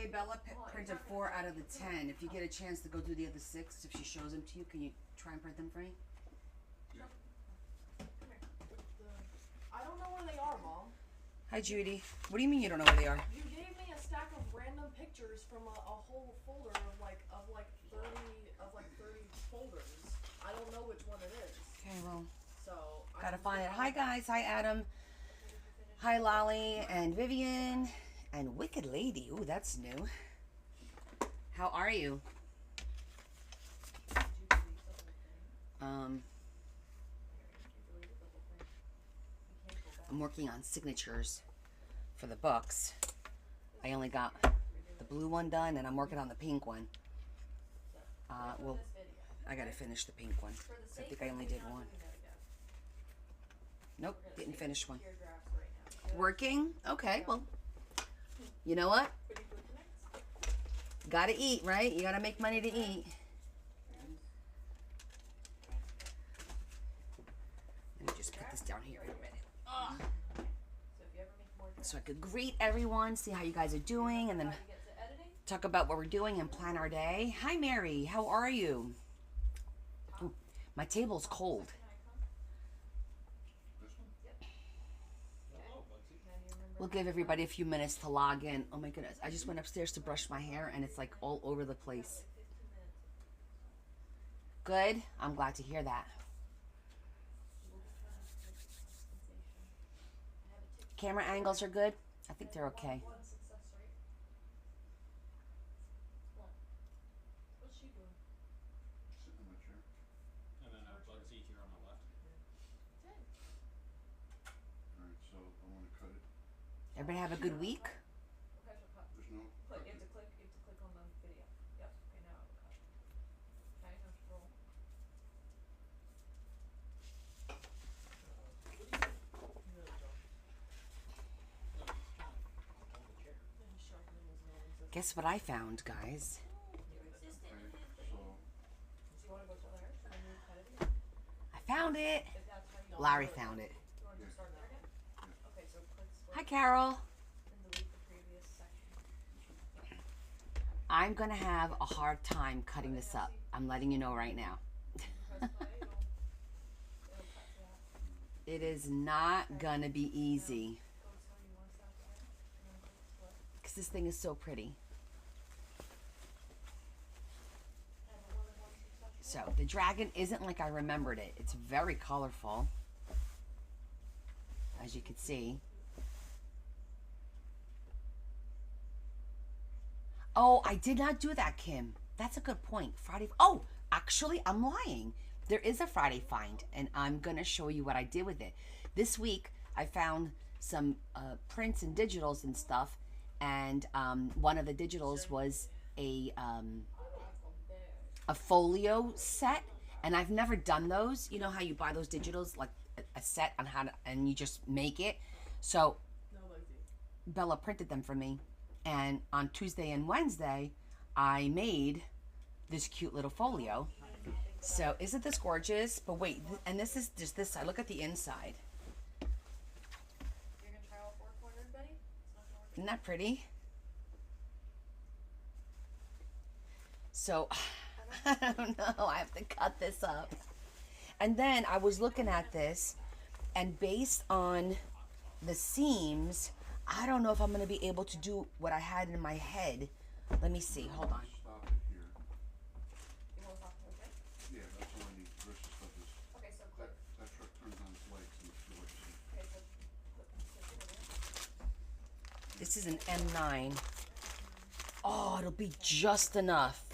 way, Bella printed 4 out of the 10. If you get a chance to go do the other 6, if she shows them to you, can you try and print them for me? I don't know where they are, Mom. Hi, Judy. What do you mean you don't know where they are? You gave me a stack of random pictures from a whole folder of like 30 folders. I don't know which one it is. Okay, well, So gotta find it. Hi, guys. Hi, Adam. Hi, Lolly and Vivian and Wicked Lady. Ooh, that's new. How are you? I'm working on signatures for the books. I only got the blue one done, and I'm working on the pink one. Well, I gotta finish the pink one. I think I only did one. Nope, didn't finish one. Working? Okay, well, you know what? Gotta eat, right? You gotta make money to eat. Let me just put this down here in a minute. So I could greet everyone, see how you guys are doing, and then talk about what we're doing and plan our day. Hi, Mary. How are you? Ooh, my table's cold. We'll give everybody a few minutes to log in. Oh my goodness. I just went upstairs to brush my hair and it's like all over the place. Good. I'm glad to hear that. Camera angles are good? I think they're okay. What's she doing? Sitting in my chair. And then Bugsy here on the left. Alright, so I want to cut it. Everybody have a good week? Okay, so cut. There's no... Click. You have to click on the video. Yep. Okay, now it will cut. Okay, now roll. Guess what I found, guys? Okay, so... Do you want to go to there? Should I move cut it again? I found it. If that's how you Larry found it. You want to start there again? Okay, so click Hi, split Carol. and delete the previous section. I'm going to have a hard time cutting this up. I'm letting you know right now. Press play, it'll cut to that. It is not going to be easy Go to where you want to stop there, and then click split. because this thing is so pretty. Have a 1 and 1 successful. So the dragon isn't like I remembered it. It's very colorful, as you can see. Oh, I did not do that, Kim. That's a good point. Friday. Oh, actually, I'm lying. There is a Friday find, and I'm going to show you what I did with it. This week, I found some prints and digitals and stuff, and one of the digitals was a folio set, and I've never done those. You know how you buy those digitals, like a set on how to, and you just make it. So Bella printed them for me, and on Tuesday and Wednesday, I made this cute little folio. So isn't this gorgeous? But wait, and this is just this side. Look at the inside. You're going to try all 4 corners, Betty? It's not going to work. Isn't that pretty? So, I don't know. I have to cut this up. And then I was looking at this, and based on the seams, I don't know if I'm going to be able to do what I had in my head. Let me see. Hold on. Stop it here. You want to stop it, okay? Yeah, that's all I need. The rest of the stuff is... Okay, so click. That truck turns on its lights and it's gorgeous. Okay, so click. This is an M9. Oh, it'll be just enough.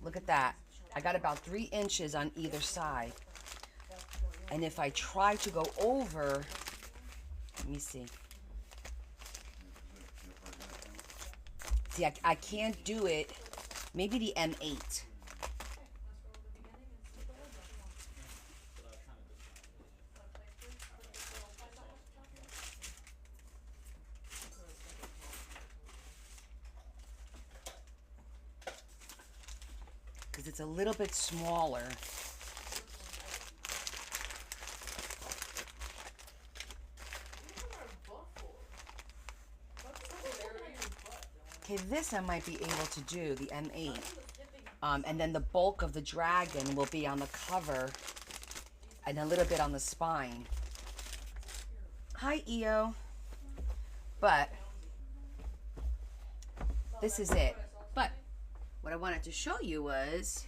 Look at that. I got about 3 inches on either side. And if I try to go over, let me see. See, I can't do it. Maybe the M8. Because it's a little bit smaller. okay, this I might be able to do, the M8. And then the bulk of the dragon will be on the cover and a little bit on the spine. Hi, EO. But this is it. But what I wanted to show you was,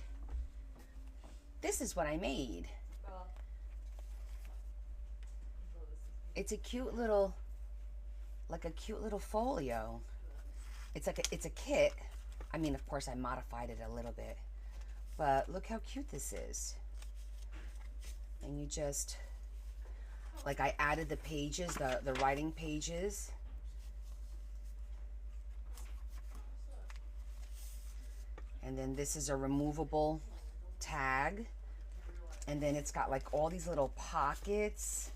this is what I made. It's a cute little, like a cute little folio. It's like it's a kit. I mean, of course, I modified it a little bit, but look how cute this is. And you just, like, I added the pages, the writing pages. And then this is a removable tag. And then it's got like all these little pockets,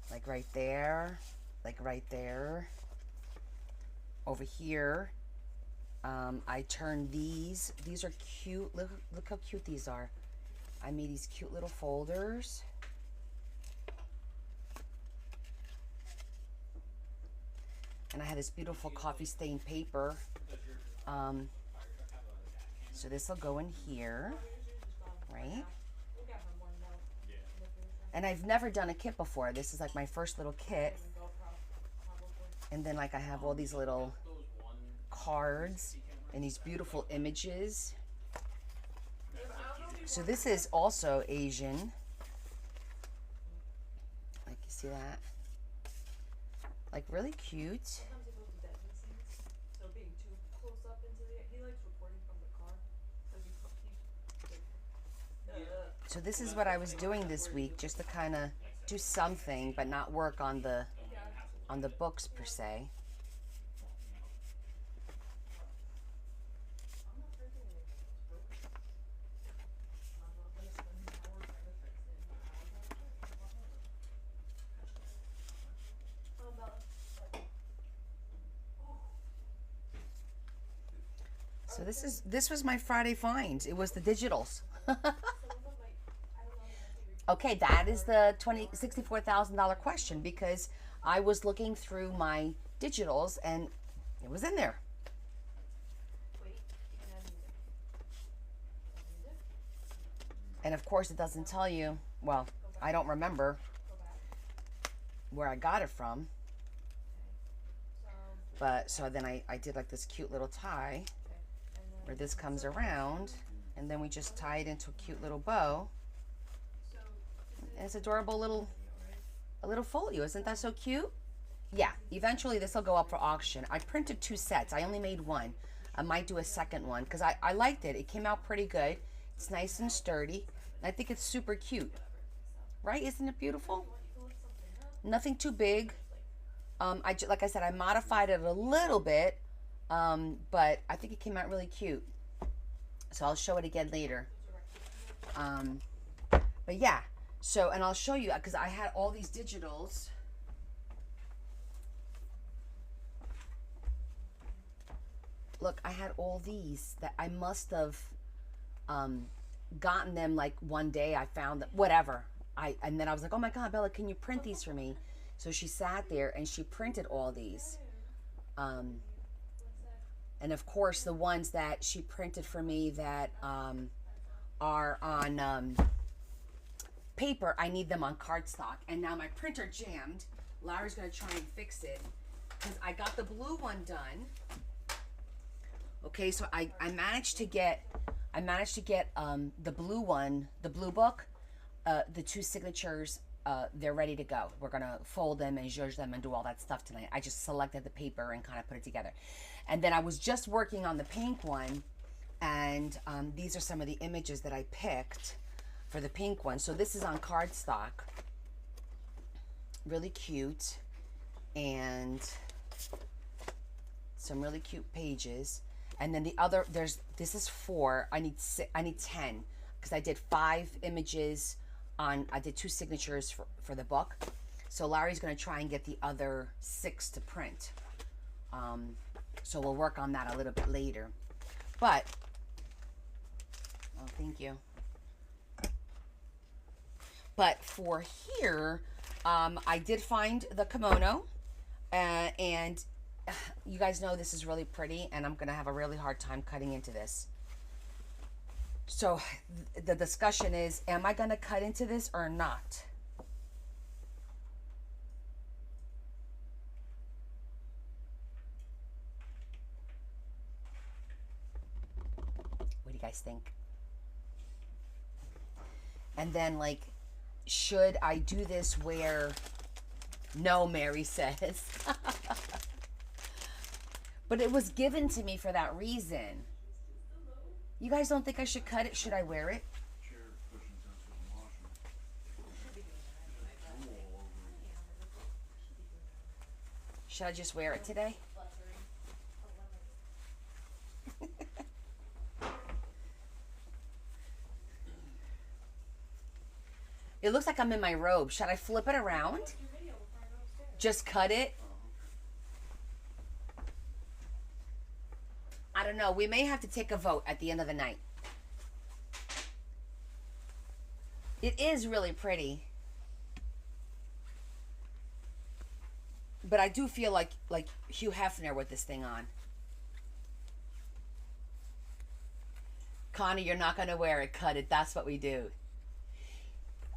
like right there, over here. I turned these are cute. Look how cute these are. I made these cute little folders. And I had this beautiful coffee stained paper. So this will go in here, right? And I've never done a kit before. This is like my first little kit. And then like I have all these little cards and these beautiful images. So this is also Asian. Like, you see that? Like, really cute. So this is what I was doing this week, just to kind of do something, but not work on the books per se. So this was my Friday find. It was the digitals. Okay, that is the $64,000 question, because I was looking through my digitals and it was in there. And of course it doesn't tell you, well, I don't remember where I got it from. But so then I did like this cute little tie where this comes around, and then we just tie it into a cute little bow. And it's adorable a little folio. Isn't that so cute? Yeah, eventually this will go up for auction. I printed 2 sets. I only made 1. I might do a second one because I liked it. It came out pretty good. It's nice and sturdy. I think it's super cute. Right? Isn't it beautiful? Nothing too big. Like I said, I modified it a little bit, but I think it came out really cute. So I'll show it again later. But yeah. So, and I'll show you, because I had all these digitals. Look, I had all these that I must have gotten them like one day. I found them, whatever. And then I was like, oh my God, Bella, can you print these for me? So she sat there and she printed all these. And of course, the ones that she printed for me that are on paper, I need them on cardstock. And now my printer jammed. Larry's gonna try and fix it because I got the blue one done. Okay, so I managed to get the blue one, the blue book, the 2 signatures. They're ready to go. We're gonna fold them and zhuzh them and do all that stuff tonight. I just selected the paper and kind of put it together. And then I was just working on the pink one, and these are some of the images that I picked for the pink one. So this is on cardstock. Really cute. And some really cute pages. And then the other, this is 4. I need 10 because I did 5 images on, I did 2 signatures for the book. So Larry's going to try and get the other 6 to print. So we'll work on that a little bit later. But, oh, thank you. But for here, I did find the kimono, and you guys know this is really pretty, and I'm gonna have a really hard time cutting into this. So the discussion is, am I gonna cut into this or not? What do you guys think? And then, like, should I do this where, no, Mary says. But it was given to me for that reason. You guys don't think I should cut it? Should I wear it? Chair cushions inside the washer. It's drool all over it. Should I just wear it today? It looks like I'm in my robe. Should I flip it around? Just cut it? I don't know. We may have to take a vote at the end of the night. It is really pretty. But I do feel like Hugh Hefner with this thing on. Connie, you're not going to wear it. Cut it. That's what we do.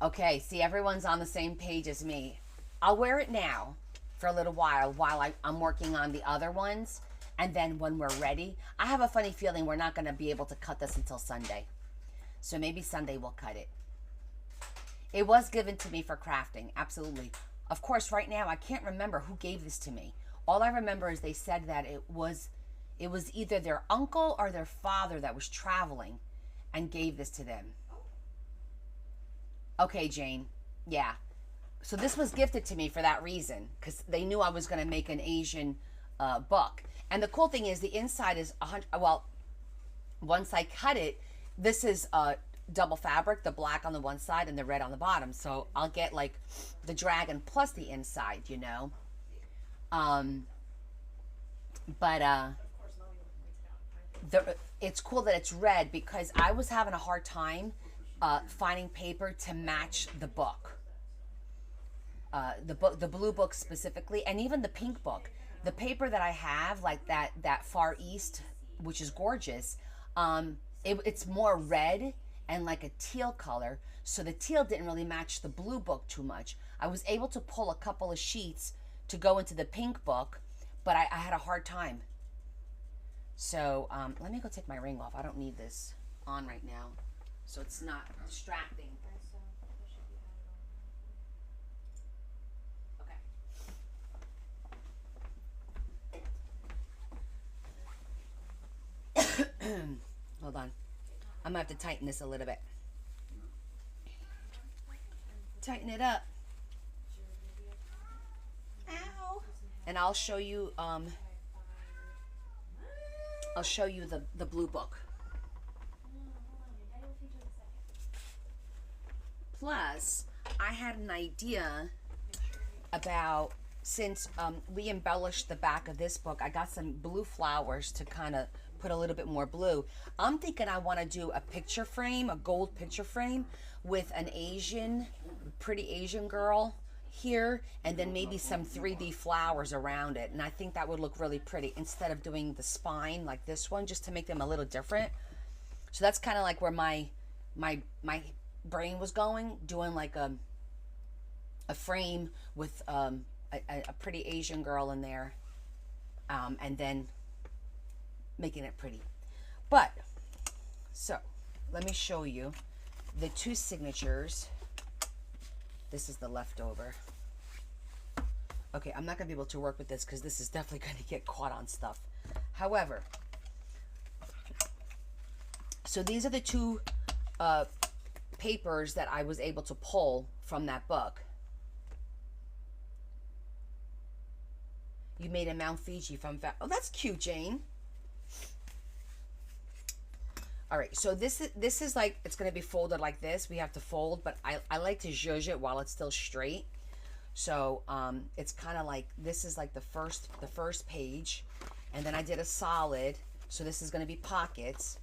Okay, see, everyone's on the same page as me. I'll wear it now for a little while I'm working on the other ones. And then when we're ready, I have a funny feeling we're not going to be able to cut this until Sunday. So maybe Sunday we'll cut it. It was given to me for crafting, absolutely. Of course, right now, I can't remember who gave this to me. All I remember is they said that it was either their uncle or their father that was traveling and gave this to them. Okay, Jane. Yeah. So this was gifted to me for that reason, because they knew I was going to make an Asian book. And the cool thing is the inside is 100. Well, once I cut it, this is double fabric, the black on the one side and the red on the bottom. So I'll get like the dragon plus the inside, you know. It's cool that it's red because I was having a hard time finding paper to match the book. The blue book specifically, and even the pink book. The paper that I have, like that Far East, which is gorgeous, it's more red and like a teal color. So the teal didn't really match the blue book too much. I was able to pull a couple of sheets to go into the pink book, but I had a hard time. So let me go take my ring off. I don't need this on right now, so it's not distracting. Hold on. I'm gonna have to tighten this a little bit. Tighten it up. Ow. And I'll show you the blue book. Plus, I had an idea about, since we embellished the back of this book, I got some blue flowers to kind of put a little bit more blue. I'm thinking I want to do a picture frame, a gold picture frame with an pretty Asian girl here, and then maybe some 3D flowers around it. And I think that would look really pretty instead of doing the spine like this one, just to make them a little different. So that's kind of like where my brain was going, doing like a frame with a pretty Asian girl in there, and then making it pretty. But so let me show you the two signatures. This is the leftover. Okay, I'm not gonna be able to work with this because this is definitely gonna get caught on stuff. However, so these are the two papers that I was able to pull from that book. You made a Mount Fiji from oh, that's cute, Jane. All right, so this is like, it's going to be folded like this. We have to fold, but I like to zhuzh it while it's still straight. So it's kind of like, this is like the first page, and then I did a solid. So this is going to be pockets,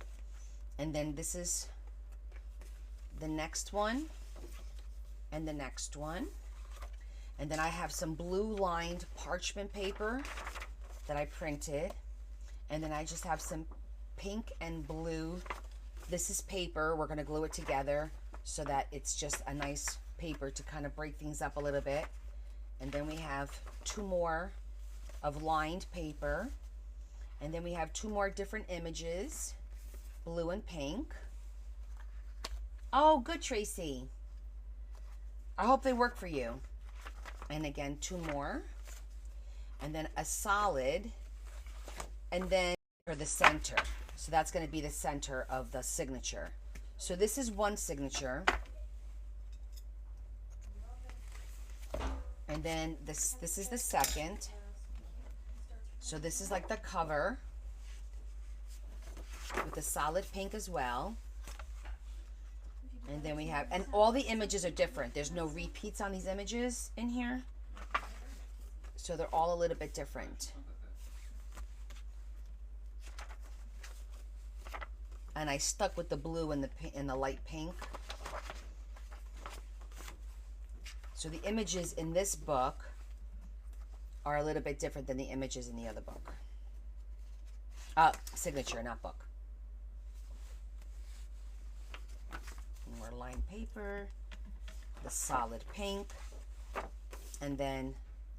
and then this is the next one, and the next one, and then I have some blue lined parchment paper that I printed. And then I just have some pink and blue. This is paper. We're going to glue it together so that it's just a nice paper to kind of break things up a little bit. And then we have 2 more of lined paper. And then we have 2 more different images, blue and pink. Oh, good, Tracy. I hope they work for you. And again, 2 more. And then a solid. And then for the center. So that's going to be the center of the signature. So this is one signature. And then this is the second. So this is like the cover with the solid pink as well. And then we have, and all the images are different. There's no repeats on these images in here. So they're all a little bit different. And I stuck with the blue and the light pink. So the images in this book are a little bit different than the images in the other book. Signature, not book. More lined paper, the solid pink, and then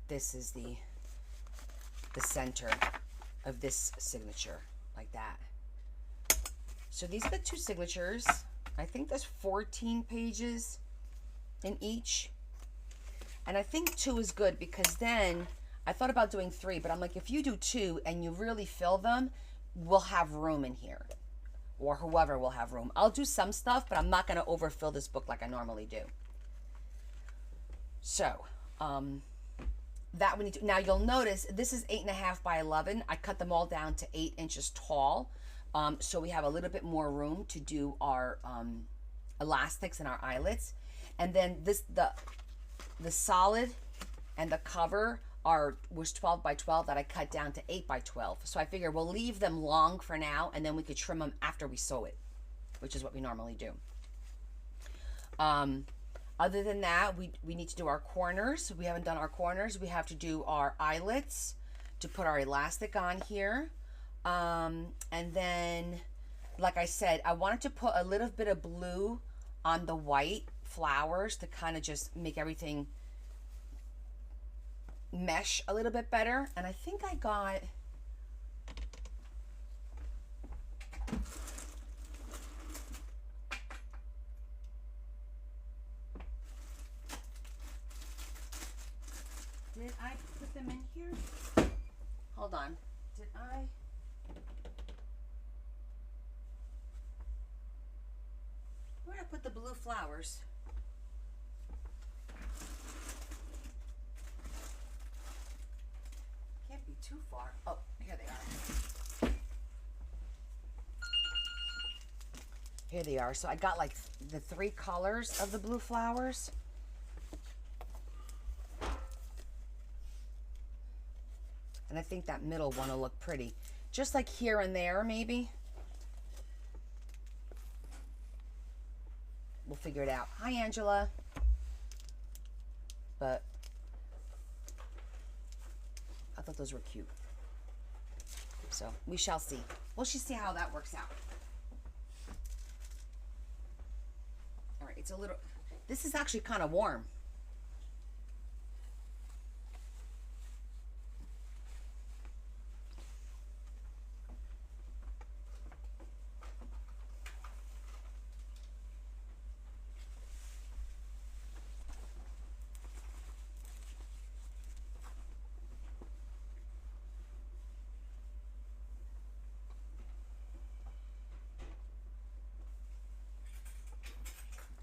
this is the center of this signature, like that. So these are the 2 signatures. I think there's 14 pages in each. And I think 2 is good because then I thought about doing 3, but I'm like, if you do 2 and you really fill them, we'll have room in here. Or whoever will have room. I'll do some stuff, but I'm not going to overfill this book like I normally do. So, that we need to, now you'll notice this is 8.5 by 11. I cut them all down to 8 inches tall. So we have a little bit more room to do our elastics and our eyelets. And then the solid and the cover was 12 by 12 that I cut down to 8 by 12. So I figure we'll leave them long for now, and then we could trim them after we sew it, which is what we normally do. Other than that, we need to do our corners. We haven't done our corners. We have to do our eyelets to put our elastic on here. And then, like I said, I wanted to put a little bit of blue on the white flowers to kind of just make everything mesh a little bit better. And I think I got did I put them in here? Hold on. Did I? Where did I put the blue flowers? Can't be too far. Oh, here they are. Here they are. So I got like the 3 colors of the blue flowers. And I think that middle one will look pretty. Just like here and there, maybe. We'll figure it out. Hi, Angela. But I thought those were cute. So we shall see. We'll just see how that works out. All right, it's a little, this is actually kind of warm.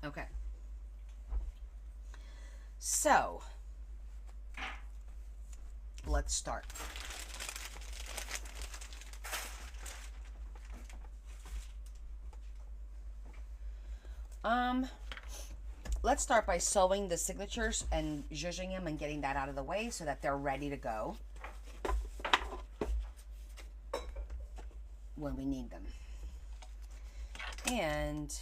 Okay. So, let's start. Let's start by sewing the signatures and zhuzhing them and getting that out of the way so that they're ready to go when we need them. And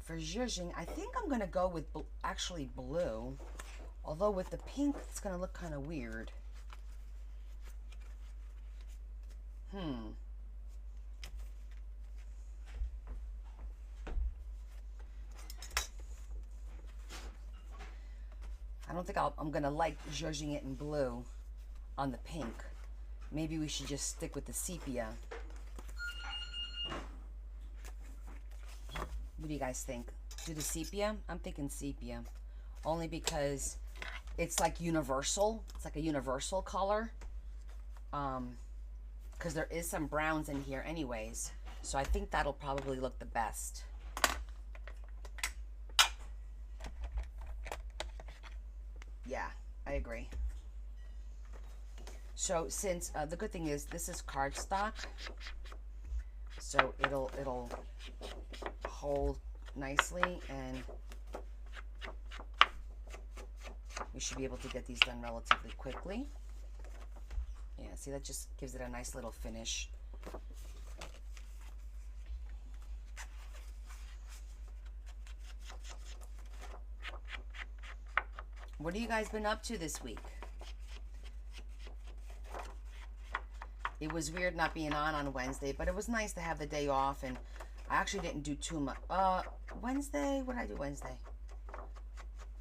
for zhuzhing, I think I'm going to go with actually blue. Although with the pink, it's going to look kind of weird. I don't think I'm gonna like zhuzhing it in blue on the pink. Maybe we should just stick with the sepia. What do you guys think? Do the sepia? I'm thinking sepia. Only because it's like universal. It's like a universal color. Because there is some browns in here anyways. So I think that'll probably look the best. Yeah, I agree. So since the good thing is this is cardstock, so it'll hold nicely, and we should be able to get these done relatively quickly. Yeah, see, that just gives it a nice little finish. What have you guys been up to this week? It was weird not being on Wednesday, but it was nice to have the day off, and I actually didn't do too much. Wednesday, what did I do Wednesday?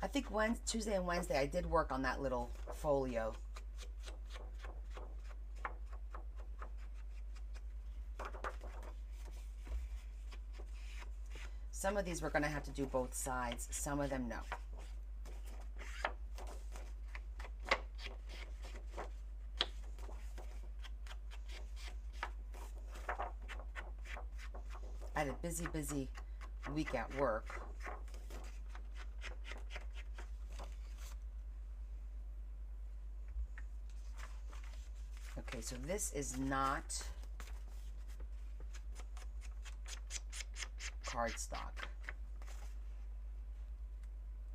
I think Tuesday and Wednesday I did work on that little folio. Some of these we're going to have to do both sides. Some of them, no. I had a busy week at work. Okay, so this is not cardstock.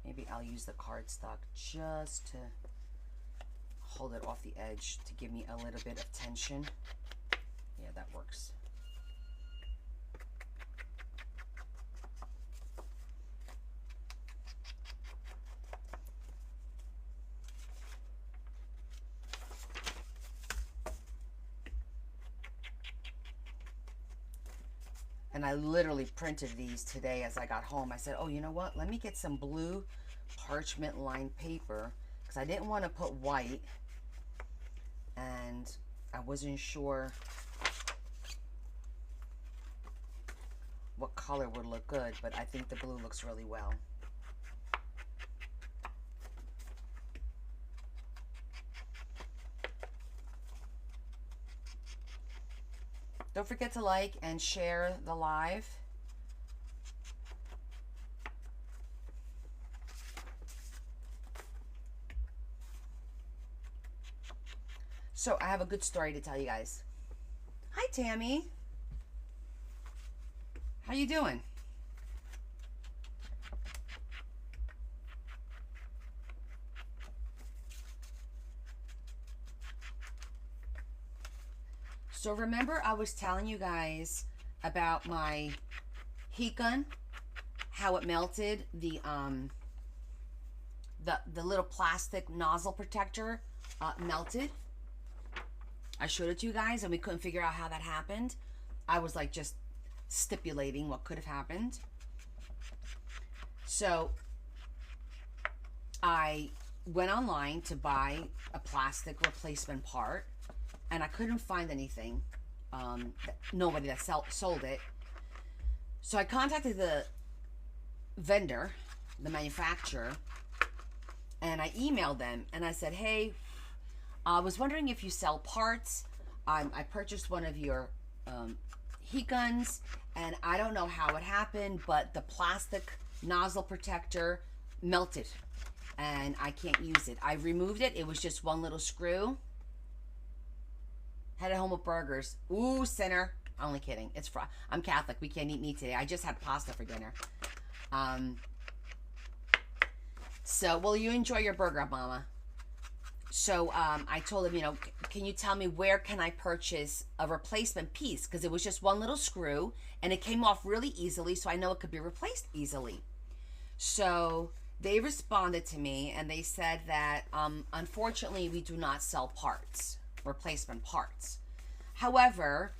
Maybe I'll use the cardstock just to hold it off the edge to give me a little bit of tension. Yeah, that works. And I literally printed these today as I got home. I said, oh, you know what? Let me get some blue parchment lined paper, because I didn't want to put white, and I wasn't sure what color would look good, but I think the blue looks really well. Don't forget to like and share the live. So I have a good story to tell you guys. Hi, Tammy. How you doing? So remember I was telling you guys about my heat gun, how it melted, the little plastic nozzle protector melted. I showed it to you guys and we couldn't figure out how that happened. I was like just stipulating what could have happened. So I went online to buy a plastic replacement part, and I couldn't find anything, nobody that sold it. So I contacted the vendor, the manufacturer, and I emailed them and I said, hey, I was wondering if you sell parts. I purchased one of your heat guns, and I don't know how it happened, but the plastic nozzle protector melted and I can't use it. I removed it. It was just one little screw. Headed home with burgers. Ooh, sinner. Only kidding. It's Friday. I'm Catholic. We can't eat meat today. I just had pasta for dinner. So, well, you enjoy your burger, Mama. So, I told him, you know, can you tell me where can I purchase a replacement piece? Because it was just one little screw, and it came off really easily, so I know it could be replaced easily. So, they responded to me, and they said that, unfortunately, we do not sell parts. Replacement parts. However,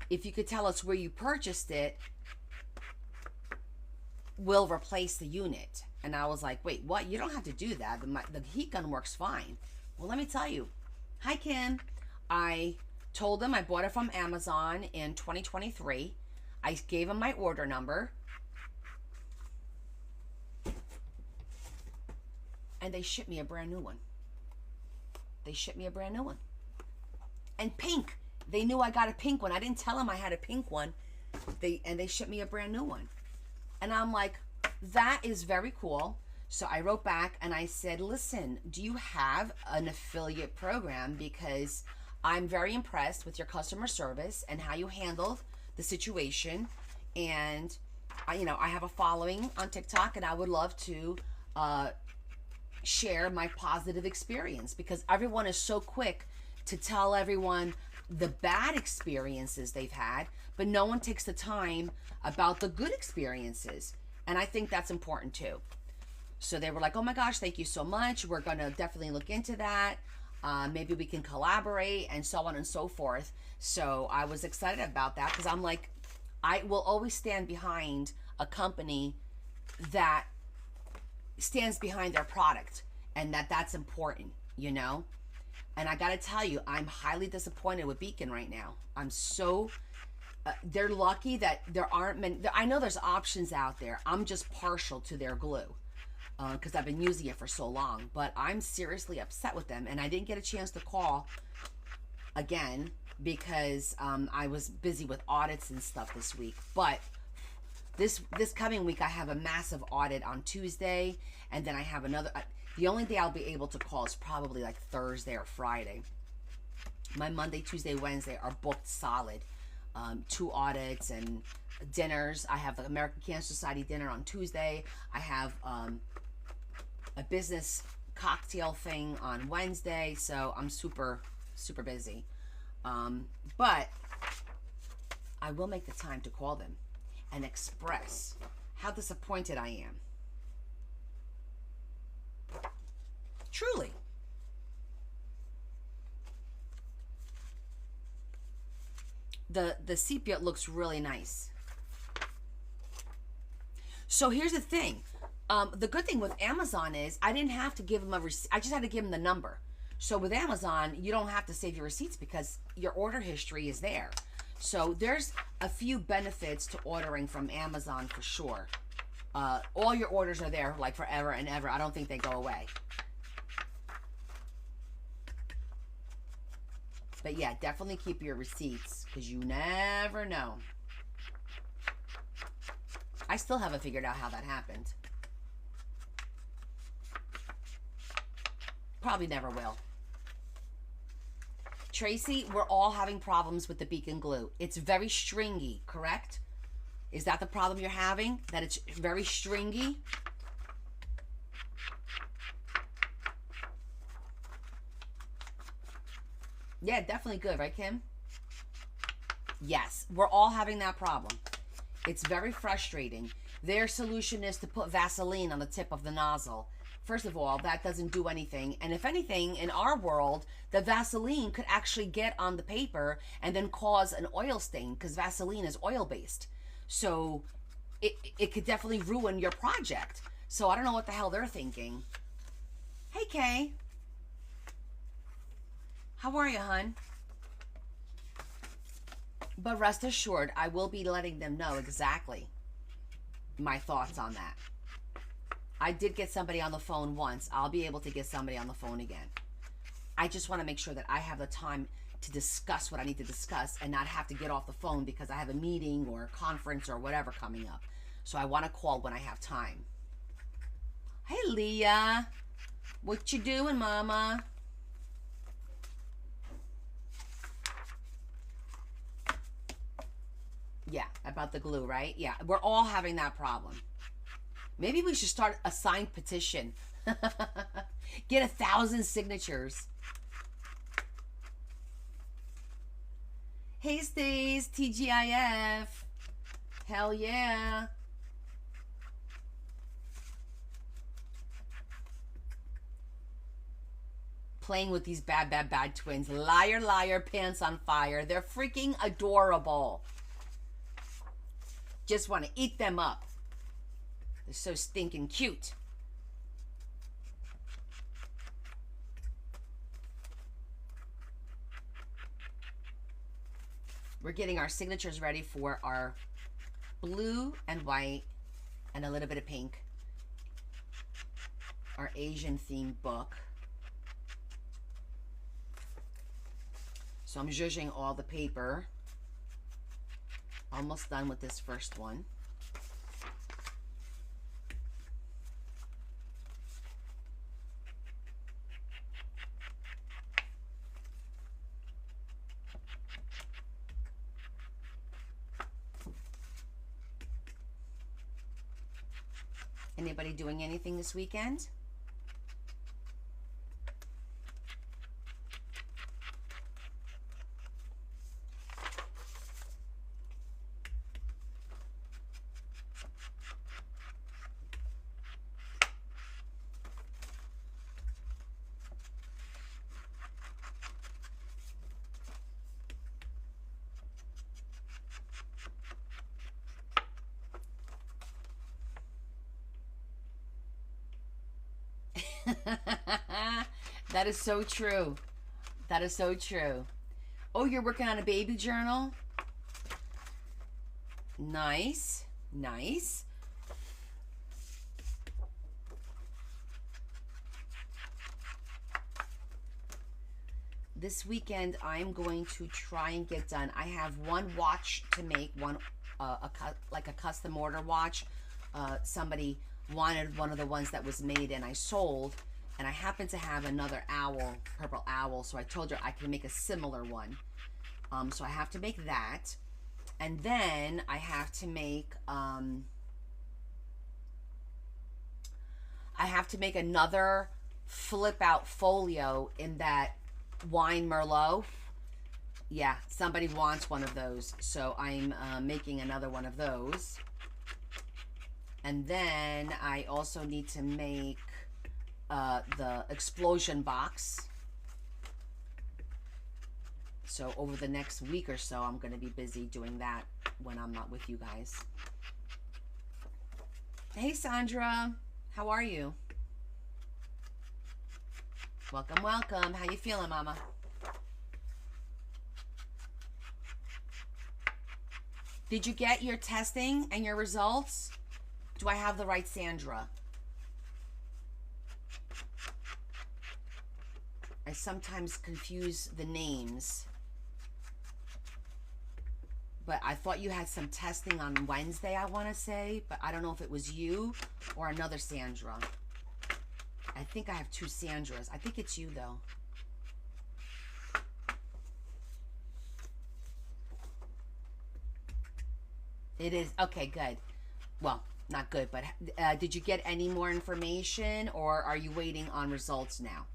if you could tell us where you purchased it, we'll replace the unit. And I was like, wait, what? You don't have to do that. The heat gun works fine. Well, let me tell you. Hi, Kim. I told them I bought it from Amazon in 2023. I gave them my order number. And they shipped me a brand new one. They shipped me a brand new one. And pink. They knew I got a pink one. I didn't tell them I had a pink one. They shipped me a brand new one. And I'm like, that is very cool. So I wrote back and I said, listen, do you have an affiliate program? Because I'm very impressed with your customer service and how you handled the situation. And I have a following on TikTok, and I would love to share my positive experience, because everyone is so quick to tell everyone the bad experiences they've had, but no one takes the time about the good experiences. And I think that's important too. So they were like, oh my gosh, thank you so much. We're going to definitely look into that. Maybe we can collaborate, and so on and so forth. So I was excited about that, because I'm like, I will always stand behind a company that stands behind their product, and that's important, And I got to tell you, I'm highly disappointed with Beacon right now. I'm so... they're lucky that there aren't many... I know there's options out there. I'm just partial to their glue because I've been using it for so long. But I'm seriously upset with them. And I didn't get a chance to call again because I was busy with audits and stuff this week. But this coming week, I have a massive audit on Tuesday. And then I have another... the only day I'll be able to call is probably like Thursday or Friday. My Monday, Tuesday, Wednesday are booked solid. 2 audits and dinners. I have the American Cancer Society dinner on Tuesday. I have a business cocktail thing on Wednesday. So I'm super, super busy. But I will make the time to call them and express how disappointed I am. Truly. The sepia looks really nice. So here's the thing. The good thing with Amazon is I didn't have to give them a receipt. I just had to give them the number. So with Amazon, you don't have to save your receipts because your order history is there. So there's a few benefits to ordering from Amazon for sure. All your orders are there like forever and ever. I don't think they go away. But yeah, definitely keep your receipts because you never know. I still haven't figured out how that happened. Probably never will. Tracy, we're all having problems with the Beacon glue. It's very stringy, correct? Is that the problem you're having? That it's very stringy? Yeah, definitely good, right, Kim? Yes, we're all having that problem. It's very frustrating. Their solution is to put Vaseline on the tip of the nozzle. First of all, that doesn't do anything. And if anything, in our world, the Vaseline could actually get on the paper and then cause an oil stain because Vaseline is oil-based. So it could definitely ruin your project. So I don't know what the hell they're thinking. Hey, Kay. How are you, hon? But rest assured, I will be letting them know exactly my thoughts on that. I did get somebody on the phone once. I'll be able to get somebody on the phone again. I just want to make sure that I have the time to discuss what I need to discuss and not have to get off the phone because I have a meeting or a conference or whatever coming up. So I want to call when I have time. Hey, Leah. What you doing, mama? Yeah, about the glue, right? Yeah, we're all having that problem. Maybe we should start a signed petition. Get 1,000 signatures. Hey, Stace, TGIF. Hell yeah. playing with these bad twins. Liar, liar, pants on fire. They're freaking adorable. Just want to eat them up. They're so stinking cute. We're getting our signatures ready for our blue and white and a little bit of pink. Our Asian themed book. So I'm zhuzhing all the paper. Almost done with this first one. Anybody doing anything this weekend? That is so true. That is so true. Oh, you're working on a baby journal? Nice. Nice. This weekend, I'm going to try and get done. I have one watch to make, like a custom order watch. Somebody wanted one of the ones that was made and I sold, and I happen to have another owl, purple owl, so I told her I can make a similar one. So I have to make that, and then I have to make another flip out folio in that wine Merlot. Yeah, somebody wants one of those, so I'm making another one of those. And then I also need to make the explosion box. So over the next week or so, I'm going to be busy doing that when I'm not with you guys. Hey, Sandra. How are you? Welcome, welcome. How you feeling, Mama? Did you get your testing and your results? Do I have the right Sandra? I sometimes confuse the names. But I thought you had some testing on Wednesday, I want to say. But I don't know if it was you or another Sandra. I think I have two Sandras. I think it's you, though. It is. Okay, good. Well, not good, but did you get any more information, or are you waiting on results now?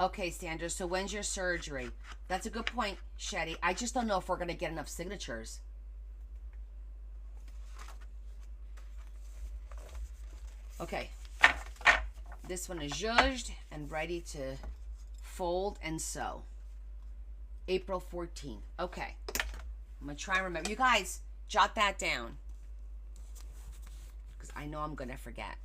Okay, Sandra, so when's your surgery? That's a good point, Shetty. I just don't know if we're going to get enough signatures. Okay. This one is zhuzhed and ready to fold and sew. April 14th. Okay. I'm going to try and remember. You guys, jot that down, because I know I'm going to forget.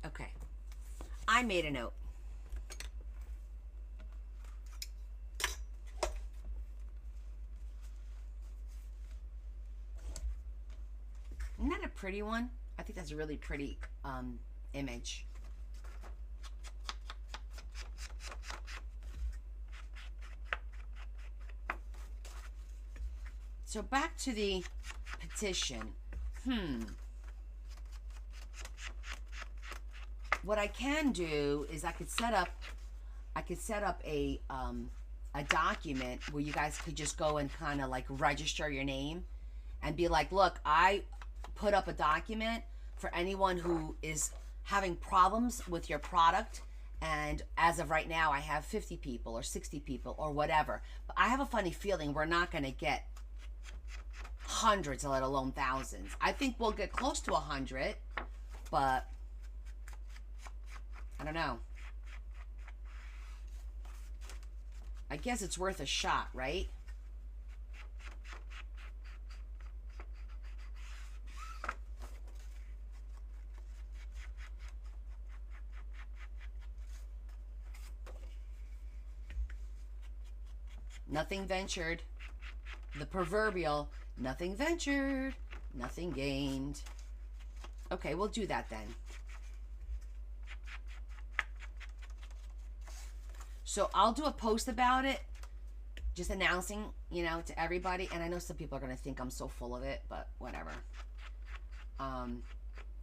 Okay, I made a note. Isn't that a pretty one? I think that's a really pretty image. So back to the petition. What I can do is I could set up a document where you guys could just go and kind of like register your name and be like, look, I put up a document for anyone who is having problems with your product, and as of right now I have 50 people or 60 people or whatever, but I have a funny feeling we're not going to get hundreds, let alone thousands. I think we'll get close to 100, but I don't know. I guess it's worth a shot, right? Nothing ventured. The proverbial, nothing ventured, nothing gained. Okay, we'll do that then. So I'll do a post about it, just announcing, you know, to everybody. And I know some people are going to think I'm so full of it, but whatever.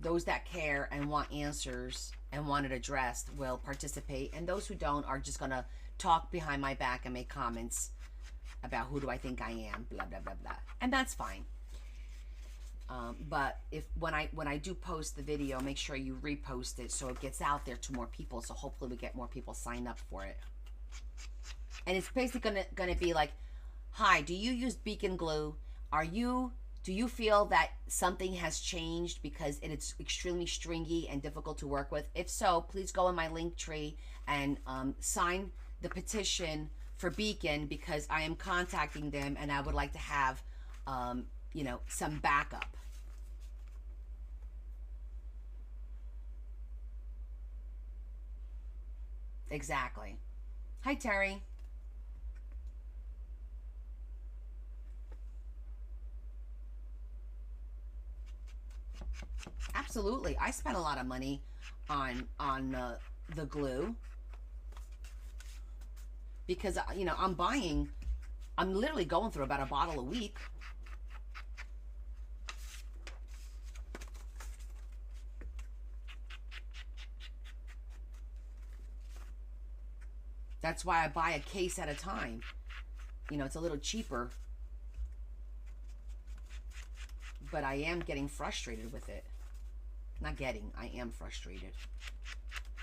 Those that care and want answers and want it addressed will participate. And those who don't are just going to talk behind my back and make comments about who do I think I am, blah, blah, blah, blah. And that's fine. But if when I do post the video, make sure you repost it so it gets out there to more people. So hopefully we get more people signed up for it. And it's basically gonna be like, hi, do you use Beacon Glue? Do you feel that something has changed because it's extremely stringy and difficult to work with? If so, please go in my link tree and sign the petition for Beacon, because I am contacting them and I would like to have, you know, some backup. Exactly. Hi, Terry. Absolutely. I spent a lot of money on the glue because, you know, I'm literally going through about a bottle a week. That's why I buy a case at a time. You know, it's a little cheaper. But I am getting frustrated with it. Not getting, I am frustrated.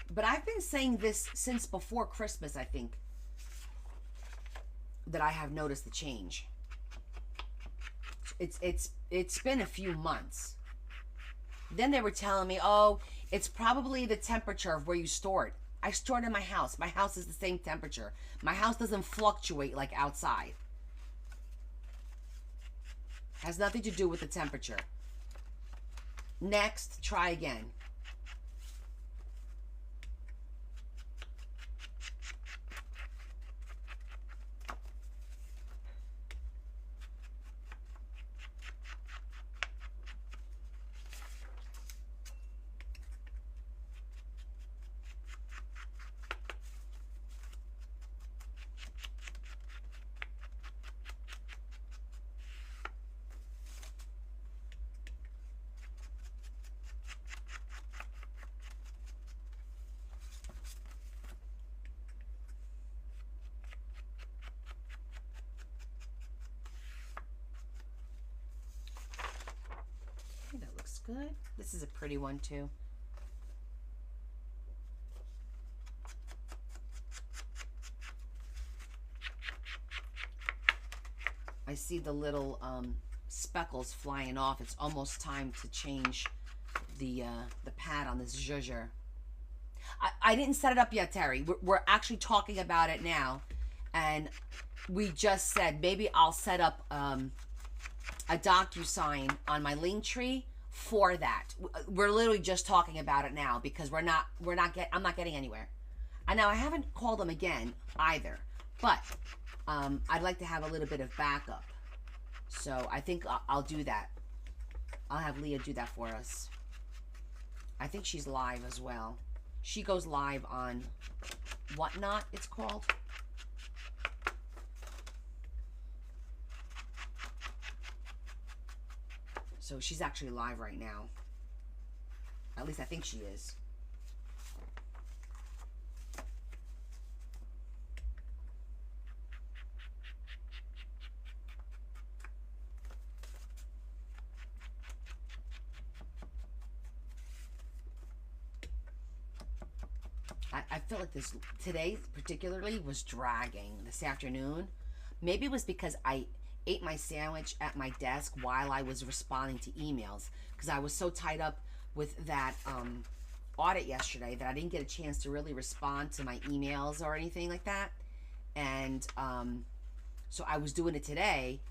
But I've been saying this since before Christmas, I think, that I have noticed the change. It's been a few months. Then they were telling me, oh, it's probably the temperature of where you store it. I store it in my house. My house is the same temperature. My house doesn't fluctuate like outside. Has nothing to do with the temperature. Next, try again. Good. This is a pretty one too. I see the little speckles flying off. It's almost time to change the pad on this zhuzher. I didn't set it up yet, Terry. We're actually talking about it now, and we just said maybe I'll set up a DocuSign on my Linktree for that. We're literally just talking about it now because I'm not getting anywhere. And now I haven't called them again either, but I'd like to have a little bit of backup. So I think I'll do that. I'll have Leah do that for us. I think she's live as well. She goes live on Whatnot, it's called. So she's actually live right now. At least I think she is. I feel like this today particularly was dragging this afternoon. Maybe it was because I ate my sandwich at my desk while I was responding to emails, because I was so tied up with that audit yesterday that I didn't get a chance to really respond to my emails or anything like that. And so I was doing it today,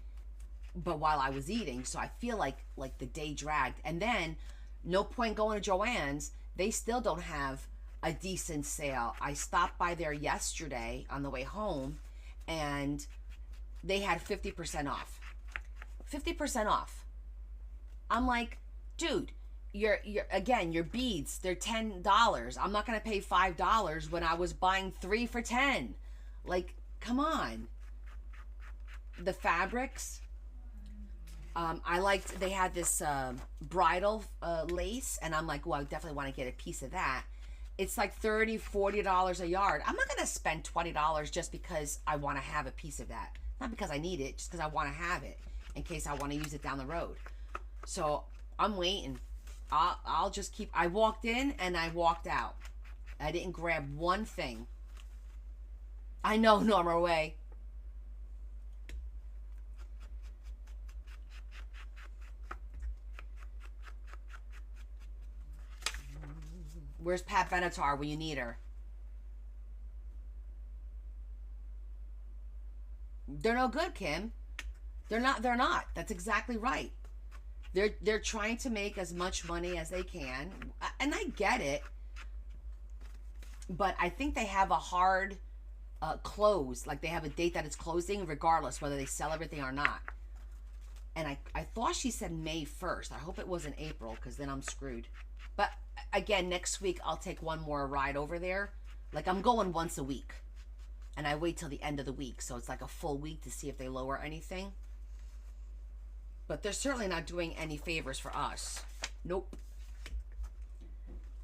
but while I was eating, so I feel like the day dragged. And then no point going to Joann's. They still don't have a decent sale. I stopped by there yesterday on the way home, and they had 50% off. 50% off. I'm like, dude, your beads, they're $10. I'm not gonna pay $5 when I was buying 3 for $10. Like, come on. The fabrics. I liked, they had this bridal lace, and I'm like, well, I definitely want to get a piece of that. It's like $30, $40 a yard. I'm not going to spend $20 just because I want to have a piece of that. Not because I need it, just because I want to have it in case I want to use it down the road. So I'm waiting. I'll just keep, I walked in and I walked out. I didn't grab one thing. I know, Norma Way. Where's Pat Benatar when you need her? They're no good, Kim. They're not. That's exactly right. They're trying to make as much money as they can, and I get it. But I think they have a hard close. Like, they have a date that it's closing, regardless whether they sell everything or not. And I thought she said May 1st. I hope it wasn't April, because then I'm screwed. But again, next week I'll take one more ride over there. Like, I'm going once a week, and I wait till the end of the week, so it's like a full week to see if they lower anything. But they're certainly not doing any favors for us. Nope.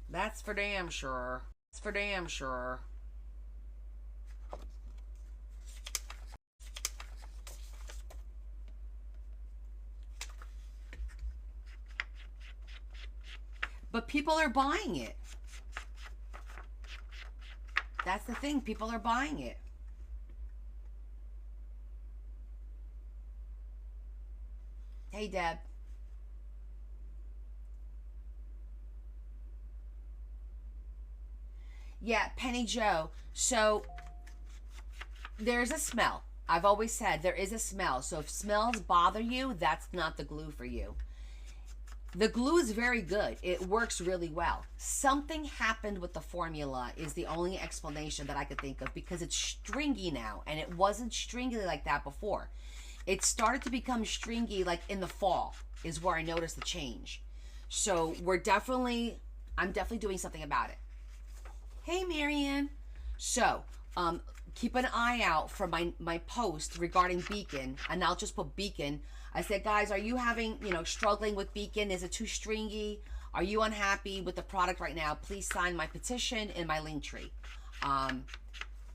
That's for damn sure. That's for damn sure. But people are buying it. That's the thing. People are buying it. Hey, Deb. Yeah, Penny Joe. So, there's a smell. I've always said there is a smell. So, if smells bother you, that's not the glue for you. The glue is very good. It works really well. Something happened with the formula is the only explanation that I could think of, because it's stringy now, and it wasn't stringy like that before. It started to become stringy like in the fall is where I noticed the change. So I'm definitely doing something about it. Hey, Marianne. So keep an eye out for my post regarding Beacon, and I'll just put Beacon. I said, guys, are you struggling with Beacon? Is it too stringy? Are you unhappy with the product right now? Please sign my petition in my link tree. And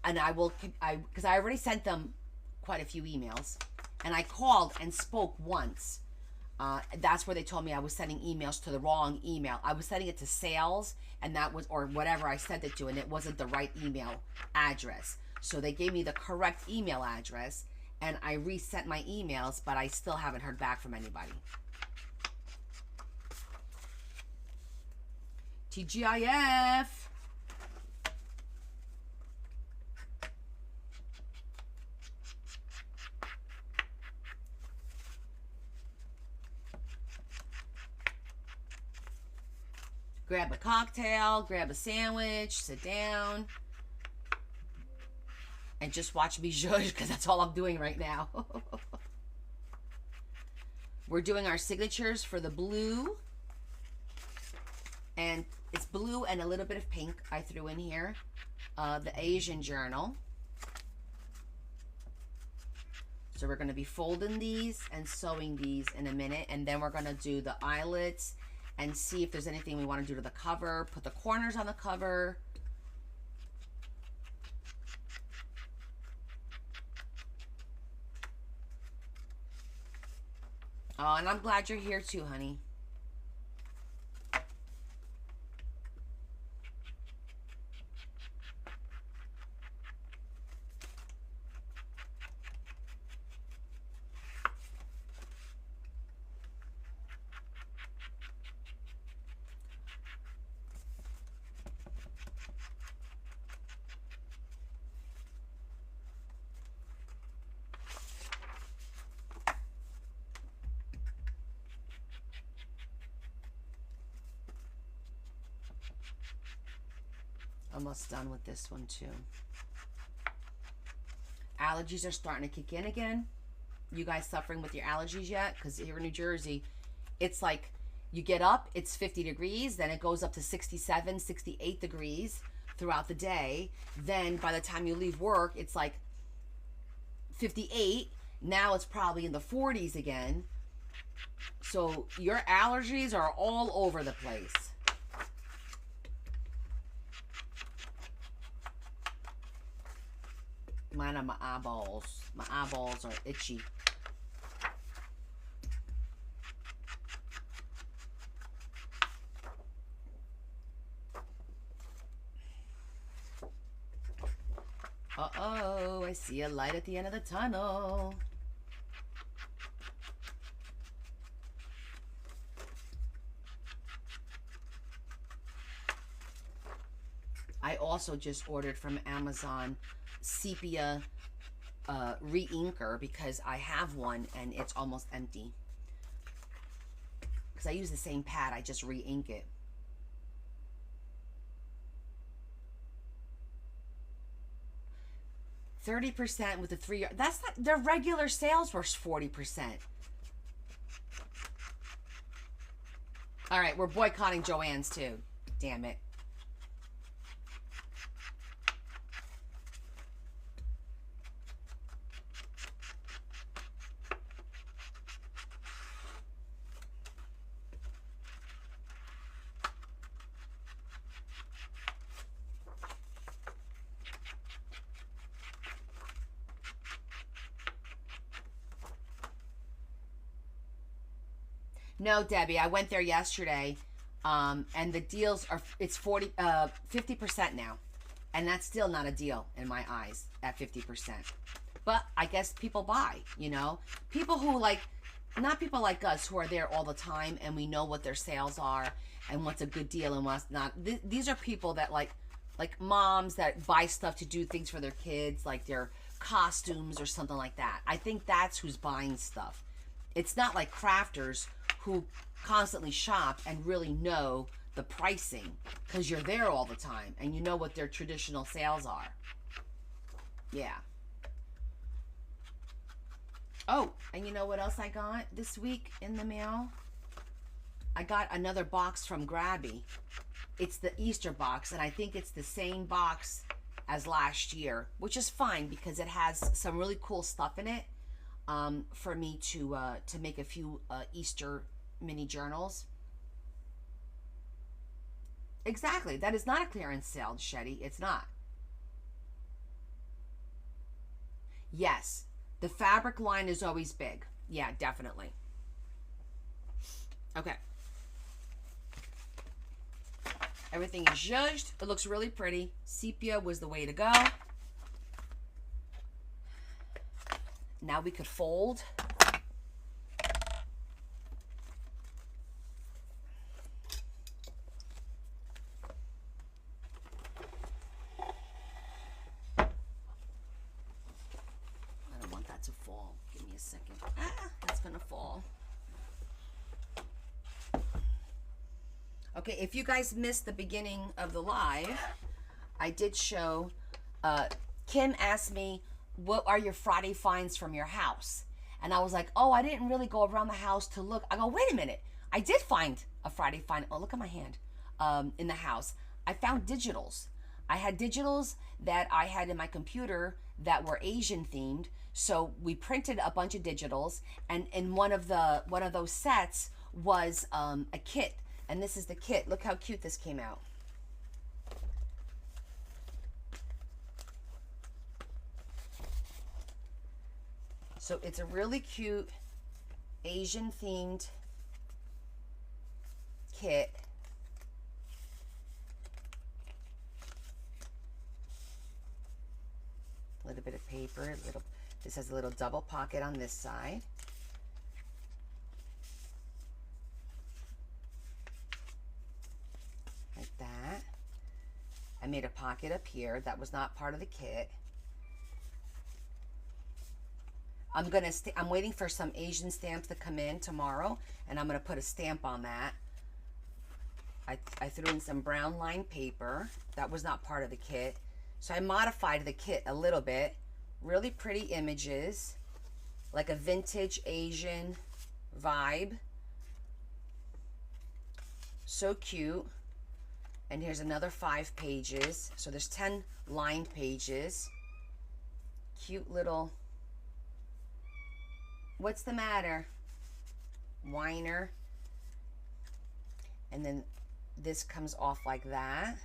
because I already sent them quite a few emails, and I called and spoke once. That's where they told me I was sending emails to the wrong email. I was sending it to sales, and or whatever I sent it to, and it wasn't the right email address. So they gave me the correct email address, and I resent my emails, but I still haven't heard back from anybody. TGIF. Grab a cocktail, grab a sandwich, sit down, and just watch me zhuzh, because that's all I'm doing right now. We're doing our signatures for the blue. And it's blue and a little bit of pink I threw in here. The Asian journal. So we're going to be folding these and sewing these in a minute. And then we're going to do the eyelets and see if there's anything we want to do to the cover. Put the corners on the cover. Oh, and I'm glad you're here too, honey. Almost done with this one too. Allergies are starting to kick in again. You guys suffering with your allergies yet? Because here in New Jersey, it's like you get up, it's 50 degrees, then it goes up to 67, 68 degrees throughout the day. Then by the time you leave work, it's like 58. Now it's probably in the 40s again. So your allergies are all over the place. Mine are my eyeballs. My eyeballs are itchy. Uh-oh, I see a light at the end of the tunnel. I also just ordered from Amazon sepia re-inker because I have one and it's almost empty. Because I use the same pad, I just re-ink it. $30% with the 3 year. That's not, their regular sales were 40%. All right, we're boycotting Joann's too. Damn it. No, Debbie, I went there yesterday, and the deals are, it's 50% now, and that's still not a deal in my eyes at 50%. But I guess people buy, you know, people who like, not people like us who are there all the time and we know what their sales are and what's a good deal and what's not. These are people that like moms that buy stuff to do things for their kids, like their costumes or something like that. I think that's who's buying stuff. It's not like crafters who constantly shop and really know the pricing because you're there all the time and you know what their traditional sales are. Yeah. Oh, and you know what else I got this week in the mail? I got another box from Grabby. It's the Easter box, and I think it's the same box as last year, which is fine because it has some really cool stuff in it. For me to make a few Easter mini journals. Exactly. That is not a clearance sale, Shetty. It's not. Yes. The fabric line is always big. Yeah, definitely. Okay. Everything is zhuzhed. It looks really pretty. Sepia was the way to go. Now we could fold. I don't want that to fall. Give me a second. Ah, that's gonna fall. Okay, if you guys missed the beginning of the live, I did show, Kim asked me, what are your Friday finds from your house? And I was like, oh, I didn't really go around the house to look. I go, wait a minute. I did find a Friday find. Oh, look at my hand. In the house. I found digitals. I had digitals that I had in my computer that were Asian themed. So we printed a bunch of digitals, and in one of those sets was a kit, and this is the kit. Look how cute this came out. So it's a really cute Asian themed kit. A little bit of paper, this has a little double pocket on this side. Like that. I made a pocket up here. That was not part of the kit. I'm waiting for some Asian stamps to come in tomorrow, and I'm gonna put a stamp on that. I threw in some brown lined paper. That was not part of the kit. So I modified the kit a little bit. Really pretty images, like a vintage Asian vibe. So cute. And here's another 5 pages. So there's 10 lined pages. Cute little, what's the matter? Whiner. And then this comes off like that.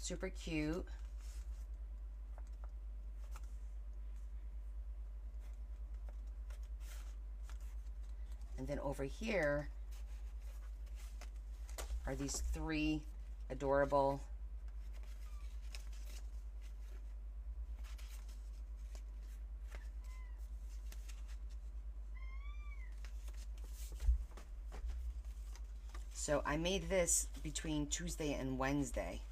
Super cute. And then over here are these 3 adorable so I made this between Tuesday and Wednesday.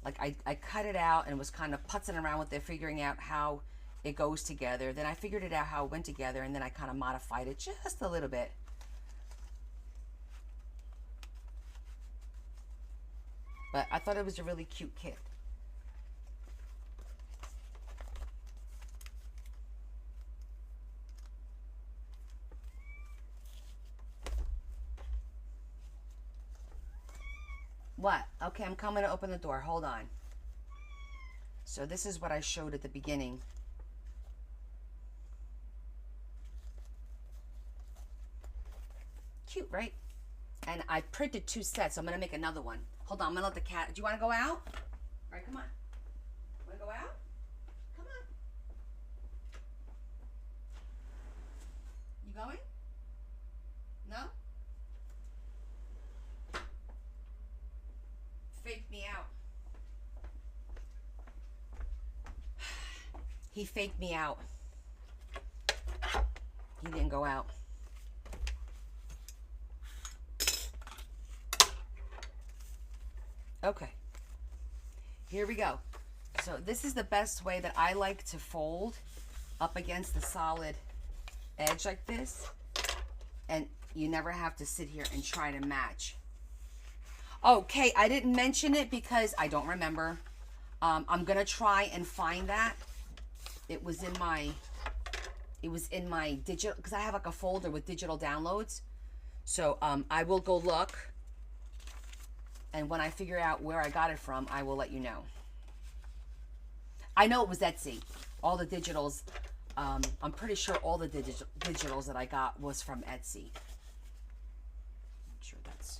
Like I cut it out and was kind of putzing around with it, figuring out how it goes together. Then I figured it out how it went together, and then I kind of modified it just a little bit. But I thought it was a really cute kit. What? Okay, I'm coming to open the door. Hold on. So this is what I showed at the beginning. Cute, right? And I printed 2 sets, so I'm going to make another one. Hold on, I'm going to let the cat... Do you want to go out? All right, come on. Want to go out? Come on. You going? No? Faked me out. He faked me out. He didn't go out. Okay. Here we go. So this is the best way that I like to fold up against the solid edge like this. And you never have to sit here and try to match. Okay, I didn't mention it because I don't remember. I'm gonna try and find that. It was in my digital, because I have like a folder with digital downloads. So I will go look, and when I figure out where I got it from, I will let you know. I know it was Etsy. All the digitals, I'm pretty sure all the digitals that I got was from Etsy. Make sure that's up.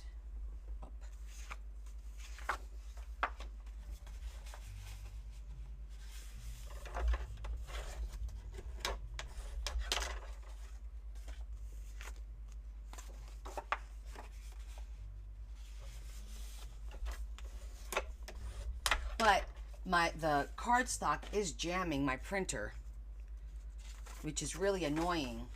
But the cardstock is jamming my printer, which is really annoying.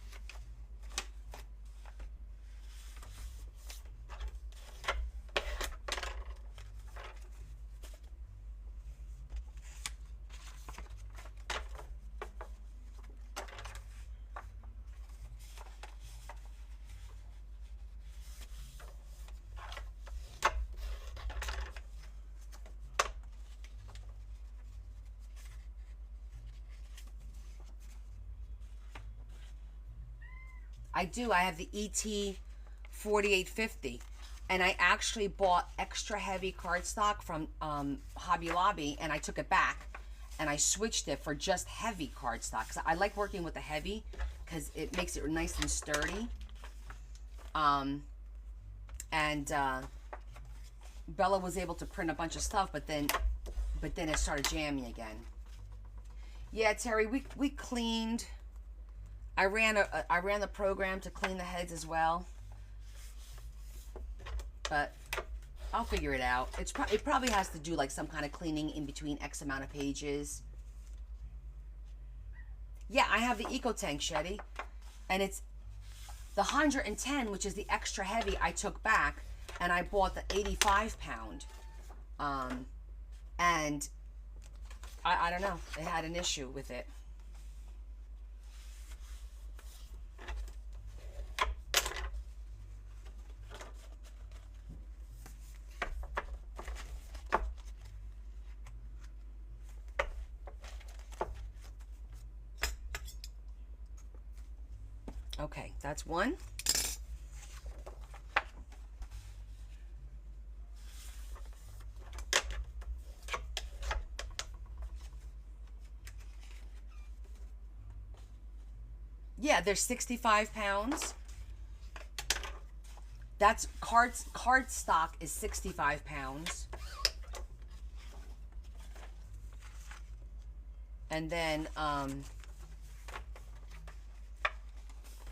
I do. I have the ET $48.50, and I actually bought extra heavy cardstock from Hobby Lobby, and I took it back and I switched it for just heavy cardstock because I like working with the heavy because it makes it nice and sturdy. Bella was able to print a bunch of stuff, but then it started jamming again. Yeah, Terry, we cleaned. I ran the program to clean the heads as well, but I'll figure it out. It probably has to do like some kind of cleaning in between X amount of pages. Yeah, I have the Eco Tank, Shetty, and it's the 110, which is the extra heavy, I took back, and I bought the 85-pound. And I don't know, it had an issue with it. Okay, that's one. Yeah, there's 65 pounds. That's card stock is 65 pounds. And then,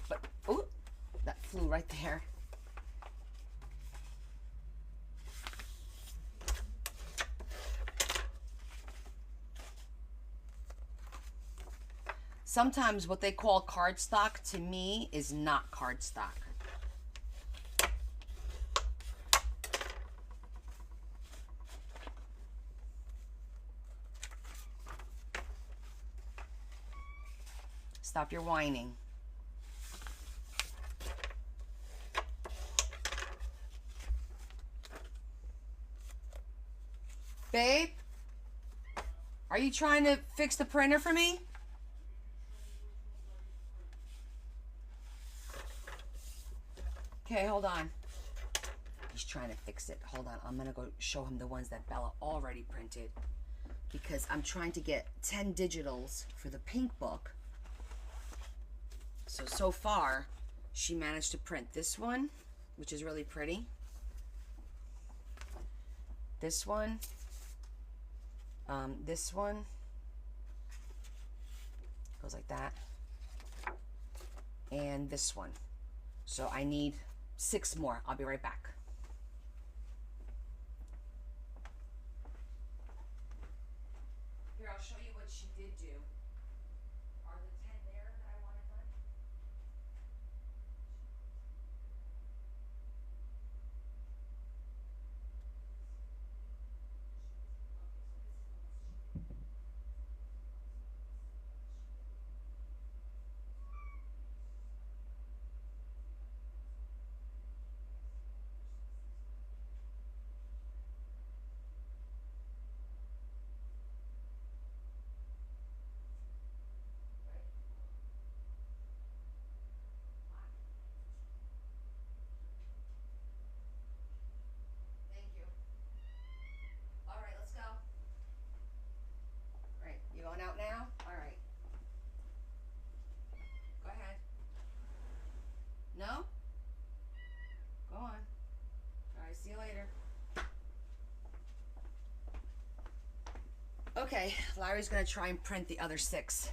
but, ooh, that flew right there. Sometimes what they call cardstock to me is not cardstock. Stop your whining. Babe, are you trying to fix the printer for me? Okay, hold on. He's trying to fix it. Hold on. I'm going to go show him the ones that Bella already printed, because I'm trying to get 10 digitals for the pink book. So far, she managed to print this one, which is really pretty. This one. This one. Goes like that. And this one. So I need 6 more. I'll be right back. Here, I'll show you what she did do. Are the 10 there that I wanted done? Thank you. All right, let's go. All right, you going out now? All right. Go ahead. No? Go on. All right, see you later. Okay, Larry's gonna try and print the other 6.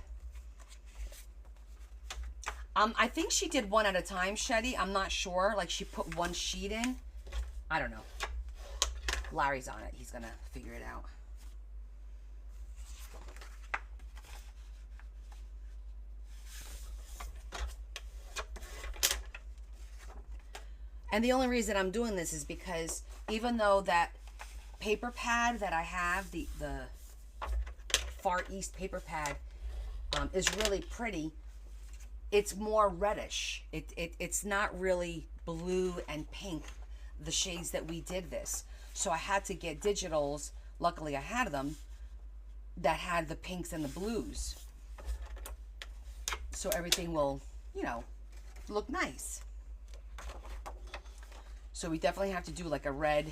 I think she did one at a time, Shetty. I'm not sure. Like, she put one sheet in. I don't know. Larry's on it. He's gonna figure it out. And the only reason I'm doing this is because even though that paper pad that I have, the Far East paper pad, is really pretty, it's more reddish. It's not really blue and pink, the shades that we did this. So I had to get digitals, luckily I had them, that had the pinks and the blues. So everything will, you know, look nice. So we definitely have to do like a red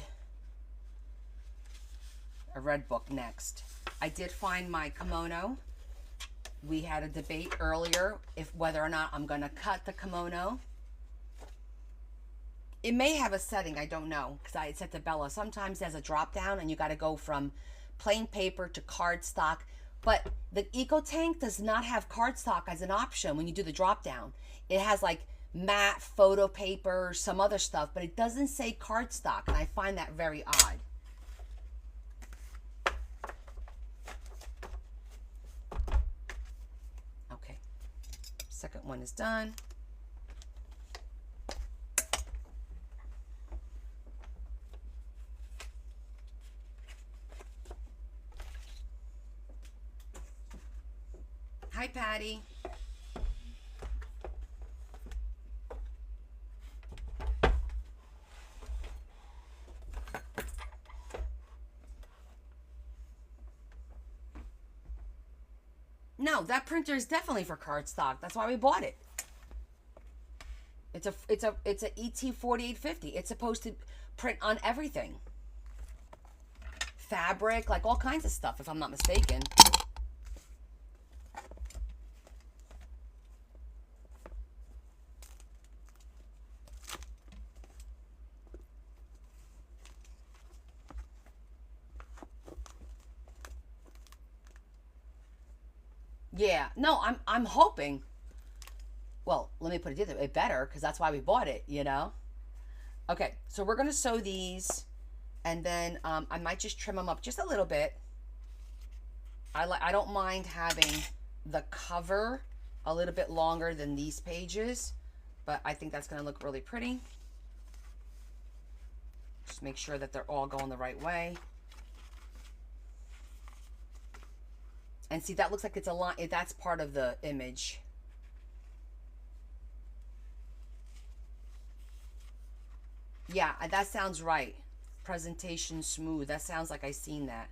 book next. I did find my kimono. We had a debate earlier if whether or not I'm going to cut the kimono. It may have a setting, I don't know, because I had said to Bella, sometimes there's a drop down and you got to go from plain paper to cardstock. But the EcoTank does not have cardstock as an option when you do the drop down. It has like matte photo paper, some other stuff, but it doesn't say cardstock, and I find that very odd. Okay, second one is done. Hi, Patty. No, that printer is definitely for cardstock. That's why we bought it. It's a ET4850. It's supposed to print on everything. Fabric, like all kinds of stuff, if I'm not mistaken. Yeah, no, I'm hoping. Well, let me put it this way, better, because that's why we bought it, you know. Okay, so we're gonna sew these, and then I might just trim them up just a little bit. I don't mind having the cover a little bit longer than these pages, but I think that's gonna look really pretty. Just make sure that they're all going the right way. And see, that looks like it's a line. That's part of the image. Yeah, that sounds right. Presentation smooth. That sounds like I seen that.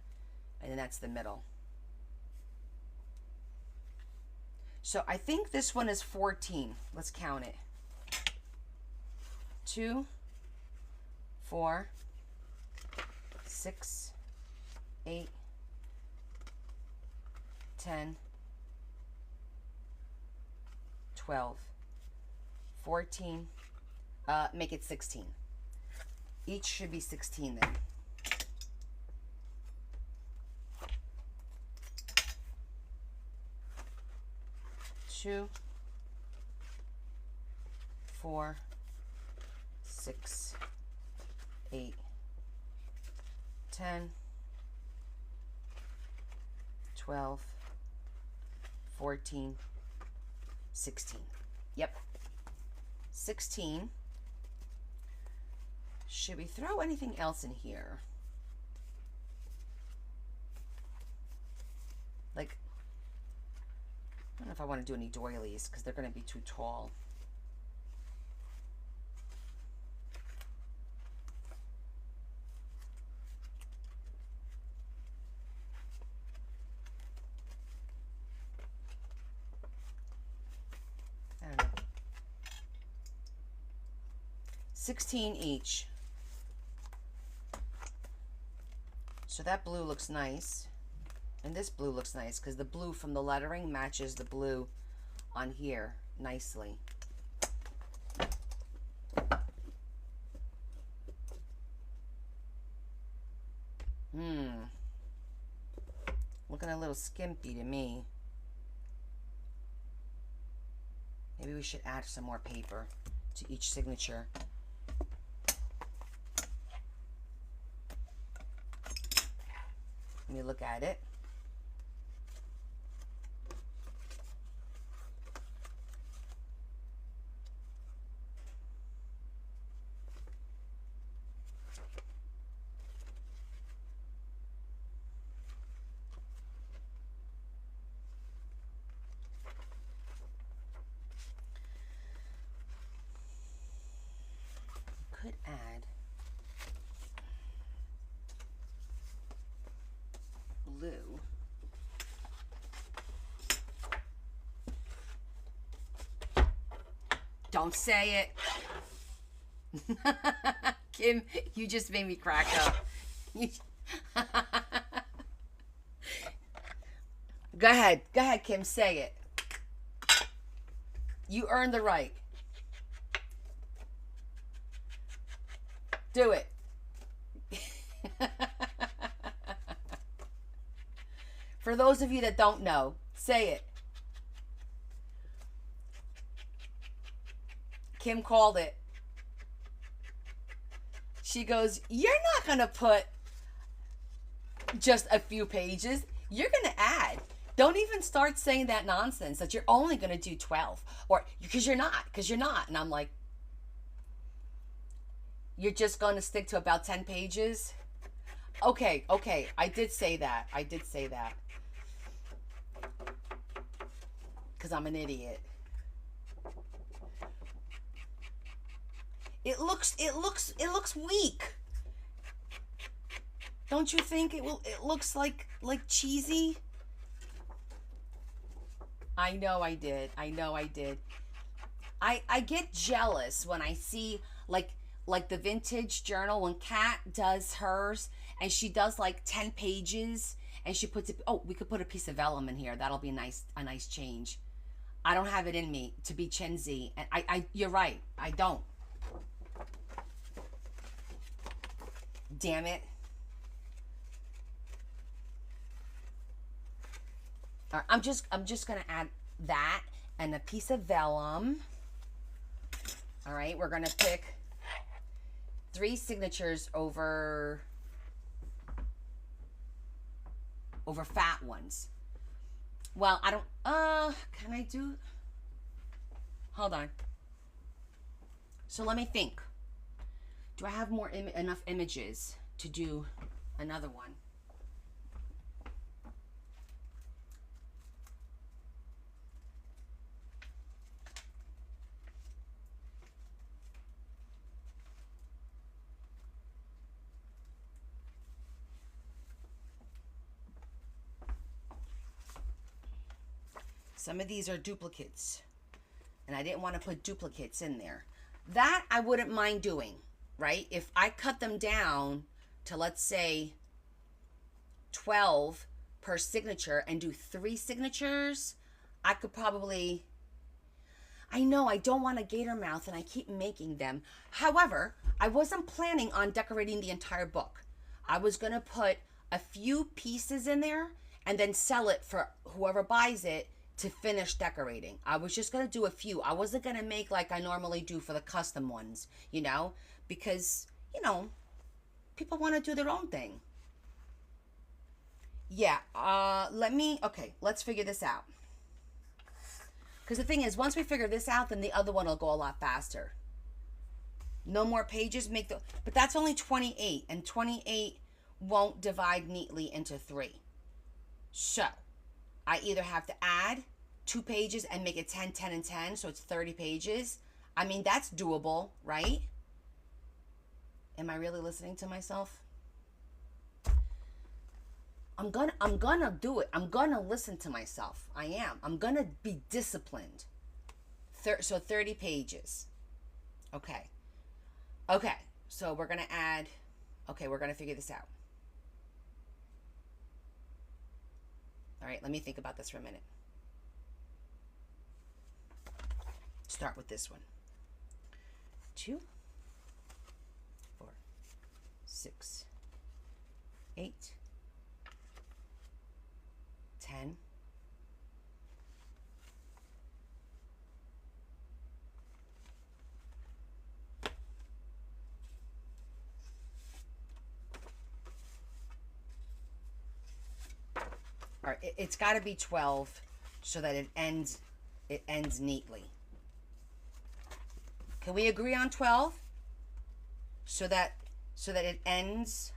And then that's the middle. So I think this one is 14. Let's count it. 2, 4, 6, 8, 10, 12, 14, make it 16. Each should be 16 then. Two, 4, 6, 8, 10, 12, 14, 16. Yep. 16. Should we throw anything else in here? Like, I don't know if I want to do any doilies because they're going to be too tall. I don't know. 16 each. So that blue looks nice. And this blue looks nice because the blue from the lettering matches the blue on here nicely. Looking a little skimpy to me. Maybe we should add some more paper to each signature. Let me look at it. Could add blue. Don't say it. Kim, you just made me crack up. Go ahead, Kim, say it. You earned the right. Do it. For those of you that don't know, say it. Kim called it. She goes, you're not going to put just a few pages. You're going to add. Don't even start saying that nonsense that you're only going to do 12. Or because you're not. And I'm like, you're just going to stick to about 10 pages? Okay. I did say that. Because I'm an idiot. It looks weak. Don't you think it looks like cheesy? I know I did. I get jealous when I see like the vintage journal when Kat does hers and she does like 10 pages and she puts it. Oh, we could put a piece of vellum in here. That'll be a nice change. I don't have it in me to be chintzy, and I you're right. I don't. Damn it. All right, I'm just gonna add that and a piece of vellum. All right, we're gonna pick 3 signatures over fat ones. Well, I don't, can I do, hold on. So let me think. Do I have enough images to do another one? Some of these are duplicates, and I didn't want to put duplicates in there. That I wouldn't mind doing, right? If I cut them down to, let's say, 12 per signature and do 3 signatures, I could probably, I know I don't want a gator mouth and I keep making them. However, I wasn't planning on decorating the entire book. I was going to put a few pieces in there and then sell it for whoever buys it to finish decorating. I was just going to do a few. I wasn't going to make like I normally do for the custom ones, you know, because, you know, people want to do their own thing. Yeah, let's figure this out. Because the thing is, once we figure this out, then the other one will go a lot faster. No more pages, but that's only 28, and 28 won't divide neatly into 3. So, I either have to add 2 pages and make it 10, 10, and 10, so it's 30 pages. I mean, that's doable, right? Am I really listening to myself? I'm gonna do it. I'm gonna listen to myself. I am. I'm gonna be disciplined. So 30 pages. Okay. So we're gonna add. Okay, we're gonna figure this out. All right, let me think about this for a minute. Start with this one. 2, 4, 6, 8, 10. All right, it's got to be 12 so that it ends neatly. Can we agree on 12? So that it ends.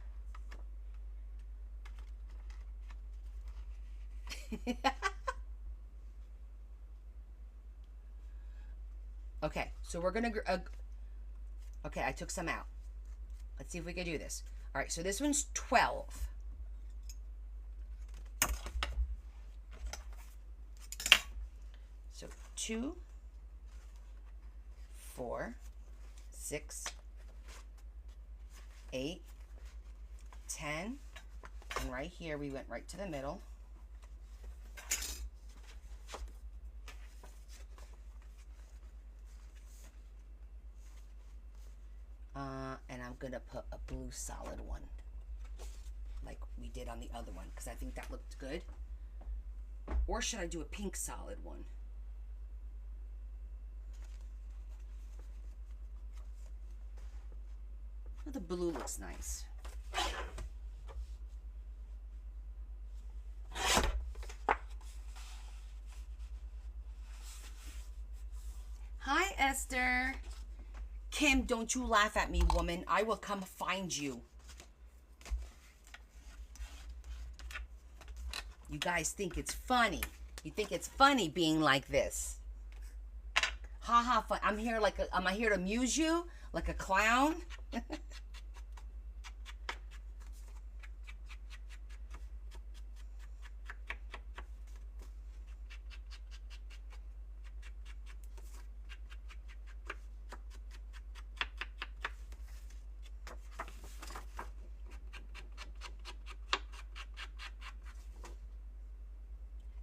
Okay, so we're gonna. Okay, I took some out. Let's see if we can do this. All right, so this one's 12. So 2, 4, 6, 8, 10, and right here we went right to the middle. And I'm gonna put a blue solid one, like we did on the other one, because I think that looked good. Or should I do a pink solid one? Oh, the blue looks nice. Hi, Esther. Kim, don't you laugh at me, woman. I will come find you. You guys think it's funny. You think it's funny being like this. Ha ha fun. I'm here like am I here to amuse you? Like a clown?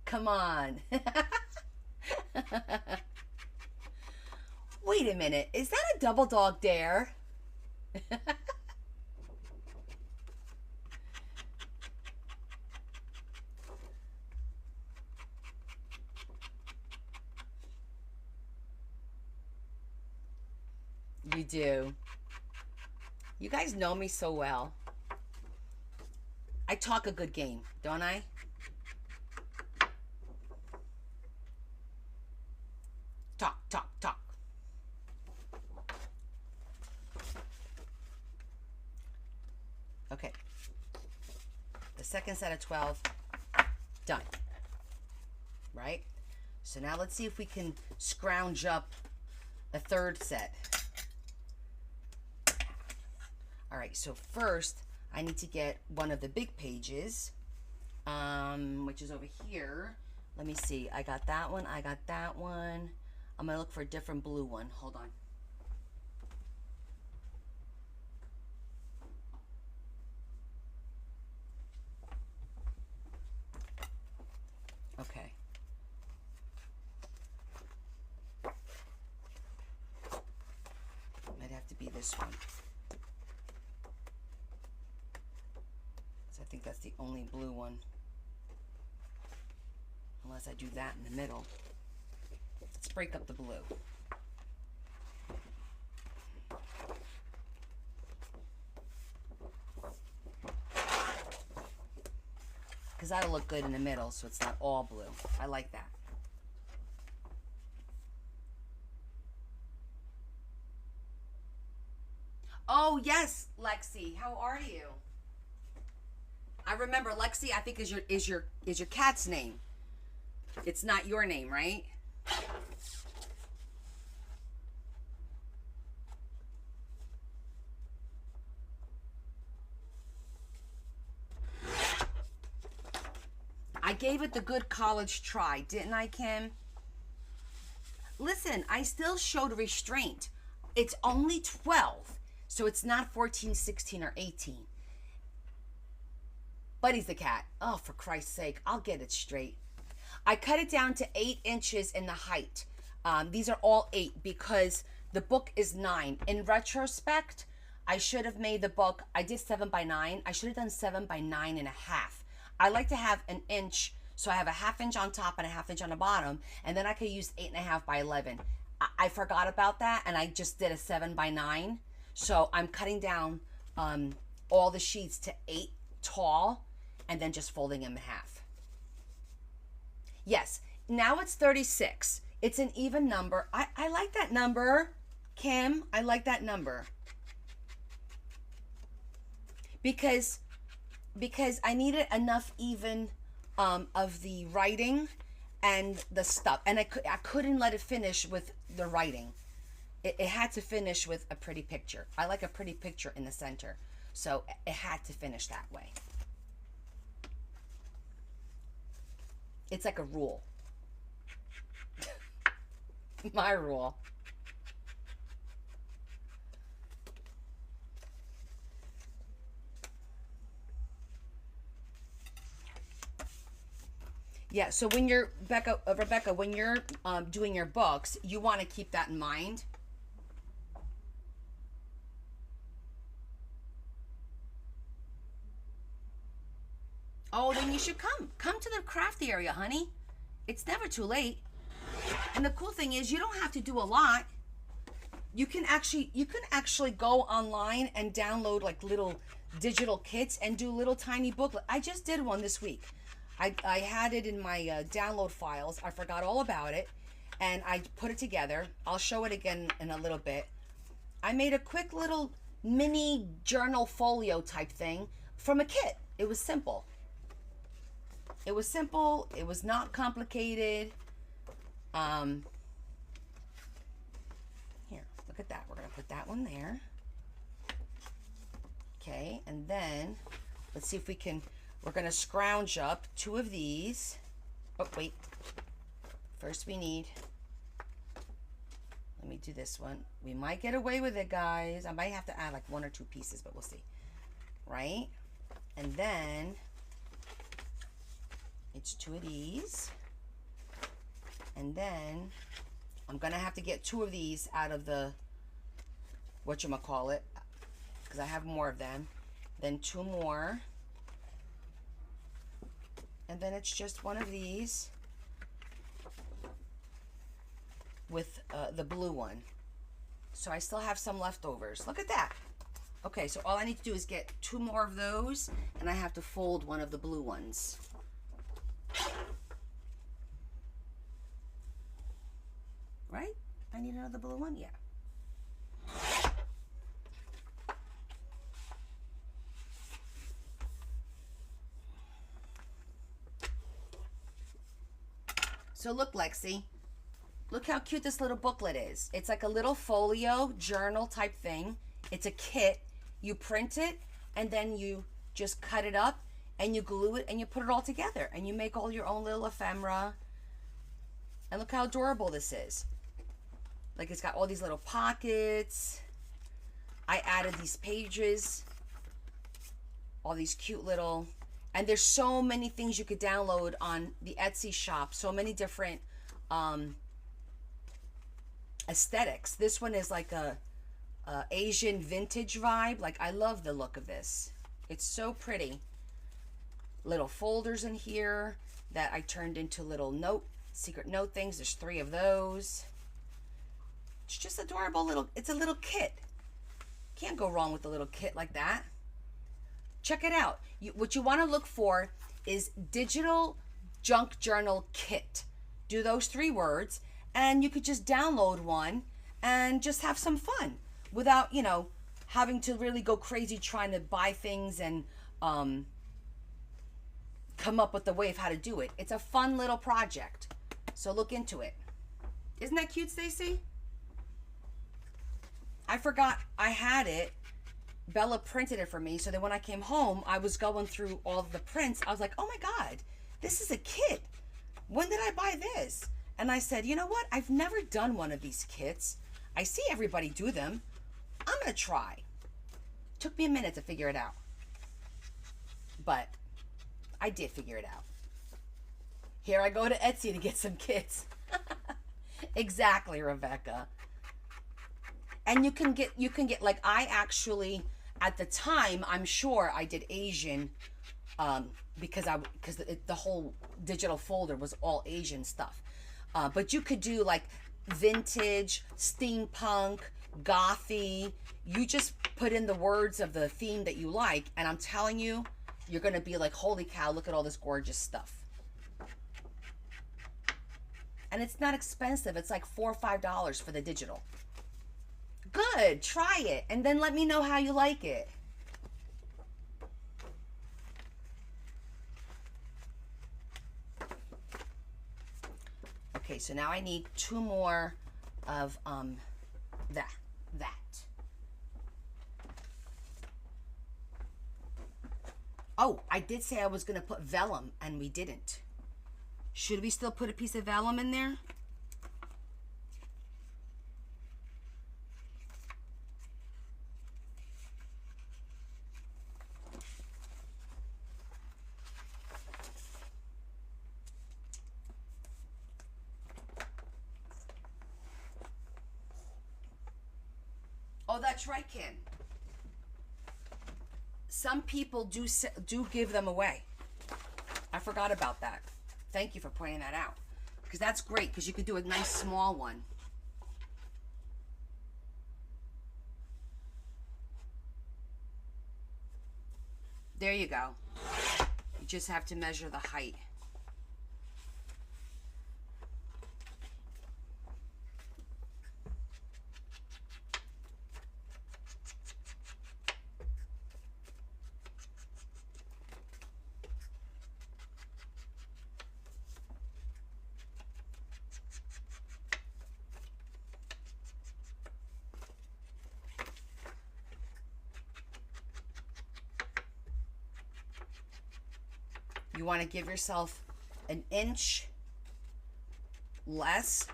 Come on. Wait a minute. Is that a double dog dare? You do. You guys know me so well. I talk a good game, don't I? Talk, talk, talk. Okay. The second set of 12, done. Right? So now let's see if we can scrounge up a third set. All right, so first I need to get one of the big pages, which is over here. Let me see. I got that one. I got that one. I'm going to look for a different blue one. Hold on. Okay. Might have to be this one. So I think that's the only blue one. Unless I do that in the middle. Let's break up the blue. Because that'll look good in the middle, so it's not all blue. I like that. Oh, yes, Lexi. How are you? I remember Lexi, I think is your cat's name. It's not your name, right? I gave it the good college try, didn't I, Kim? Listen, I still showed restraint. It's only 12, so it's not 14, 16, or 18. Buddy's the cat. Oh, for Christ's sake, I'll get it straight. I cut it down to 8 inches in the height. These are all 8 because the book is 9. In retrospect, I should have made the book, I did 7 by 9. I should have done 7 by 9.5. I like to have an inch, so I have a 1/2 inch on top and a 1/2 inch on the bottom, and then I could use 8.5 by 11. I forgot about that, and I just did a 7 by 9. So I'm cutting down all the sheets to 8 tall, and then just folding them in half. Yes, now it's 36. It's an even number. I like that number, Kim. I like that number. Because I needed enough even of the writing and the stuff. And I couldn't let it finish with the writing. It had to finish with a pretty picture. I like a pretty picture in the center. So it had to finish that way. It's like a rule. My rule. Yeah, so when you're Rebecca, when you're doing your books, you want to keep that in mind. Oh, then you should come to the crafty area, honey. It's never too late. And the cool thing is, you don't have to do a lot. You can actually go online and download like little digital kits and do little tiny booklet. I just did one this week. I had it in my download files. I forgot all about it, and I put it together. I'll show it again in a little bit. I made a quick little mini journal folio type thing from a kit. It was simple. It was simple. It was not complicated. Here, look at that. We're going to put that one there. Okay, and then let's see if we can, we're going to scrounge up 2 of these. Oh, wait. First we need, let me do this one. We might get away with it, guys. I might have to add like 1 or 2 pieces, but we'll see. Right? And then it's 2 of these. And then I'm going to have to get 2 of these out of the, whatchamacallit, because I have more of them. Then 2 more. And then it's just 1 of these with the blue one. So I still have some leftovers. Look at that. Okay, so all I need to do is get 2 more of those, and I have to fold 1 of the blue ones. Right? I need another blue one? Yeah. So look, Lexi. Look how cute this little booklet is. It's like a little folio journal type thing. It's a kit. You print it, and then you just cut it up, and you glue it, and you put it all together, and you make all your own little ephemera. And look how adorable this is. Like, it's got all these little pockets. I added these pages. All these cute little... And there's so many things you could download on the Etsy shop. So many different aesthetics. This one is like a Asian vintage vibe. Like, I love the look of this. It's so pretty. Little folders in here that I turned into little secret note things. There's 3 of those. It's just adorable little, it's a little kit. Can't go wrong with a little kit like that. Check it out. What you want to look for is digital junk journal kit. Do those 3 words, and you could just download one and just have some fun without, you know, having to really go crazy trying to buy things and come up with a way of how to do it. It's a fun little project. So look into it. Isn't that cute, Stacy? I forgot I had it. Bella printed it for me, so that when I came home, I was going through all of the prints. I was like, oh my God, this is a kit. When did I buy this? And I said, you know what? I've never done one of these kits. I see everybody do them. I'm going to try. Took me a minute to figure it out. But I did figure it out. Here I go to Etsy to get some kits. Exactly, Rebecca. And you can get like, I actually, at the time, I'm sure I did Asian, because the whole digital folder was all Asian stuff. But you could do like vintage, steampunk, gothy. You just put in the words of the theme that you like, and I'm telling you, you're gonna be like, holy cow, look at all this gorgeous stuff. And it's not expensive. It's like $4 or $5 for the digital. Good, try it, and then let me know how you like it. Okay, so now I need 2 more of that. Oh, I did say I was gonna put vellum, and we didn't. Should we still put a piece of vellum in there? Oh, that's right, Kim. Some people do give them away. I forgot about that. Thank you for pointing that out. Because that's great, because you could do a nice small one. There you go. You just have to measure the height. You want to give yourself an inch less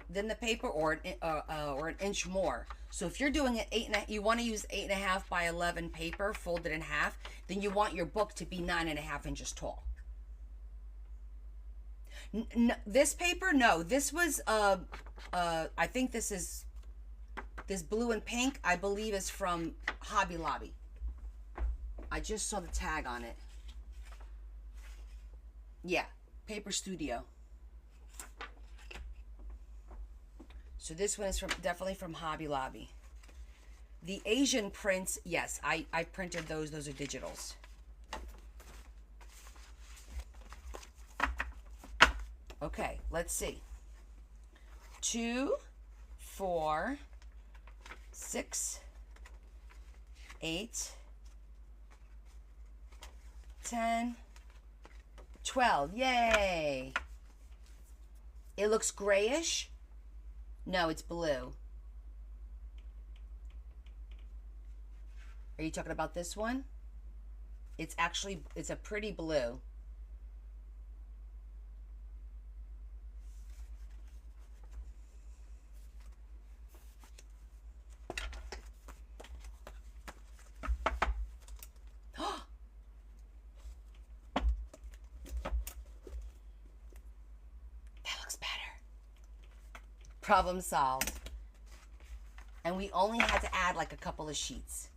than the paper, or an inch more. So if you're doing an you want to use 8.5 by 11 paper folded in half, then you want your book to be 9.5 inches tall. This paper, no, this was I think this blue and pink, I believe, is from Hobby Lobby. I just saw the tag on it. Yeah, Paper Studio. So this one is definitely from Hobby Lobby. The Asian prints, yes, I printed those. Those are digitals. Okay, let's see. 2, 4, 6, 8, 10, 12. Yay! It looks grayish. No, it's blue. Are you talking about this one? It's a pretty blue. Problem solved. And we only had to add like a couple of sheets.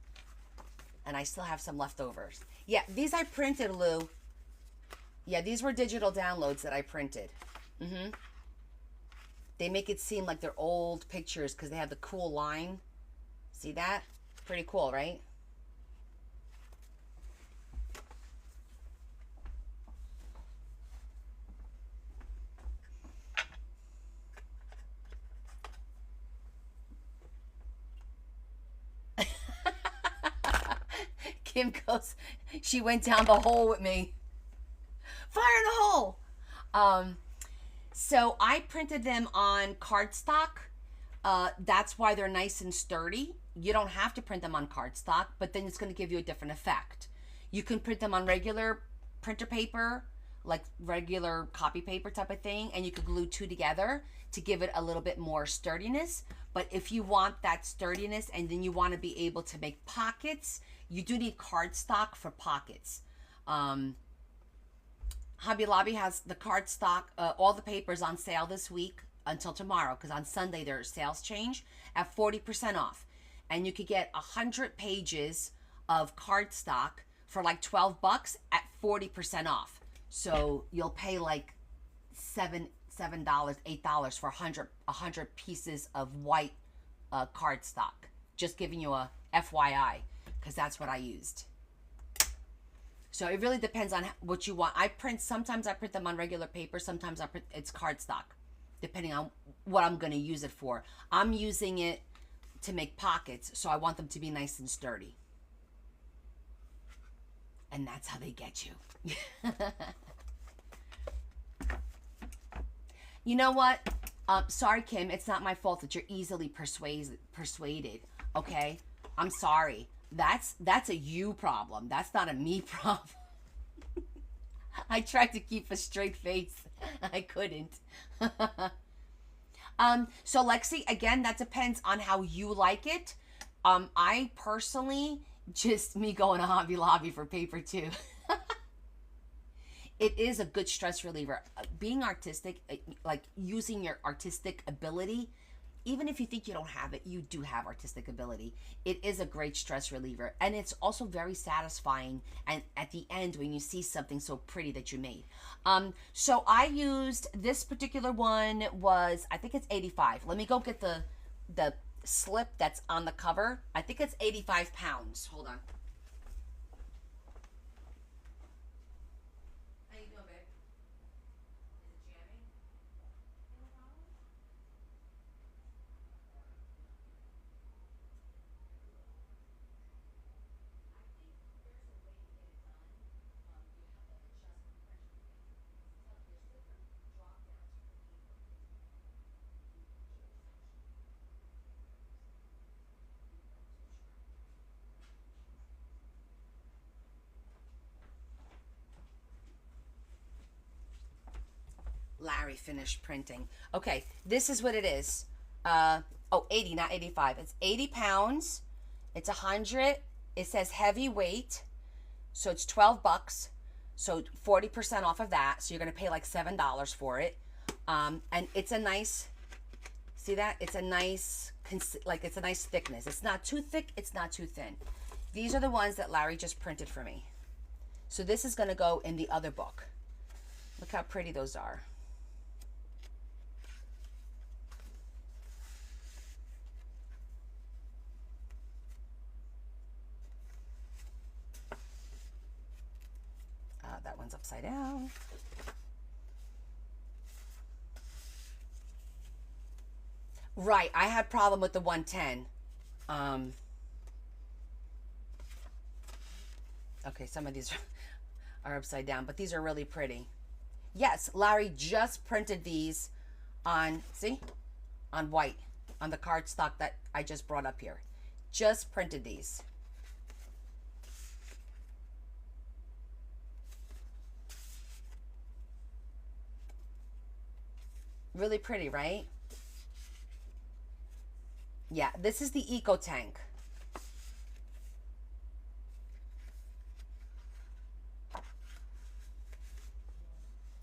And I still have some leftovers. Yeah, these I printed, Lou. Yeah, these were digital downloads that I printed. They make it seem like they're old pictures because they have the cool line. See that? Pretty cool, right? Kim goes, she went down the hole with me. Fire in the hole. So I printed them on cardstock. That's why they're nice and sturdy. You don't have to print them on cardstock, but then it's going to give you a different effect. You can print them on regular printer paper, like regular copy paper type of thing, and you could glue two together to give it a little bit more sturdiness. But if you want that sturdiness and then you want to be able to make pockets, you do need cardstock for pockets. Hobby Lobby has the cardstock, all the papers on sale this week until tomorrow, because on Sunday their sales change at 40% off. And you could get 100 pages of cardstock for like $12 at 40% off. So you'll pay like $7, $8 for 100 pieces of white cardstock. Just giving you a FYI, because that's what I used. So it really depends on what you want. Sometimes I print them on regular paper. Sometimes it's cardstock, depending on what I'm going to use it for. I'm using it to make pockets, so I want them to be nice and sturdy. And that's how they get you. You know what? Sorry, Kim. It's not my fault that you're easily persuaded. Okay? I'm sorry. That's a you problem. That's not a me problem. I tried to keep a straight face. I couldn't. So Lexi, again, that depends on how you like it. I personally, just me going to Hobby Lobby for paper too. It is a good stress reliever. Being artistic, like using your artistic ability, even if you think you don't have it, you do have artistic ability. It is a great stress reliever, and it's also very satisfying. And at the end, when you see something so pretty that you made, so I used this particular one was, I think it's 85. Let me go get the slip that's on the cover. I think it's 85 pounds. Hold on. How you doing, babe? Is it jamming? Larry finished printing. Okay, this is what it is. 80, not 85. It's 80 pounds. It's 100. It says heavy weight. So it's $12. So 40% off of that. So you're going to pay like $7 for it. And it's a nice, see that? It's a nice, it's a nice thickness. It's not too thick. It's not too thin. These are the ones that Larry just printed for me. So this is going to go in the other book. Look how pretty those are. That one's upside down. Right, I had problem with the 110. Okay, some of these are upside down, but these are really pretty. Yes, Larry just printed these on, see? On white, on the cardstock that I just brought up here. Just printed these. Really pretty, right? Yeah, this is the Eco Tank.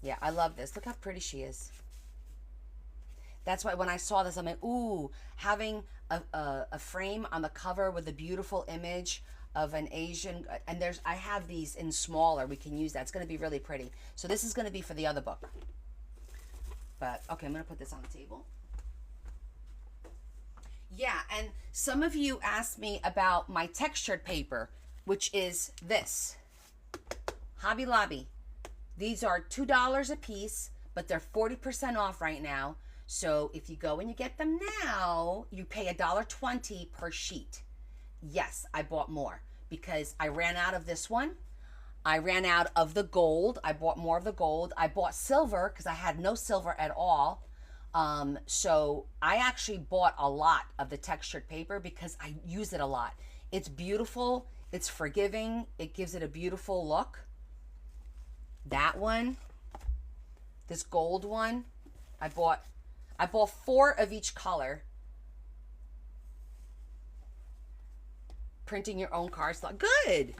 Yeah, I love this. Look how pretty she is. That's why when I saw this, I'm like, ooh, having a frame on the cover with a beautiful image of an Asian, and I have these in smaller. We can use that. It's going to be really pretty. So this is going to be for the other book. But, okay, I'm going to put this on the table. Yeah, and some of you asked me about my textured paper, which is this. Hobby Lobby. These are $2 a piece, but they're 40% off right now. So if you go and you get them now, you pay $1.20 per sheet. Yes, I bought more because I ran out of this one. I ran out of the gold. I bought more of the gold. I bought silver because I had no silver at all. So I actually bought a lot of the textured paper because I use it a lot. It's beautiful. It's forgiving. It gives it a beautiful look. That one, this gold one, I bought 4 of each color. Printing your own cardstock. Good.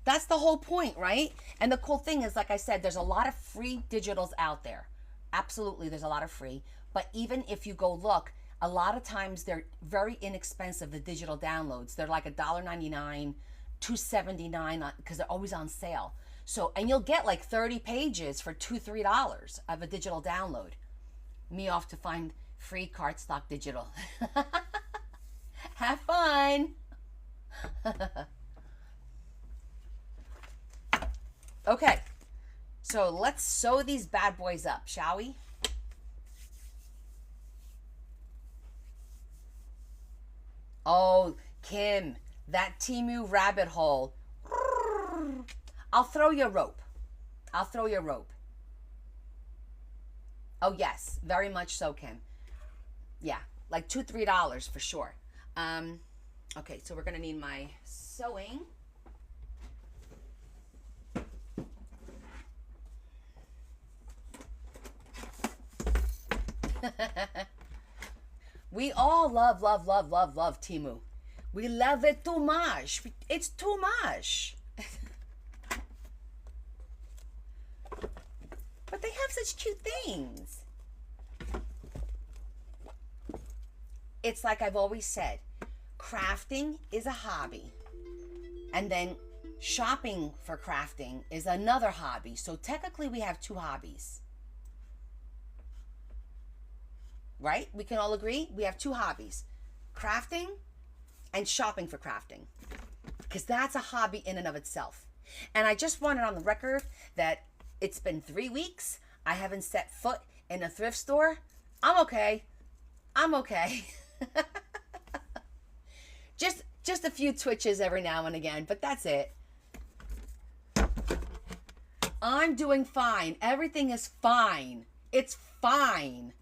That's the whole point, right? And the cool thing is, like I said, there's a lot of free digitals out there. Absolutely, there's a lot of free. But even if you go look, a lot of times they're very inexpensive, the digital downloads. They're like $1.99, $2.79 because they're always on sale. So, and you'll get like 30 pages for $2, $3 of a digital download. Me off to find free cardstock digital. Have fun. Okay, so let's sew these bad boys up, shall we? Oh, Kim, that Temu rabbit hole. I'll throw you a rope. I'll throw you a rope. Oh, yes, very much so, Kim. Yeah, like $2, $3 for sure. Okay, so we're going to need my sewing. We all love Temu. We love it too much. It's too much. But they have such cute things. it's like I've always said, crafting is a hobby. And then shopping for crafting is another hobby. So technically we have 2 hobbies. Right? We can all agree we have 2 hobbies. Crafting and shopping for crafting. Because that's a hobby in and of itself. And I just wanted on the record that it's been 3 weeks. I haven't set foot in a thrift store. I'm okay. I'm okay. Just a few twitches every now and again, but that's it. I'm doing fine. Everything is fine. It's fine.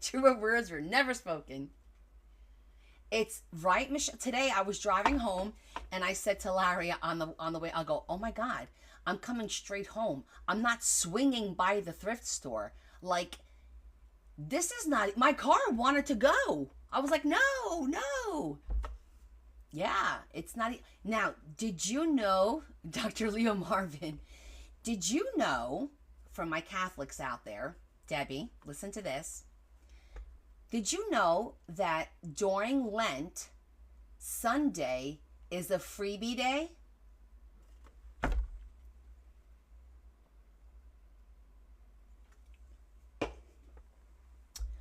Truer words were never spoken. It's right, Michelle. Today I was driving home and I said to Larry on the way, I'll go, oh my God, I'm coming straight home. I'm not swinging by the thrift store. Like, this is not, my car wanted to go. I was like, no. Yeah, it's not. Now, did you know, Dr. Leo Marvin, did you know, from my Catholics out there, Debbie, listen to this. Did you know that during Lent, Sunday is a freebie day?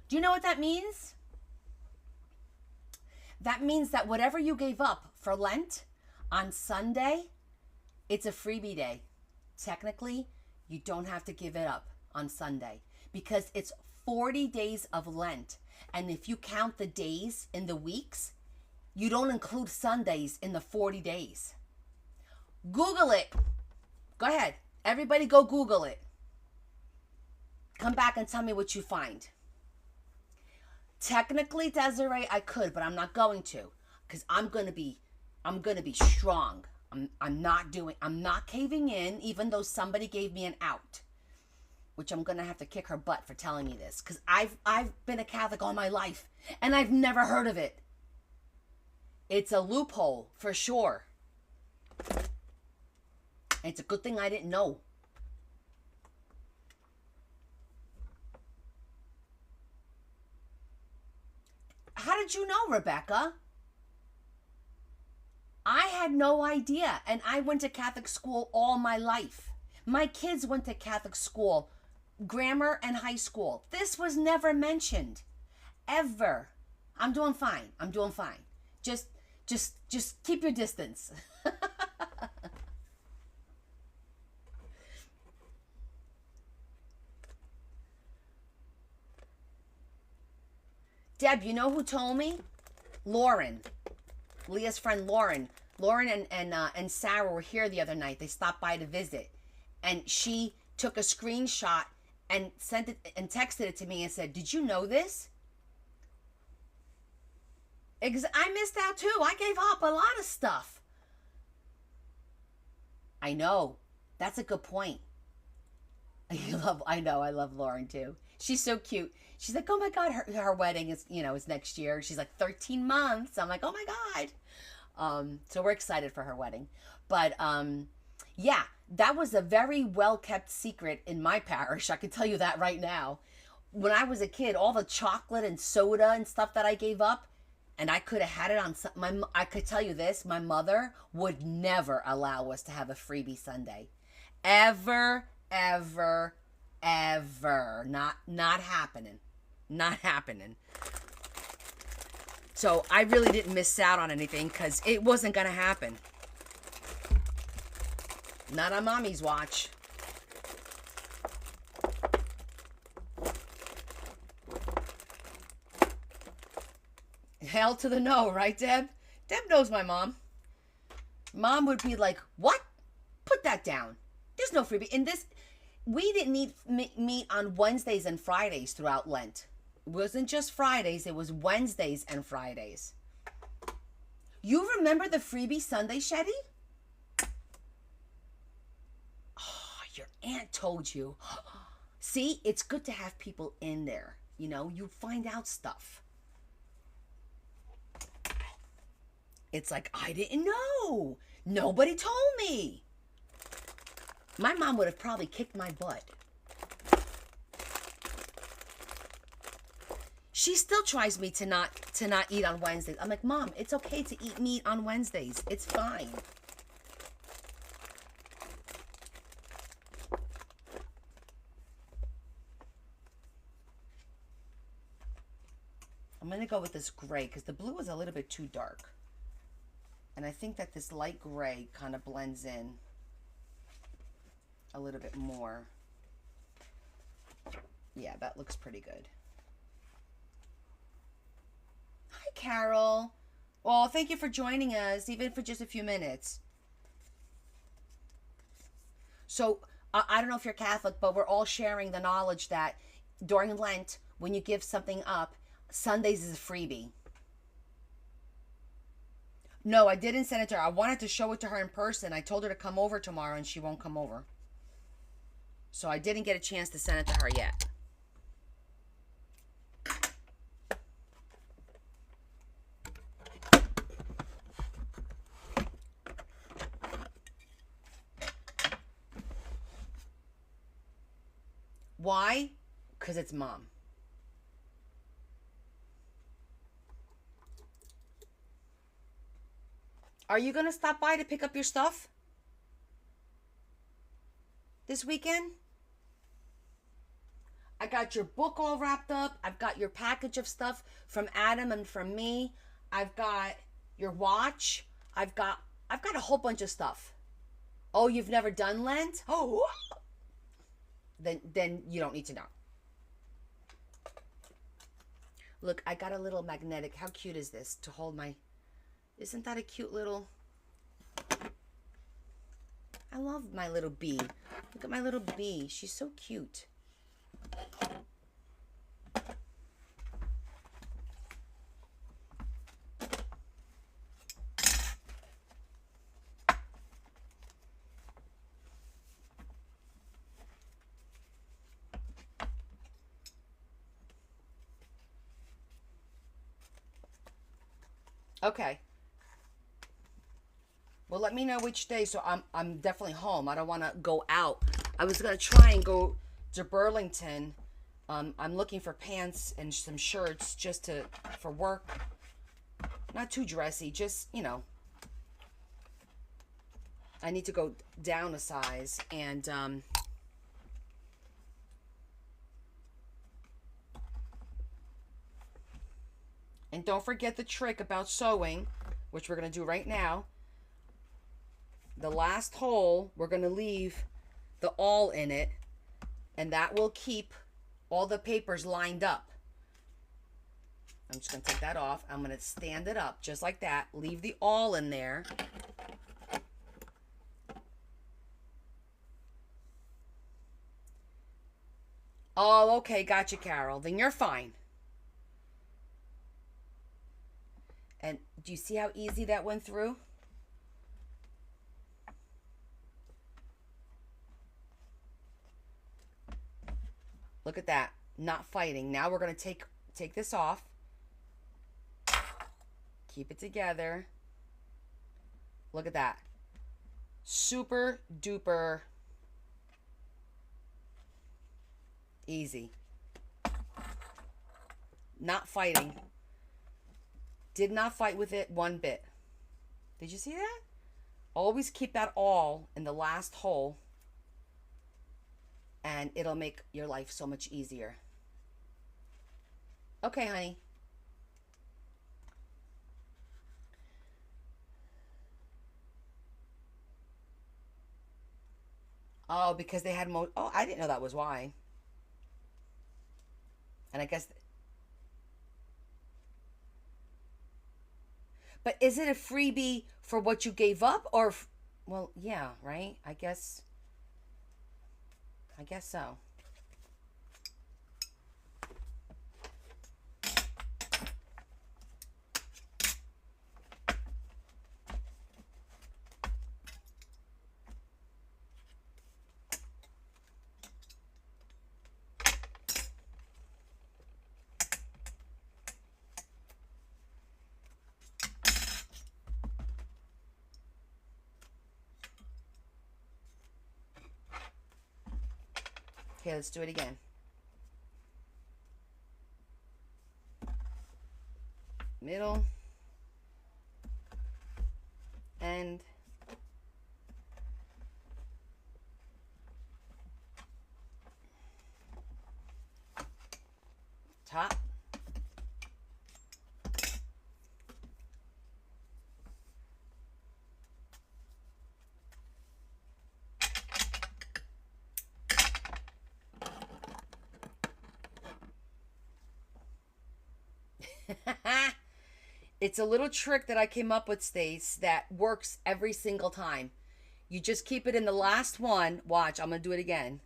Do you know what that means? That means that whatever you gave up for Lent on Sunday, it's a freebie day. Technically, you don't have to give it up on Sunday because it's 40 days of Lent. And if you count the days in the weeks, you don't include Sundays in the 40 days. Google it. Go ahead. Everybody go Google it. Come back and tell me what you find. Technically, Desiree, I could, but I'm not going to, because I'm gonna be strong. I'm not caving in, even though somebody gave me an out, which I'm gonna have to kick her butt for telling me this, because I've been a Catholic all my life and I've never heard of it. It's a loophole for sure. It's a good thing I didn't know. How did you know, Rebecca? I had no idea, and I went to Catholic school all my life. My kids went to Catholic school, grammar and high school. This was never mentioned, ever. I'm doing fine. Just keep your distance. Deb, you know who told me? Lauren. Leah's friend Lauren. Lauren and Sarah were here the other night. They stopped by to visit. And she took a screenshot and sent it and texted it to me and said, "Did you know this?" I missed out too. I gave up a lot of stuff. I know. That's a good point. I love Lauren too. She's so cute. She's like, oh my God, her wedding is next year. She's like 13 months. I'm like, oh my God. So we're excited for her wedding. But yeah, that was a very well kept secret in my parish. I can tell you that right now. When I was a kid, all the chocolate and soda and stuff that I gave up, and I could have had it on I could tell you this, my mother would never allow us to have a freebie Sunday. Ever. Not happening. Not happening. So I really didn't miss out on anything because it wasn't going to happen. Not on Mommy's watch. Hell to the no, right, Deb? Deb knows my mom. Mom would be like, what? Put that down. There's no freebie. In this, we didn't eat meat on Wednesdays and Fridays throughout Lent. It wasn't just Fridays, it was Wednesdays and Fridays. You remember the freebie Sunday, Shetty? Oh, your aunt told you. See, it's good to have people in there. You find out stuff. It's like, I didn't know. Nobody told me. My mom would have probably kicked my butt. She still tries me to not eat on Wednesdays. I'm like, Mom, it's okay to eat meat on Wednesdays. It's fine. I'm going to go with this gray because the blue is a little bit too dark. And I think that this light gray kind of blends in a little bit more. Yeah, that looks pretty good. Hi, Carol. Well, thank you for joining us, even for just a few minutes. So, I don't know if you're Catholic, but we're all sharing the knowledge that during Lent, when you give something up, Sundays is a freebie. No, I didn't send it to her. I wanted to show it to her in person. I told her to come over tomorrow, and she won't come over. So I didn't get a chance to send it to her yet. Why? Because it's Mom. Are you going to stop by to pick up your stuff this weekend? I got your book all wrapped up. I've got your package of stuff from Adam and from me. I've got your watch. I've got a whole bunch of stuff. Oh, you've never done Lent? Oh, then you don't need to know. Look, I got a little magnetic. How cute is this to hold my... Isn't that a cute little... I love my little bee. Look at my little bee. She's so cute. Okay. Well, let me know which day, so I'm definitely home. I don't want to go out. I was going to try and go to Burlington. I'm looking for pants and some shirts just for work. Not too dressy, just, you know. I need to go down a size, and don't forget the trick about sewing, which we're going to do right now. The last hole, we're going to leave the awl in it, and that will keep all the papers lined up. I'm just going to take that off. I'm going to stand it up just like that. Leave the awl in there. Oh, okay. Gotcha, Carol. Then you're fine. And do you see how easy that went through? Look at that. Not fighting. Now we're going to take this off. Keep it together. Look at that. Super duper easy. Not fighting. Did not fight with it one bit. Did you see that? Always keep that awl in the last hole, and it'll make your life so much easier. Okay, honey. Oh, because they had oh, I didn't know that was why. And I guess... But is it a freebie for what you gave up, or... Well, yeah, right? I guess so. Okay, let's do it again. Middle. End. Top. It's a little trick that I came up with, Stace, that works every single time. You just keep it in the last one. Watch, I'm going to do it again.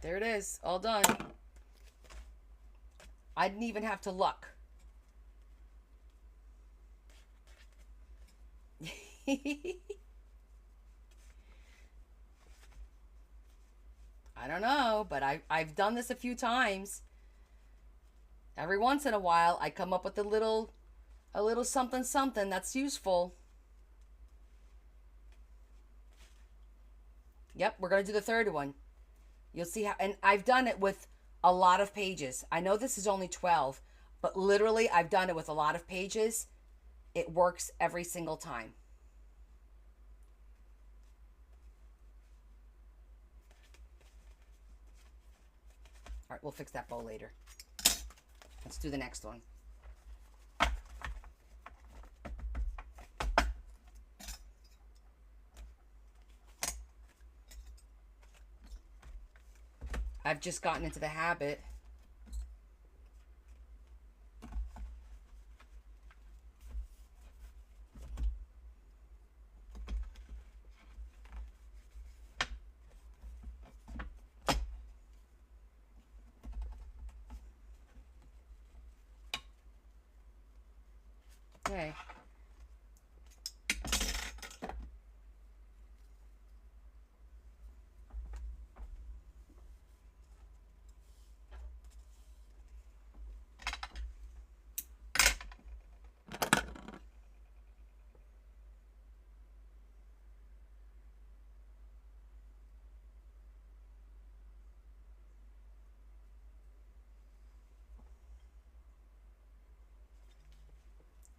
There it is, all done. I didn't even have to look. I don't know, but I've done this a few times. Every once in a while, I come up with a little something something that's useful. Yep, we're gonna do the third one. You'll see how, and I've done it with a lot of pages. I know this is only 12, but literally I've done it with a lot of pages. It works every single time. All right, we'll fix that bow later. Let's do the next one. I've just gotten into the habit. Okay.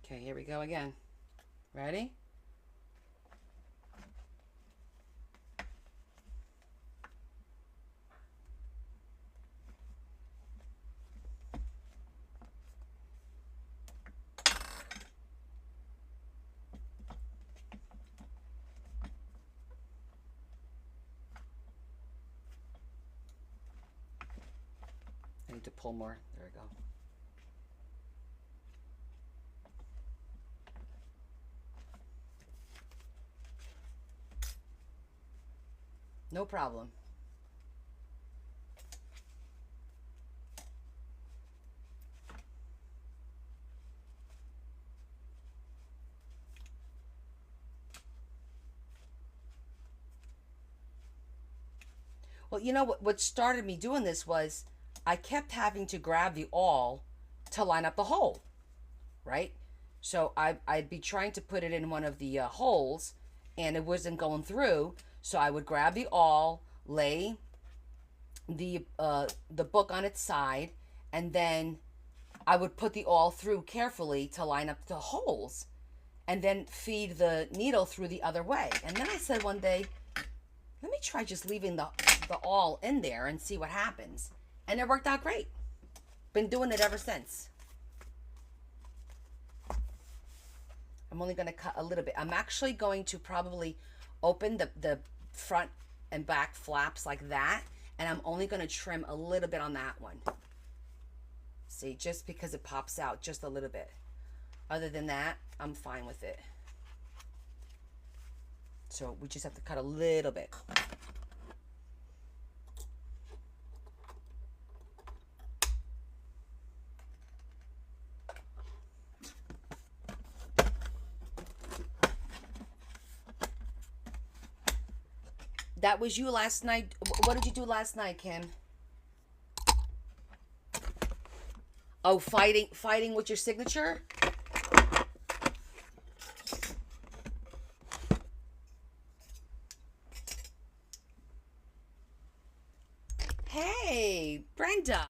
Okay, here we go again. Ready? I need to pull more. There we go. No problem. Well, you know what started me doing this was I kept having to grab the awl to line up the hole, right? So I'd be trying to put it in one of the holes and it wasn't going through. So I would grab the awl, lay the book on its side, and then I would put the awl through carefully to line up the holes, and then feed the needle through the other way. And then I said one day, let me try just leaving the awl in there and see what happens. And it worked out great. Been doing it ever since. I'm only going to cut a little bit. I'm actually going to probably open the front and back flaps like that, and I'm only going to trim a little bit on that one. See, just because it pops out just a little bit. Other than that, I'm fine with it. So we just have to cut a little bit. That was you last night. What did you do last night, Kim? Oh, fighting with your signature? Hey, Brenda.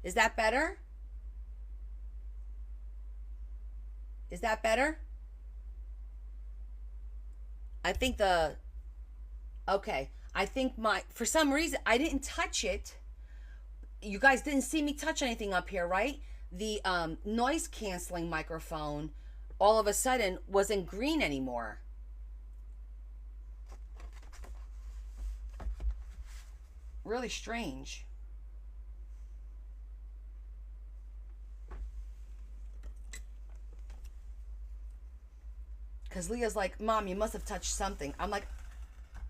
Is that better? Is that better? I think the okay. I think for some reason I didn't touch it. You guys didn't see me touch anything up here, right? The noise canceling microphone all of a sudden wasn't green anymore. Really strange. Because Leah's like, Mom, you must have touched something. I'm like,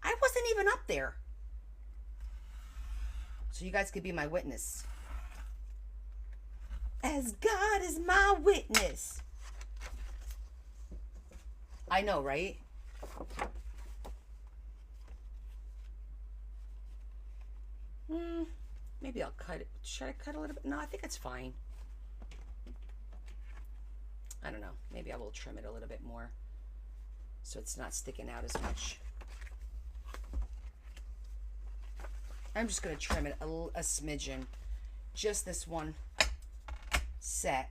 I wasn't even up there. So you guys could be my witness. As God is my witness. I know, right? Maybe I'll cut it. Should I cut a little bit? No, I think it's fine. I don't know. Maybe I will trim it a little bit more so it's not sticking out as much. I'm just going to trim it a smidgen. Just this one set.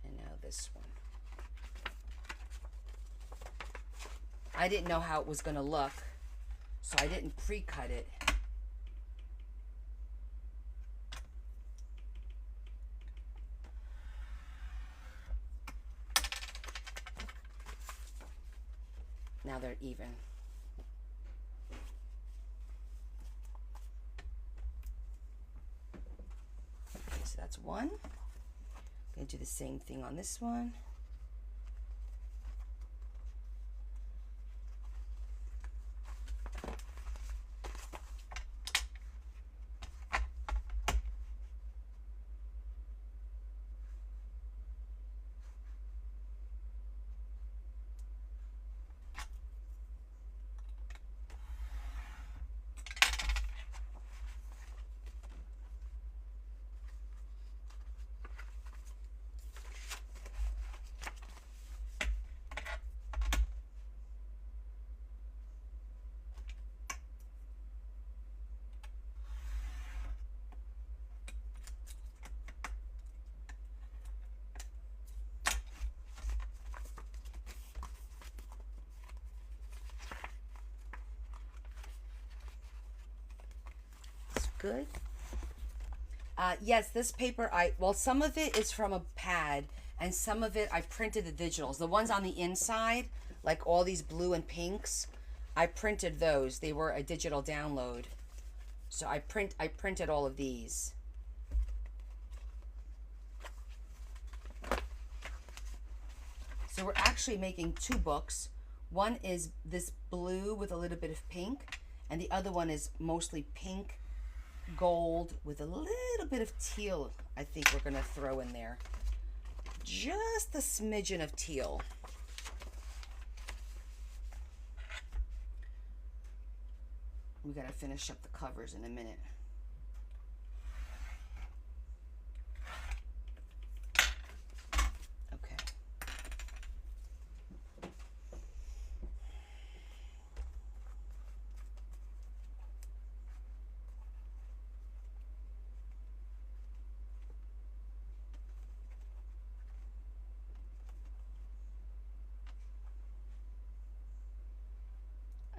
And now this one. I didn't know how it was going to look, so I didn't pre-cut it. Now they're even. Okay, so that's one. I'm going to do the same thing on this one. Good. Yes, this paper, well, some of it is from a pad, and some of it I printed the digitals. The ones on the inside, like all these blue and pinks, I printed those. They were a digital download. So I printed all of these. So we're actually making two books. One is this blue with a little bit of pink, and the other one is mostly pink, gold with a little bit of teal. I think we're gonna throw in there just a smidgen of teal. We gotta finish up the covers in a minute.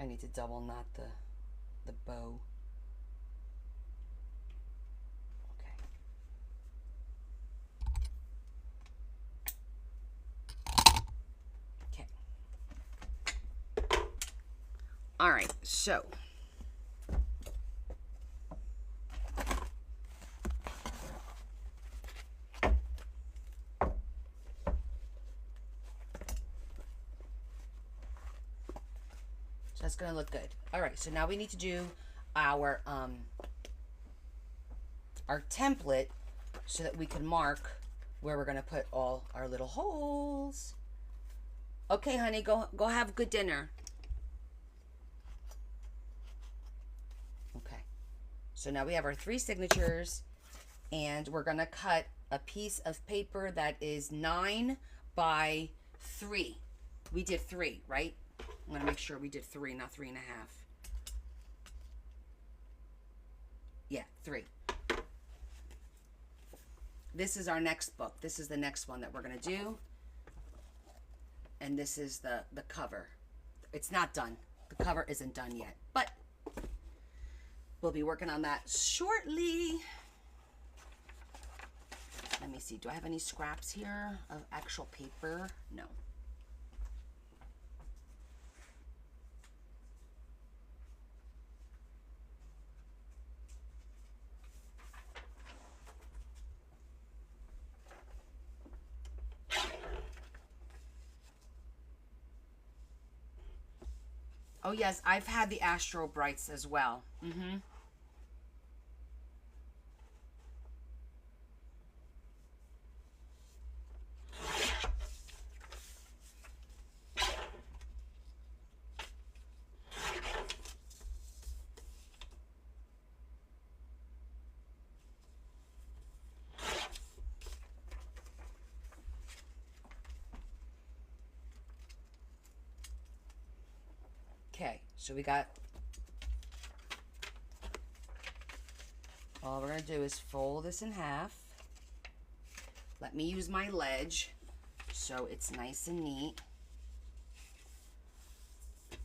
I need to double knot the bow. Okay. All right, so that's gonna look good. All right, so now we need to do our template so that we can mark where we're gonna put all our little holes. Okay, honey, go have a good dinner. Okay, so now we have our 3 signatures, and we're gonna cut a piece of paper that is 9 by 3. We did 3, right? I'm gonna make sure we did 3, not 3.5. Yeah, 3. This is our next book. This is the next one that we're gonna do. And this is the cover. It's not done. The cover isn't done yet, but we'll be working on that shortly. Let me see. Do I have any scraps here of actual paper? No. Oh yes, I've had the Astro Brights as well. Mm-hmm. Okay, so we got, all we're gonna do is fold this in half. Let me use my ledge so it's nice and neat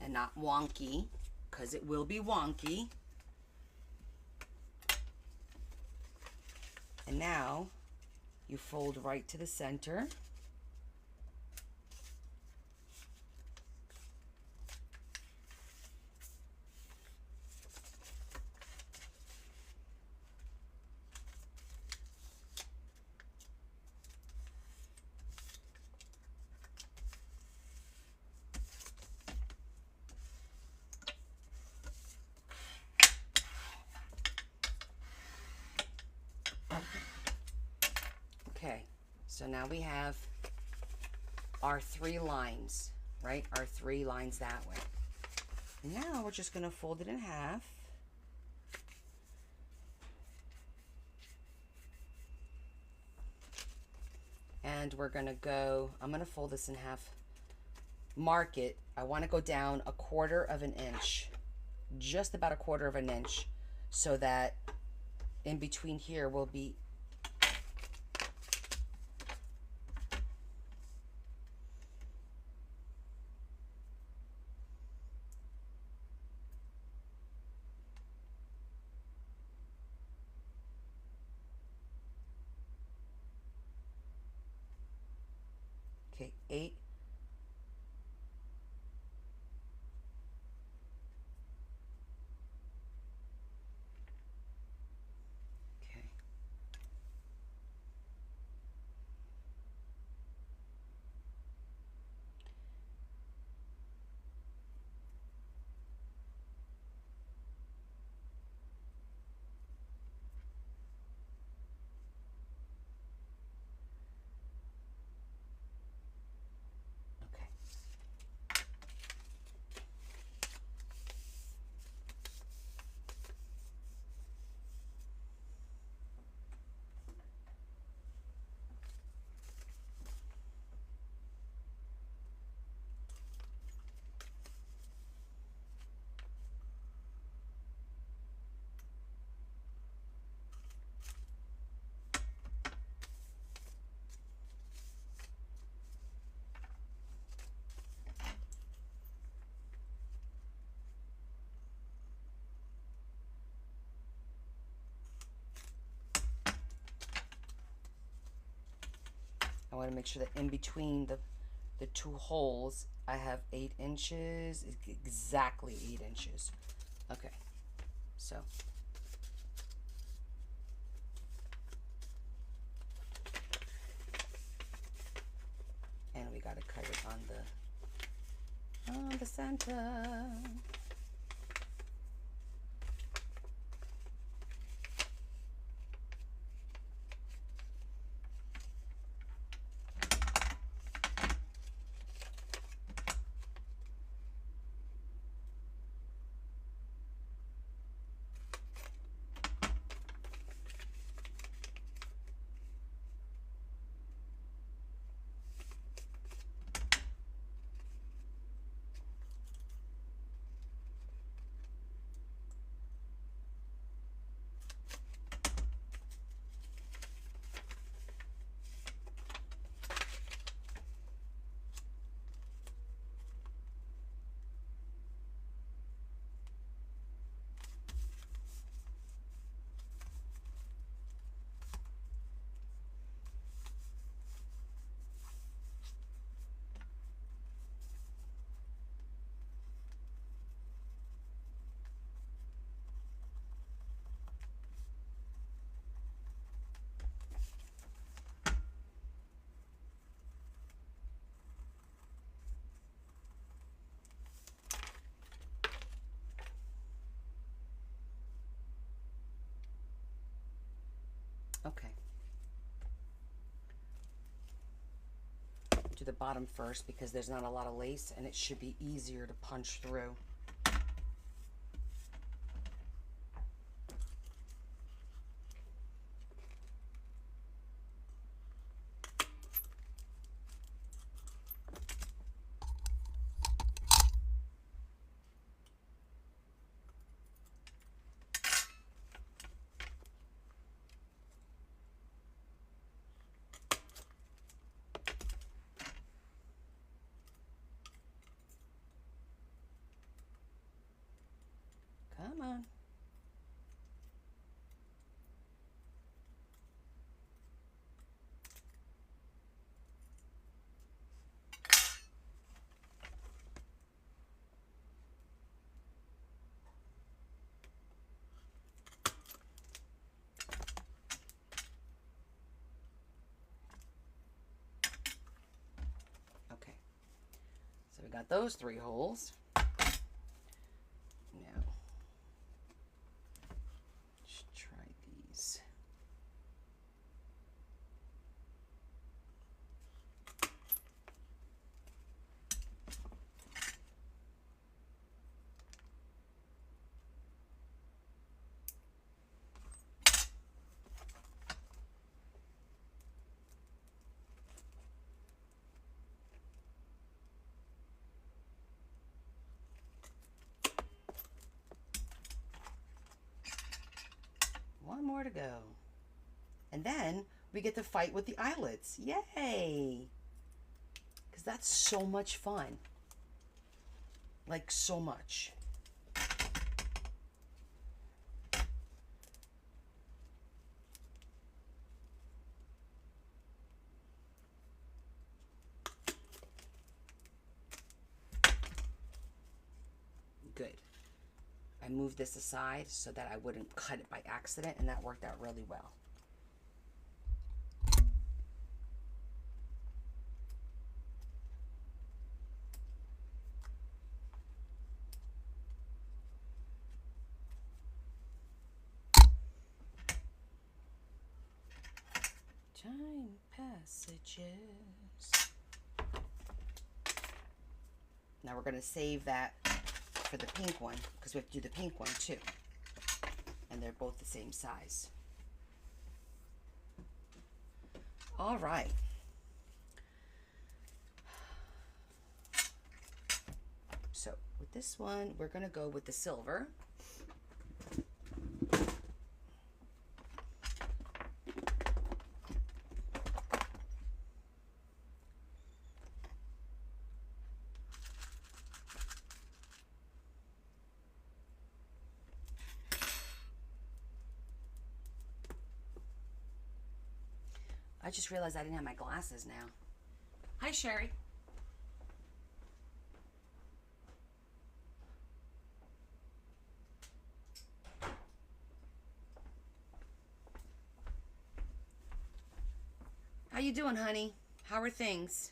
and not wonky, because it will be wonky. And now you fold right to the center. Okay, so now we have our 3 lines, right? Our 3 lines that way. And now we're just gonna fold it in half. And we're gonna go, I'm gonna fold this in half, mark it. I wanna go down 1/4 of an inch, just about 1/4 of an inch, so that in between here will be okay, 8. Okay. I want to make sure that in between the two holes, I have 8 inches, exactly 8 inches. Okay, so. And we gotta cut it on the center. Okay. Do the bottom first because there's not a lot of lace and it should be easier to punch through. Come on. Okay. So we got those 3 holes. Now, let's try these. One more to go. And then we get to fight with the eyelets. Yay! Because that's so much fun. Like, so much. Good. I moved this aside so that I wouldn't cut it by accident, and that worked out really well. Time passages. Now we're going to save that for the pink one because we have to do the pink one too. And they're both the same size. All right. So with this one, we're going to go with the silver. I just realized I didn't have my glasses now. Hi, Sherry. How you doing, honey? How are things?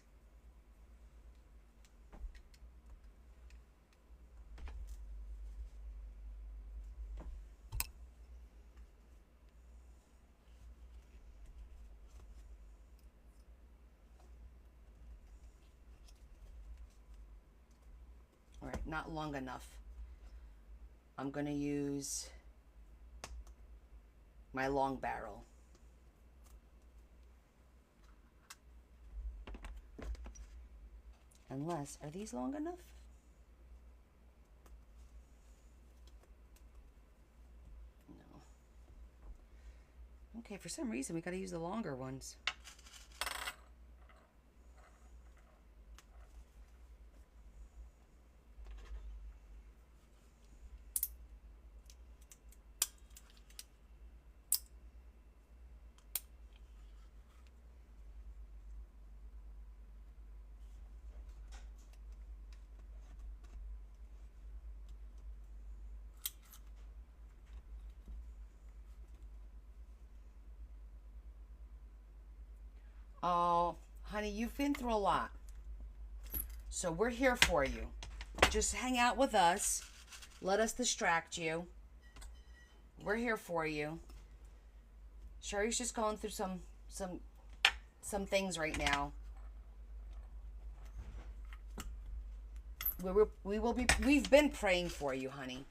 All right, not long enough. I'm going to use my long barrel. Unless, are these long enough? No. Okay, for some reason we got to use the longer ones. Oh, honey, you've been through a lot. So we're here for you. Just hang out with us. Let us distract you. We're here for you. Sherry's just going through some things right now. We've been praying for you, honey.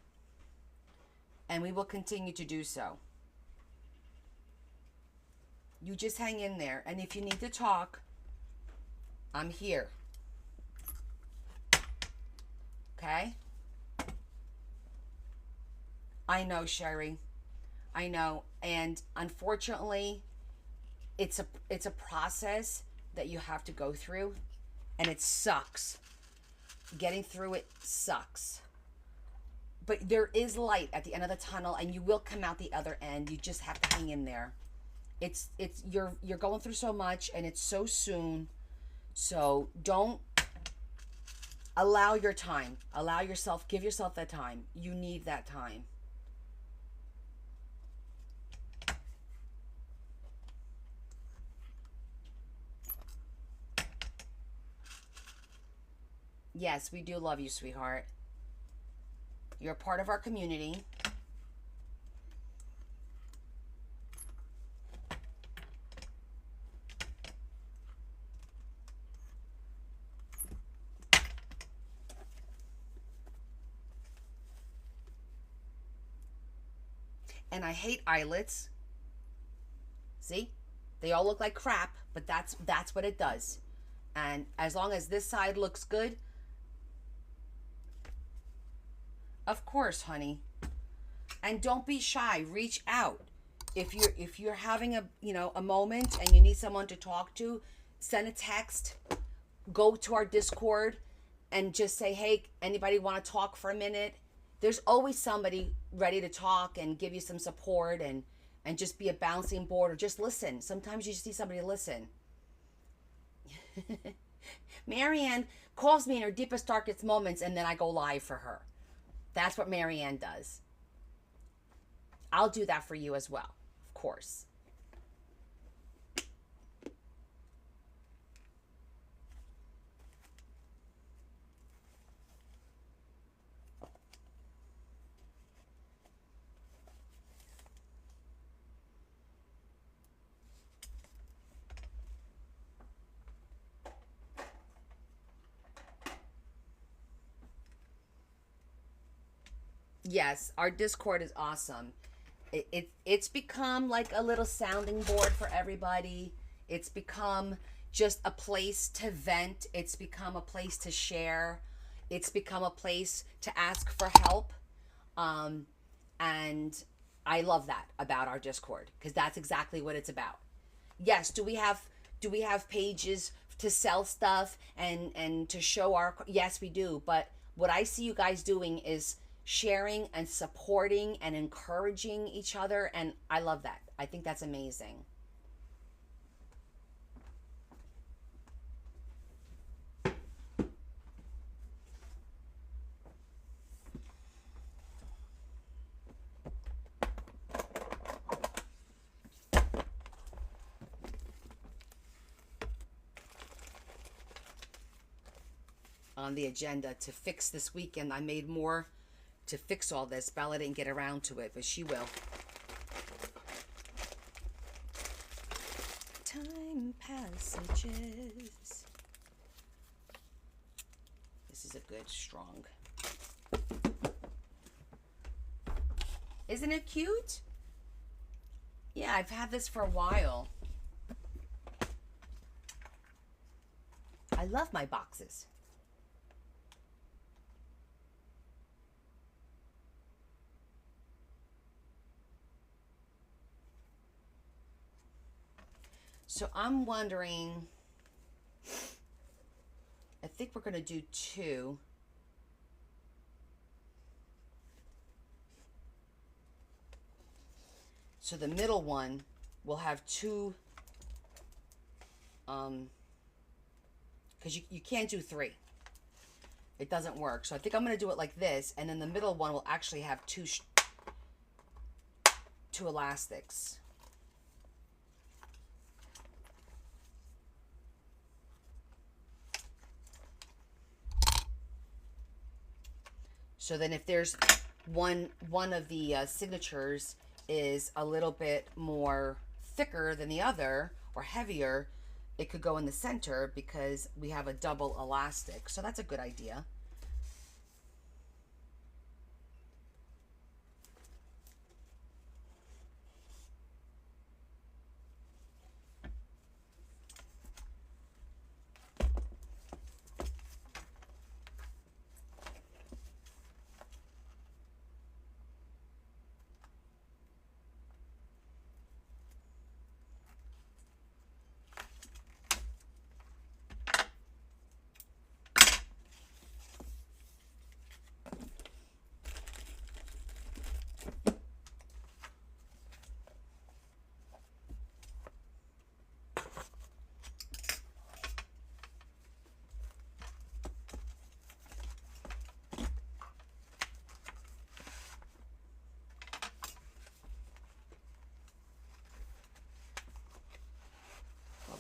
And we will continue to do so. You just hang in there. And if you need to talk, I'm here. Okay? I know, Sherry. I know. And unfortunately, it's a process that you have to go through. And it sucks. Getting through it sucks. But there is light at the end of the tunnel, and you will come out the other end. You just have to hang in there. You're going through so much, and it's so soon. So don't allow your time. Allow yourself, give yourself that time. You need that time. Yes, we do love you, sweetheart. You're a part of our community. And I hate eyelets. See? They all look like crap, but that's what it does. And as long as this side looks good, of course, honey. And don't be shy. Reach out. If you're having a moment and you need someone to talk to, send a text. Go to our Discord and just say, "Hey, anybody want to talk for a minute?" There's always somebody ready to talk and give you some support and just be a bouncing board or just listen. Sometimes you just need somebody to listen. Marianne calls me in her deepest, darkest moments, and then I go live for her. That's what Marianne does. I'll do that for you as well, of course. Yes, our Discord is awesome. It's become like a little sounding board for everybody. It's become just a place to vent. It's become a place to share. It's become a place to ask for help. And I love that about our Discord because that's exactly what it's about. Yes, do we have pages to sell stuff and to show our, yes, we do, but what I see you guys doing is sharing and supporting and encouraging each other, and I love that. I think that's amazing. on the agenda to fix this weekend. I made more to fix all this. Bella didn't get around to it, but she will. Time passages. This is a good, strong. Isn't it cute? Yeah, I've had this for a while. I love my boxes. So I'm wondering, I think we're going to do 2. So the middle one will have 2, because you can't do 3. It doesn't work. So I think I'm going to do it like this, and then the middle one will actually have 2 elastics. So then if there's one of the signatures is a little bit more thicker than the other or heavier, it could go in the center because we have a double elastic. So that's a good idea.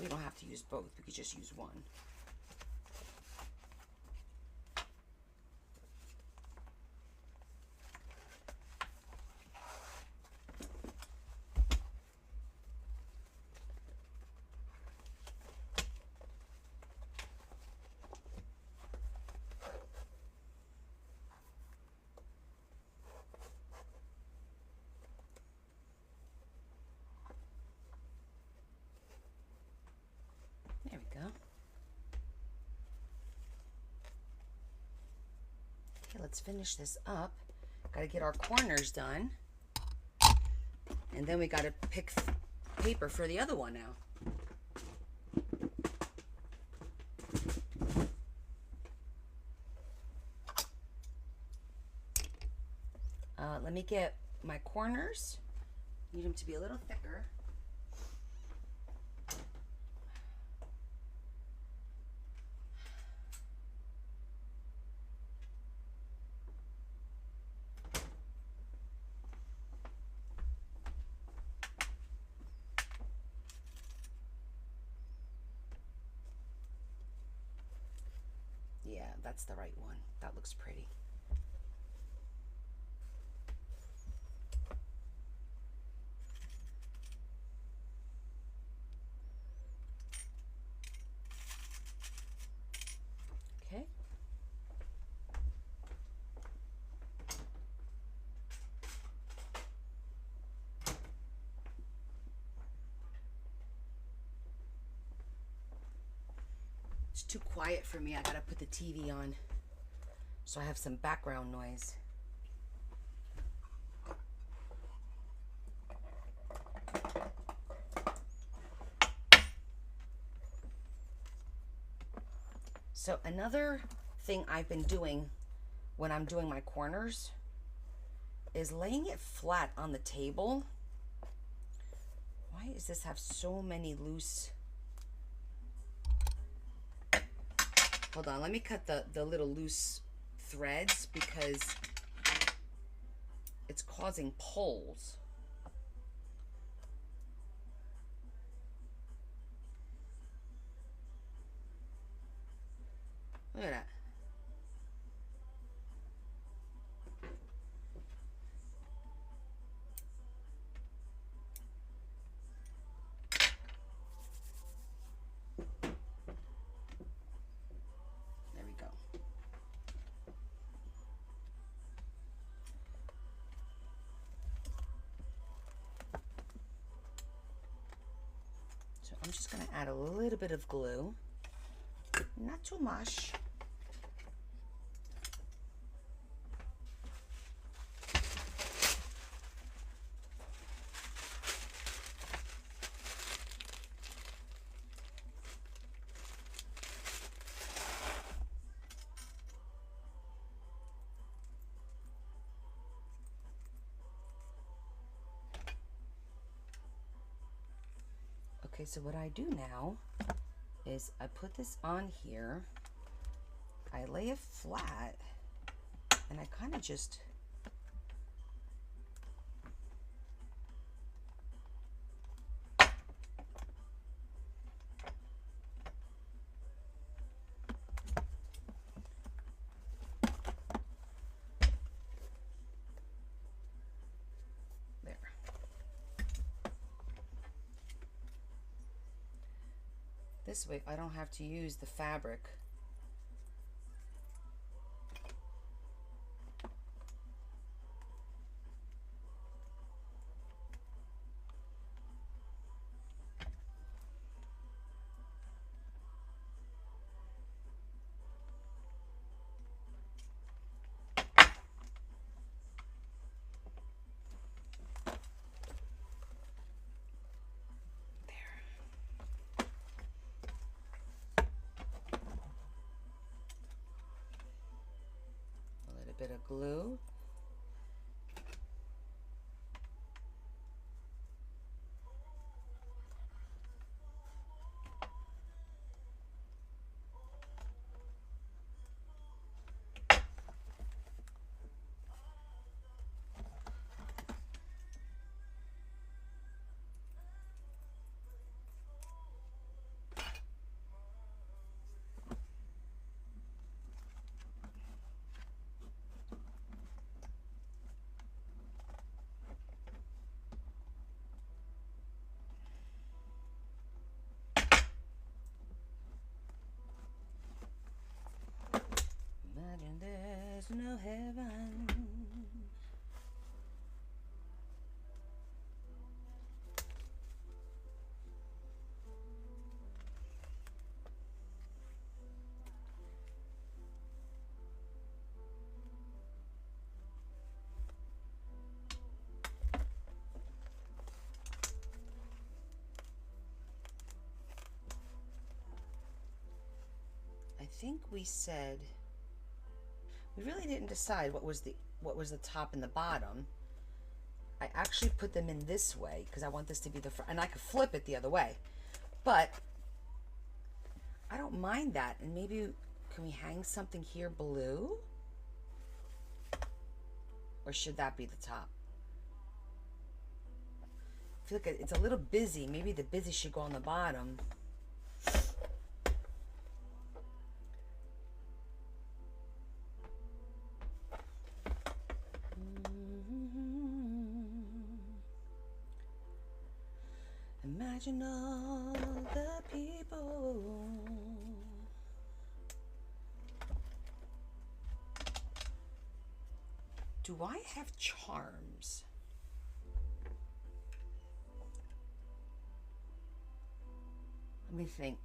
We don't have to use both. We could just use one. There we go. Okay, let's finish this up. Got to get our corners done. And then we got to pick paper for the other one now. Let me get my corners. Need them to be a little thicker. Yeah, that's the right one. That looks pretty. Okay. It's too quiet for me. I gotta put the TV on so I have some background noise. So another thing I've been doing when I'm doing my corners is laying it flat on the table. Why does this have so many loose... Hold on, let me cut the little loose threads because it's causing pulls. Look at that. I'm just gonna add a little bit of glue, not too much. Okay, so what I do now is I put this on here, I lay it flat, and I kind of just there. This way I don't have to use the fabric. A little bit of glue. Imagine there's no heaven. I think we said we really didn't decide what was the top and the bottom. I actually put them in this way because I want this to be the front, and I could flip it the other way, but I don't mind that. And maybe can we hang something here blue, or should that be the top? I feel like it's a little busy. Maybe the busy should go on the bottom. Imagine all the people. Do I have charms? Let me think.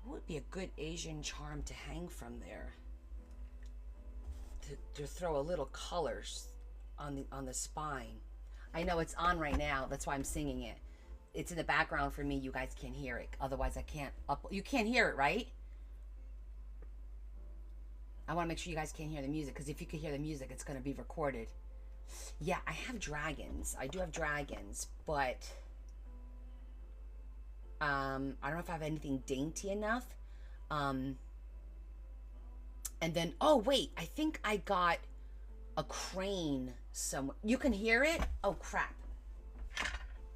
What would be a good Asian charm to hang from there? To throw a little colors on the spine. I know it's on right now. That's why I'm singing it. It's in the background for me. You guys can't hear it. Otherwise, I can't you can't hear it, right? I want to make sure you guys can't hear the music, because if you can hear the music, it's going to be recorded. Yeah, I have dragons. I do have dragons, but I don't know if I have anything dainty enough. And then, oh wait, I think I got a crane somewhere. You can hear it? Oh crap.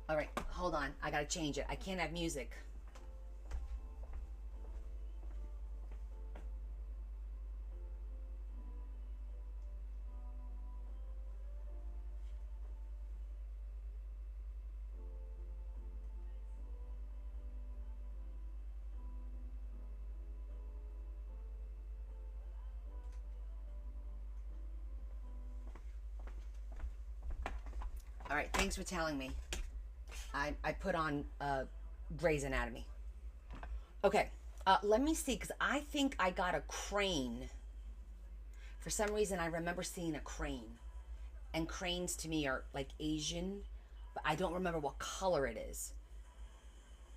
All right, hold on. I gotta change it. I can't have music. All right, thanks for telling me. I put on Grey's Anatomy. Okay, let me see, because I think I got a crane. For some reason, I remember seeing a crane. And cranes to me are like Asian, but I don't remember what color it is.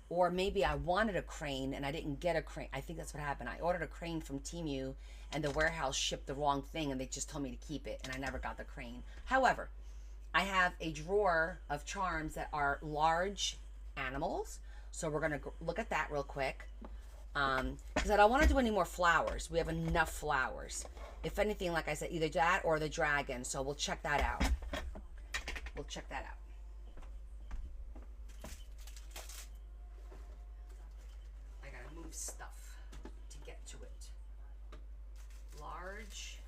Or maybe I wanted a crane and I didn't get a crane. I think that's what happened. I ordered a crane from Temu and the warehouse shipped the wrong thing and they just told me to keep it and I never got the crane. However, I have a drawer of charms that are large animals. So we're going to look at that real quick. Because I don't want to do any more flowers. We have enough flowers. If anything, like I said, either that or the dragon. So we'll check that out. We'll check that out. I gotta move stuff to get to it. Large.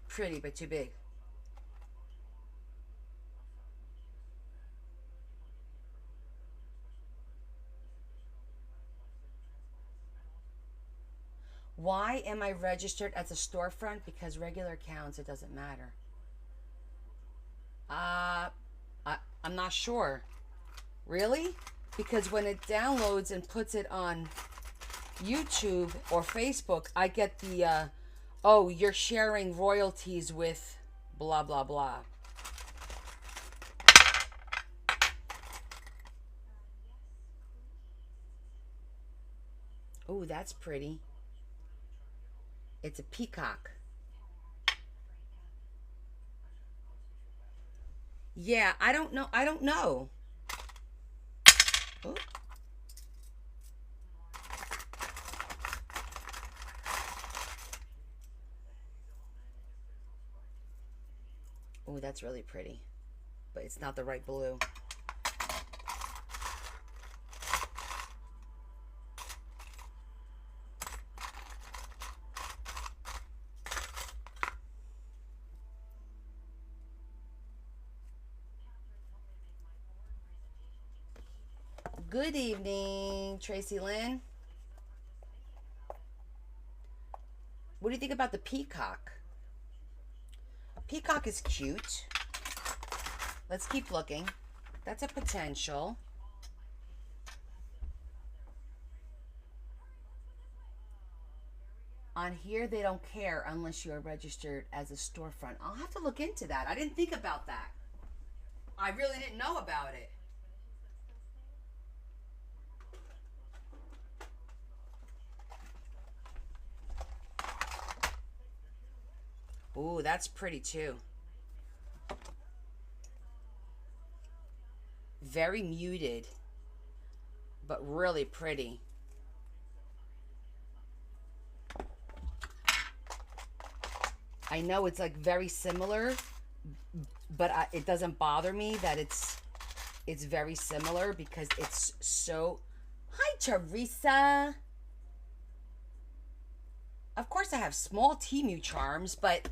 Pretty, but too big. Why am I registered as a storefront? Because regular accounts, it doesn't matter. I'm not sure. Really? Because when it downloads and puts it on YouTube or Facebook, I get the, oh, you're sharing royalties with blah, blah, blah. Oh, that's pretty. It's a peacock. Yeah, I don't know. I don't know. Oh. Oh, that's really pretty. But it's not the right blue. Good evening, Tracy Lynn. What do you think about the peacock? Peacock is cute. Let's keep looking. That's a potential. On here, they don't care unless you are registered as a storefront. I'll have to look into that. I didn't think about that. I really didn't know about it. Ooh, that's pretty too. Very muted, but really pretty. I know it's like very similar, but it doesn't bother me that it's very similar because it's so... Hi, Teresa. Of course I have small Temu charms, but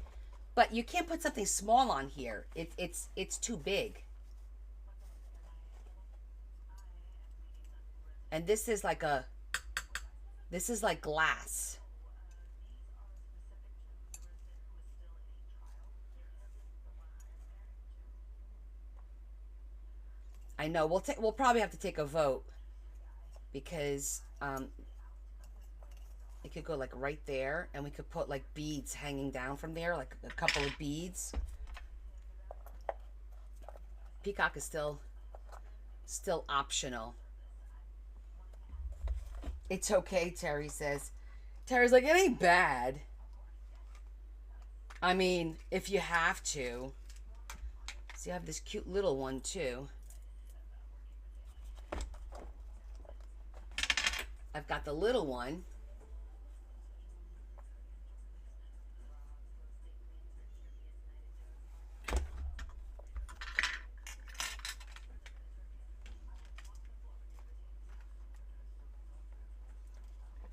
you can't put something small on here. It's too big. And this is like glass. I know we'll probably have to take a vote because it could go like right there, and we could put like beads hanging down from there, like a couple of beads. Peacock is still optional. It's okay, Terry says. Terry's like, it ain't bad. I mean, if you have to. See, I have this cute little one too. I've got the little one.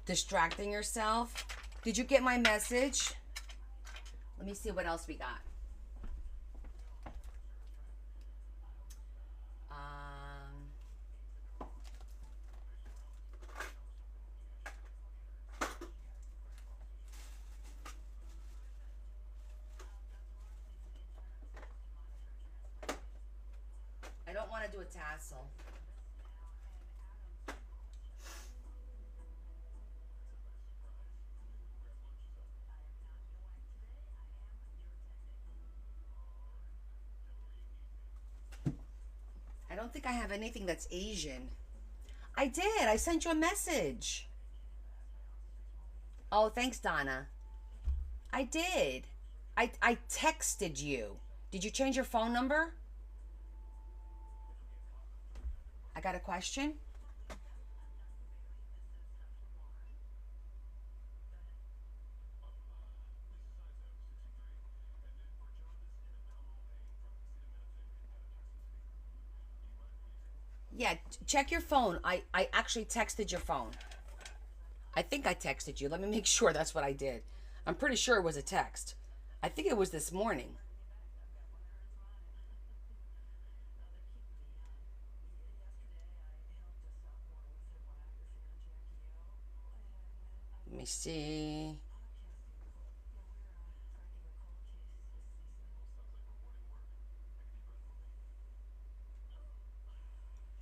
Distracting yourself. Did you get my message? Let me see what else we got. I don't want to do a tassel. I don't think I have anything that's Asian. I did. I sent you a message. Oh, thanks, Donna. I did. I texted you. Did you change your phone number? I got a question. Yeah, check your phone. I actually texted your phone. I think I texted you. Let me make sure that's what I did. I'm pretty sure it was a text. I think it was this morning. Let me see.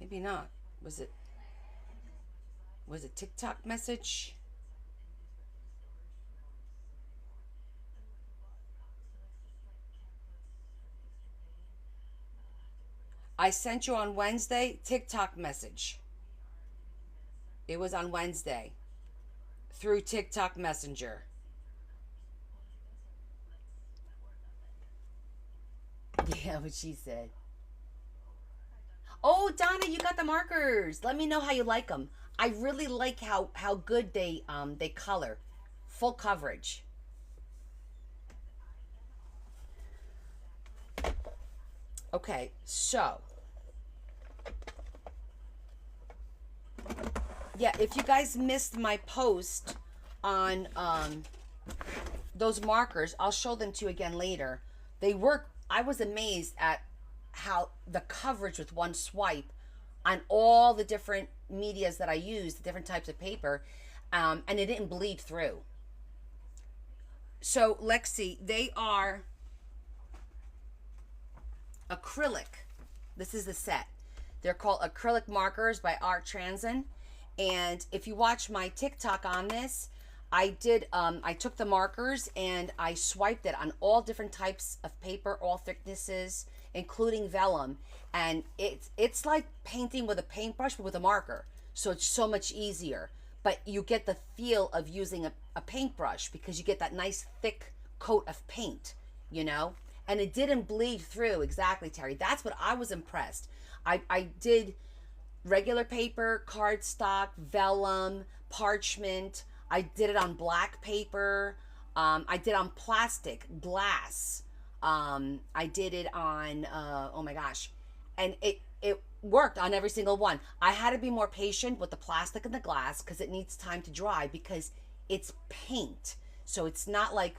Maybe not. Was it TikTok message? I sent you on Wednesday TikTok message. It was on Wednesday through TikTok Messenger. Yeah, what she said. Oh, Donna, you got the markers. Let me know how you like them. I really like how good they color. Full coverage. Okay, so yeah, if you guys missed my post on those markers, I'll show them to you again later. They work. I was amazed at how the coverage with one swipe on all the different medias that I use, the different types of paper, and it didn't bleed through. So Lexi, they are acrylic. This is the set. They're called acrylic markers by Art Transin. And if you watch my TikTok on this, I took the markers and I swiped it on all different types of paper, all thicknesses, including vellum. And it's like painting with a paintbrush, but with a marker. So it's so much easier. But you get the feel of using a paintbrush because you get that nice thick coat of paint, you know? And it didn't bleed through. Exactly, Terry. That's what I was impressed. I did regular paper, cardstock, vellum, parchment. I did it on black paper. I did on plastic, glass. I did it on, oh my gosh. And it worked on every single one. I had to be more patient with the plastic and the glass because it needs time to dry because it's paint. So it's not like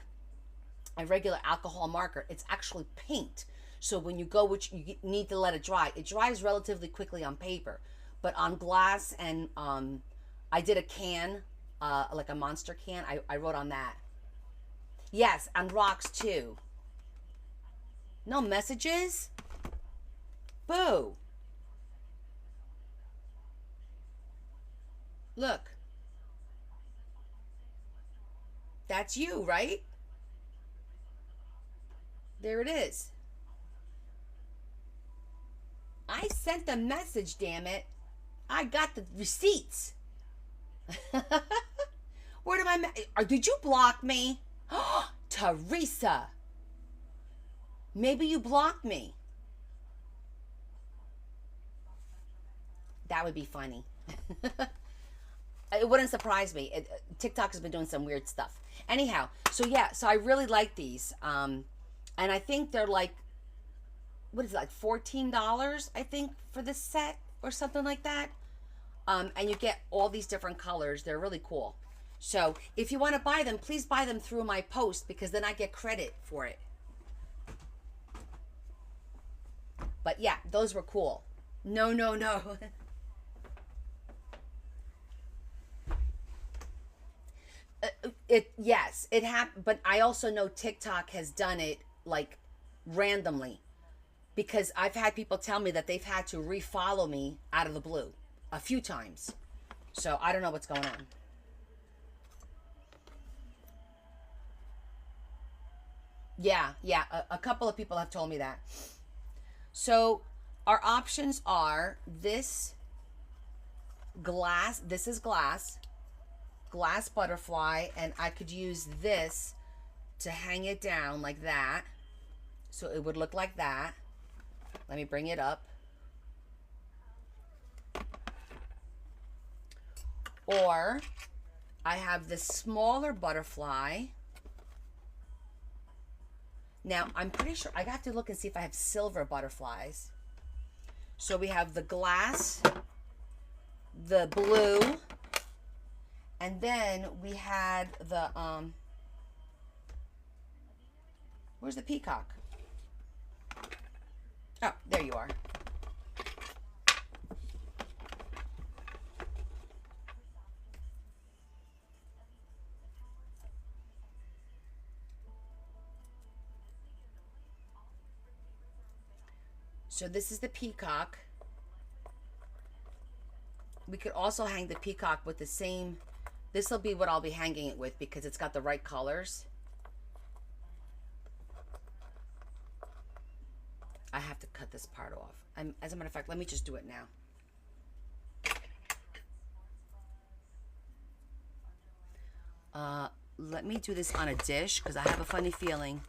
a regular alcohol marker. It's actually paint. So when you go, which you need to let it dry. It dries relatively quickly on paper. But on glass and I did a can, like a monster can. I wrote on that. Yes, and rocks too. No messages? Boo. Look. That's you, right? There it is. I sent the message, damn it. I got the receipts. Where did did you block me? Teresa. Maybe you blocked me. That would be funny. It wouldn't surprise me. TikTok has been doing some weird stuff. Anyhow, so yeah, so I really like these. And I think they're like, what is it, like $14, I think, for this set or something like that. And you get all these different colors. They're really cool. So if you want to buy them, please buy them through my post because then I get credit for it. But yeah, those were cool. No. Yes, it happened, but I also know TikTok has done it like randomly because I've had people tell me that they've had to refollow me out of the blue a few times. So I don't know what's going on. Yeah, a couple of people have told me that. So our options are this is glass butterfly, and I could use this to hang it down like that. So it would look like that. Let me bring it up. Or I have this smaller butterfly. Now, I'm pretty sure I have to look and see if I have silver butterflies. So we have the glass, the blue, and then we had the, where's the peacock? Oh, there you are. So this is the peacock. We could also hang the peacock with the same, this will be what I'll be hanging it with because it's got the right colors. I have to cut this part off. As a matter of fact, let me just do it now. Let me do this on a dish because I have a funny feeling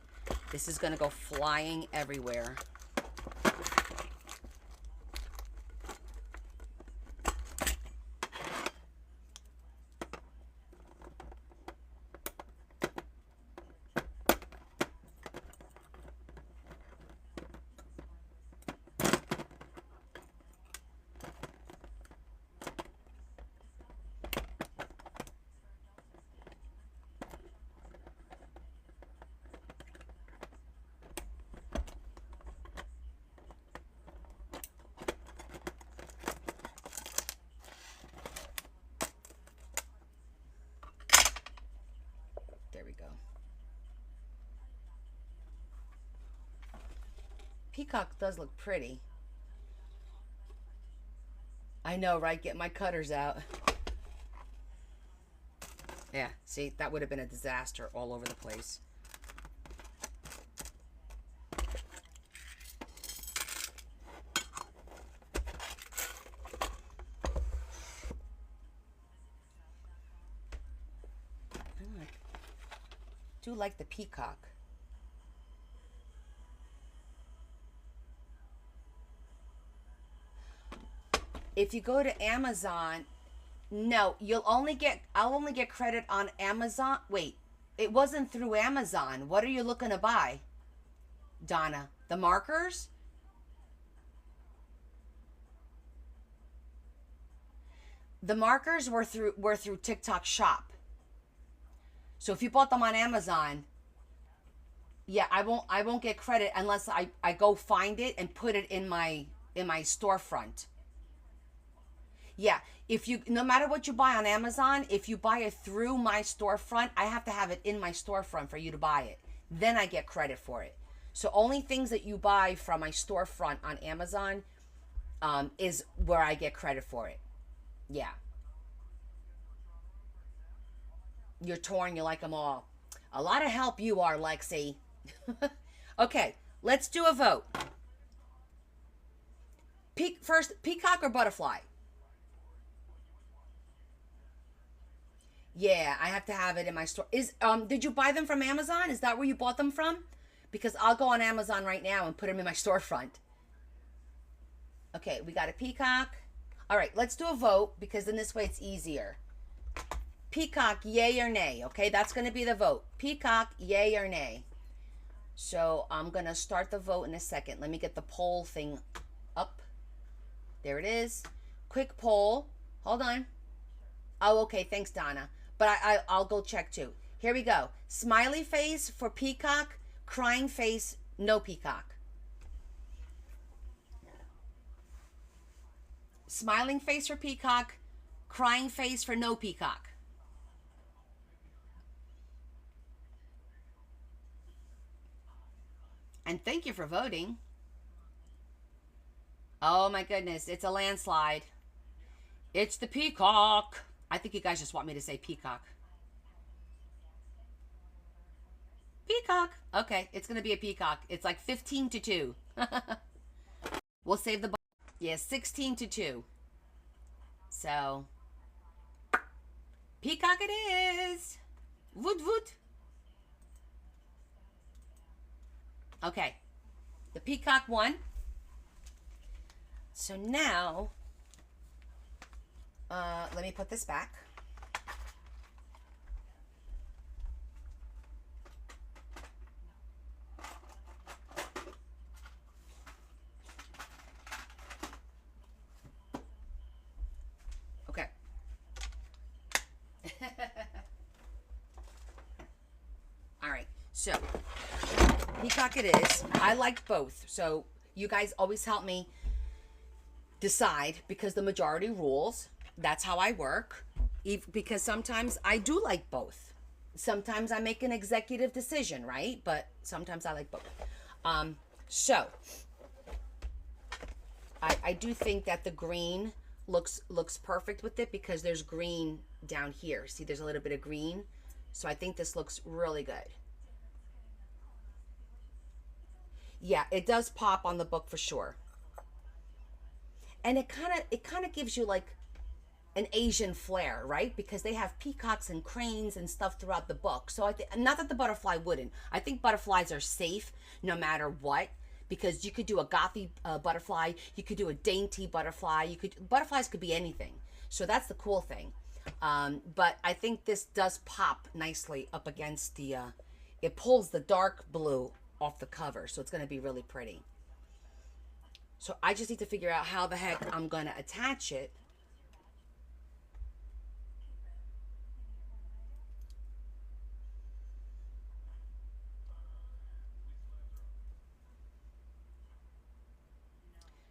this is going to go flying everywhere. There we go. Peacock does look pretty. I know, right? Get my cutters out. Yeah, see, that would have been a disaster all over the place. I do like the peacock. If you go to Amazon, no, I'll only get credit on Amazon. Wait, it wasn't through Amazon. What are you looking to buy, Donna? The markers? The markers were through TikTok Shop. So if you bought them on Amazon, yeah, I won't get credit unless I go find it and put it in my storefront. Yeah, no matter what you buy on Amazon, if you buy it through my storefront, I have to have it in my storefront for you to buy it. Then I get credit for it. So only things that you buy from my storefront on Amazon is where I get credit for it. Yeah. You're torn, you like them all. A lot of help you are, Lexi. Okay, let's do a vote. First, peacock or butterfly? Yeah, I have to have it in my store. Did you buy them from Amazon? Is that where you bought them from? Because I'll go on Amazon right now and put them in my storefront. Okay, we got a peacock. All right, let's do a vote because in this way it's easier. Peacock, yay or nay? Okay, that's going to be the vote. Peacock, yay or nay? So I'm going to start the vote in a second. Let me get the poll thing up. There it is. Quick poll. Hold on. Oh, okay. Thanks, Donna. But I'll go check too. Here we go. Smiley face for peacock. Crying face, no peacock. Smiling face for peacock. Crying face for no peacock. And thank you for voting. Oh my goodness, it's a landslide. It's the peacock. I think you guys just want me to say peacock. Peacock. Okay, it's going to be a peacock. It's like 15-2. We'll save the... Yeah, 16-2. So, peacock it is. Woot woot. Okay, the peacock won. So now, let me put this back. Okay. All right, so peacock it is. I like both. So you guys always help me decide because the majority rules. That's how I work. Because sometimes I do like both. Sometimes I make an executive decision, right? But sometimes I like both. So I do think that the green looks perfect with it because there's green down here. See, there's a little bit of green. So I think this looks really good. Yeah, it does pop on the book for sure. And it kind of gives you like an Asian flair, right? Because they have peacocks and cranes and stuff throughout the book. So I think, not that the butterfly wouldn't. I think butterflies are safe no matter what, because you could do a gothy butterfly, you could do a dainty butterfly, butterflies could be anything. So that's the cool thing. But I think this does pop nicely up against the, it pulls the dark blue off the cover, so it's going to be really pretty. So I just need to figure out how the heck I'm going to attach it.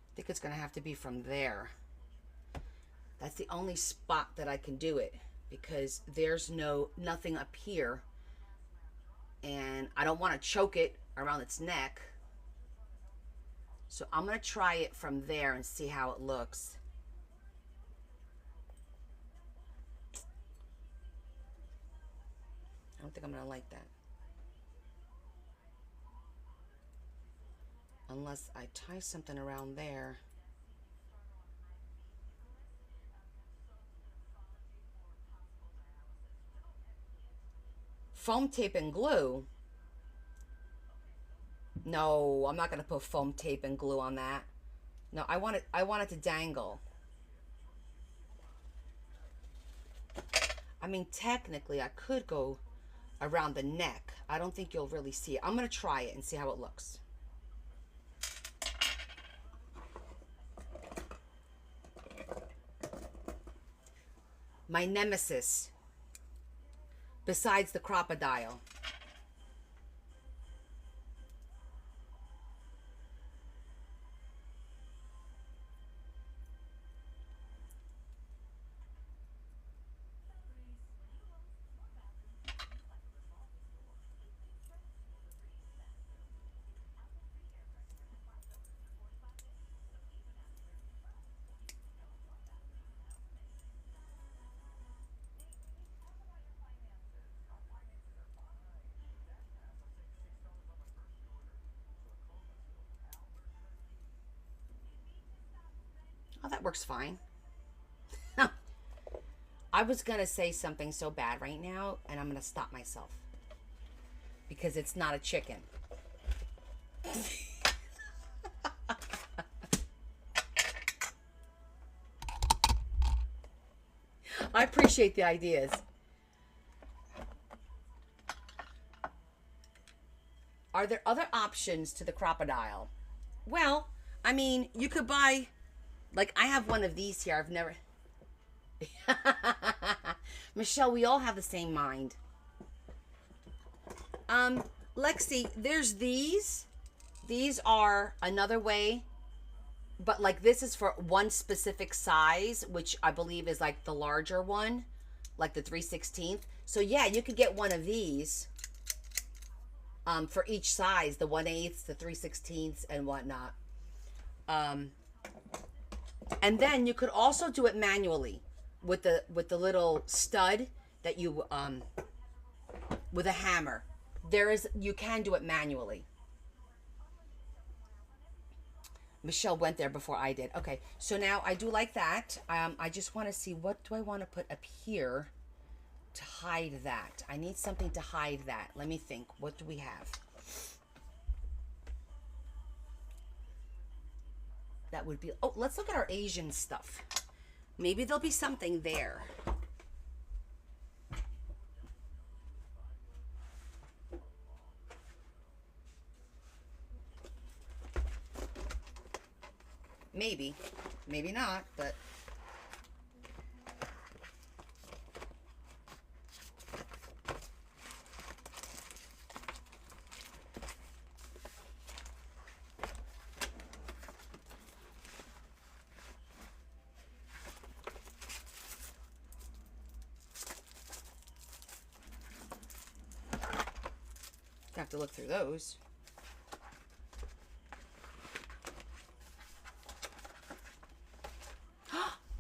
I think it's going to have to be from there. That's the only spot that I can do it because there's nothing up here. And I don't want to choke it around its neck. So I'm going to try it from there and see how it looks. I don't think I'm going to like that. Unless I tie something around there. Foam tape and glue? No, I'm not going to put foam tape and glue on that. No, I want it to dangle. I mean, technically, I could go around the neck. I don't think you'll really see it. I'm going to try it and see how it looks. My nemesis, besides the crocodile. Oh, that works fine. I was gonna say something so bad right now, and I'm gonna stop myself because it's not a chicken. I appreciate the ideas. Are there other options to the crocodile? Well, I mean, you could buy, like, I have one of these here. I've never. Michelle, we all have the same mind. Lexi, there's these. These are another way, but like this is for one specific size, which I believe is like the larger one, like the 3/16. So yeah, you could get one of these for each size, the 1/8, the 3/16, and whatnot. And then you could also do it manually with the little stud that you with a hammer. You can do it manually. Michelle went there before I did. Okay, so now I do like that. I just want to see, what do I want to put up here to hide that? I need something to hide that. Let me think. What do we have? That would be... Oh, let's look at our Asian stuff. Maybe there'll be something there. Maybe. Maybe not, but... have to look through those.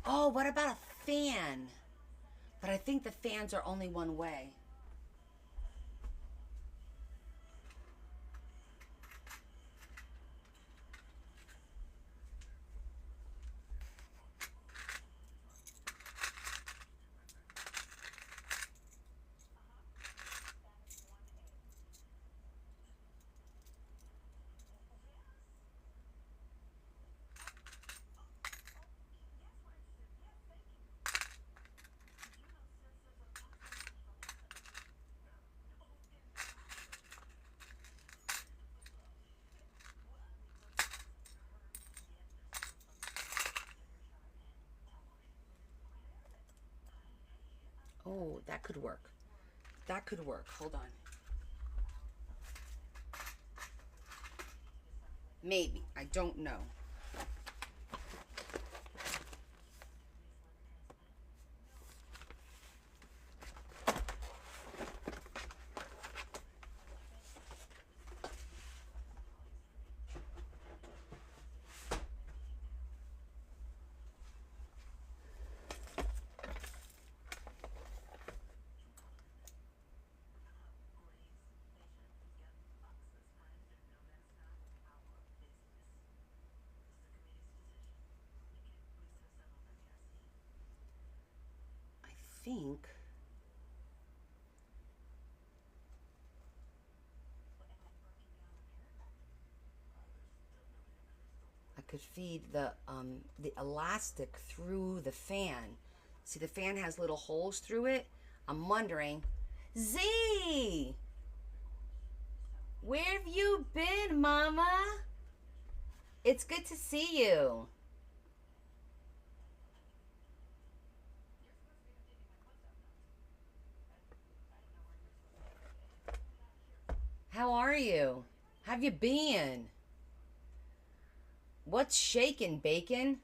Oh, what about a fan? But I think the fans are only one way. Oh, that could work. That could work. Hold on. Maybe. I don't know. Think I could feed the elastic through the fan. See, the fan has little holes through it. I'm wondering, Z, where have you been, Mama? It's good to see you. How are you? Have you been? What's shaking, bacon?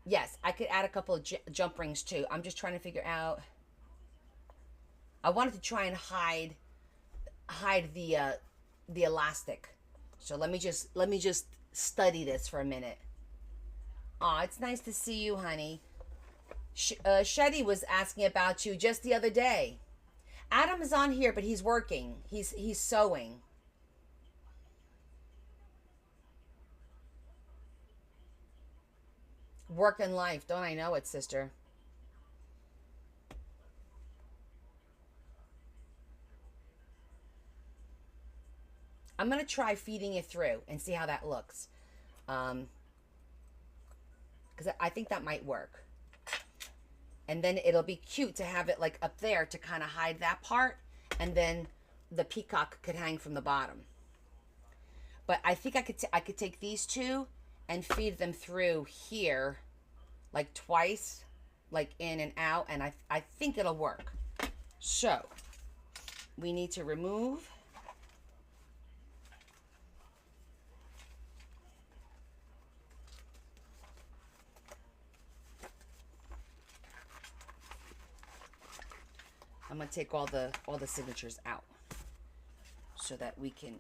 Yes, I could add a couple of jump rings too. I'm just trying to figure out. I wanted to try and hide the elastic. So let me just study this for a minute. Aw, it's nice to see you, honey. Shetty was asking about you just the other day. Adam is on here, but he's working. He's sewing. Working life, don't I know it, sister? I'm gonna try feeding it through and see how that looks, because I think that might work. And then it'll be cute to have it like up there to kind of hide that part, and then the peacock could hang from the bottom. But I think I could take these two and feed them through here, like twice, like in and out, and I think it'll work. So we need to remove. I'm gonna take all the signatures out so that we can.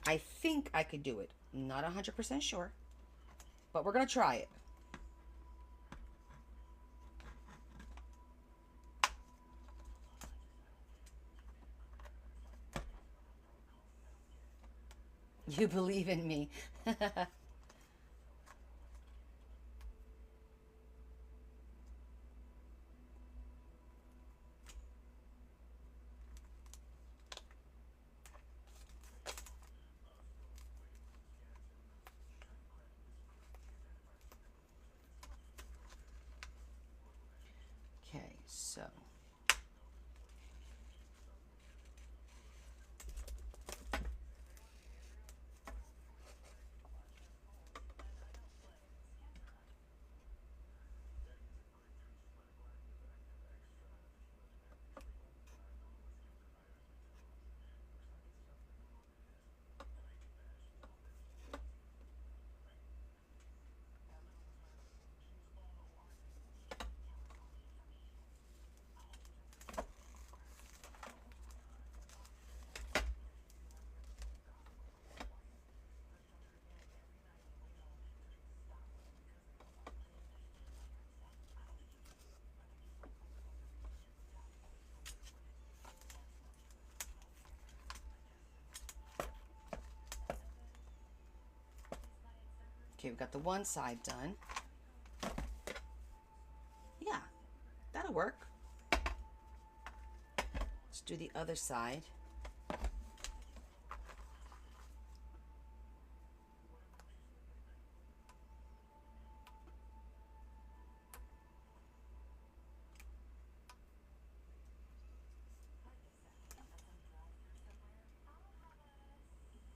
I think I could do it. Not 100% sure, but we're gonna try it. You believe in me. Okay, so okay, we've got the one side done. Yeah, that'll work. Let's do the other side.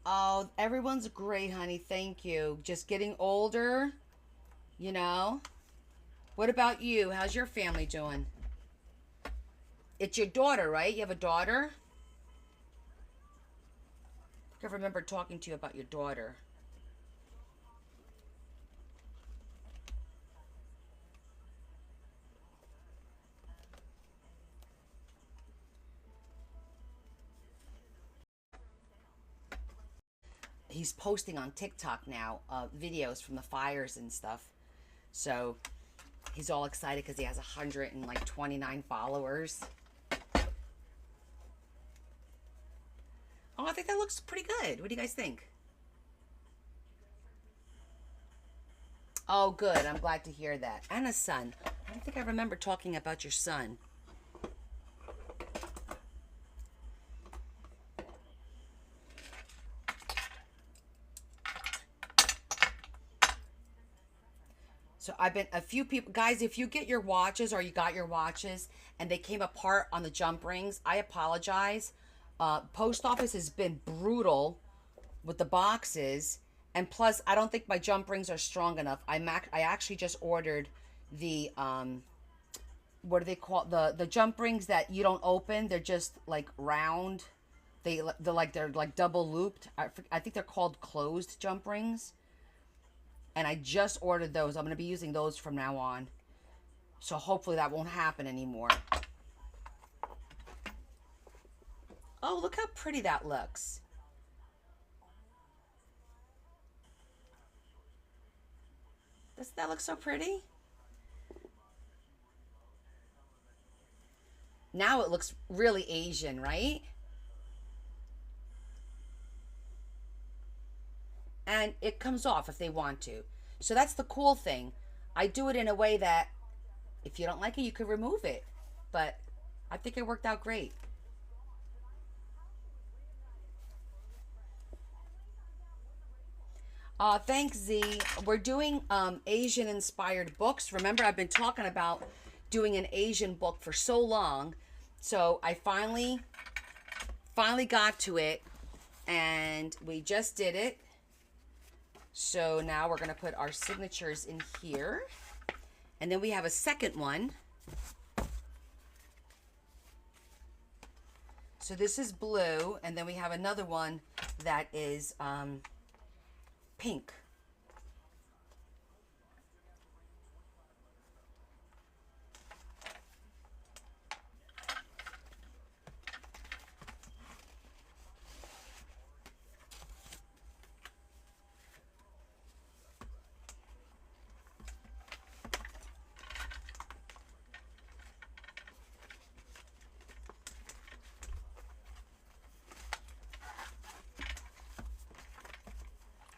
Oh, everyone's great, honey. Thank you. Just getting older, you know. What about you? How's your family doing? It's your daughter, right? You have a daughter? I remember talking to you about your daughter. He's posting on TikTok now videos from the fires and stuff. So he's all excited because he has 129 followers. Oh, I think that looks pretty good. What do you guys think? Oh, good. I'm glad to hear that. And a son. I don't think I remember talking about your son. So I've been, a few people, guys, if you get your watches or you got your watches and they came apart on the jump rings, I apologize. Post office has been brutal with the boxes. And plus, I don't think my jump rings are strong enough. I actually just ordered the, what do they call, the jump rings that you don't open. They're just like round. They're like double looped. I think they're called closed jump rings. And I just ordered those. I'm going to be using those from now on. So hopefully that won't happen anymore. Oh, look how pretty that looks. Doesn't that look so pretty? Now it looks really Asian, right? and it comes off if they want to. So that's the cool thing. I do it in a way that if you don't like it, you could remove it. But I think it worked out great. Thanks, Z. We're doing Asian inspired books. Remember, I've been talking about doing an Asian book for so long. So I finally got to it, and we just did it. So now we're going to put our signatures in here. And then we have a second one. So this is blue, and then we have another one that is pink.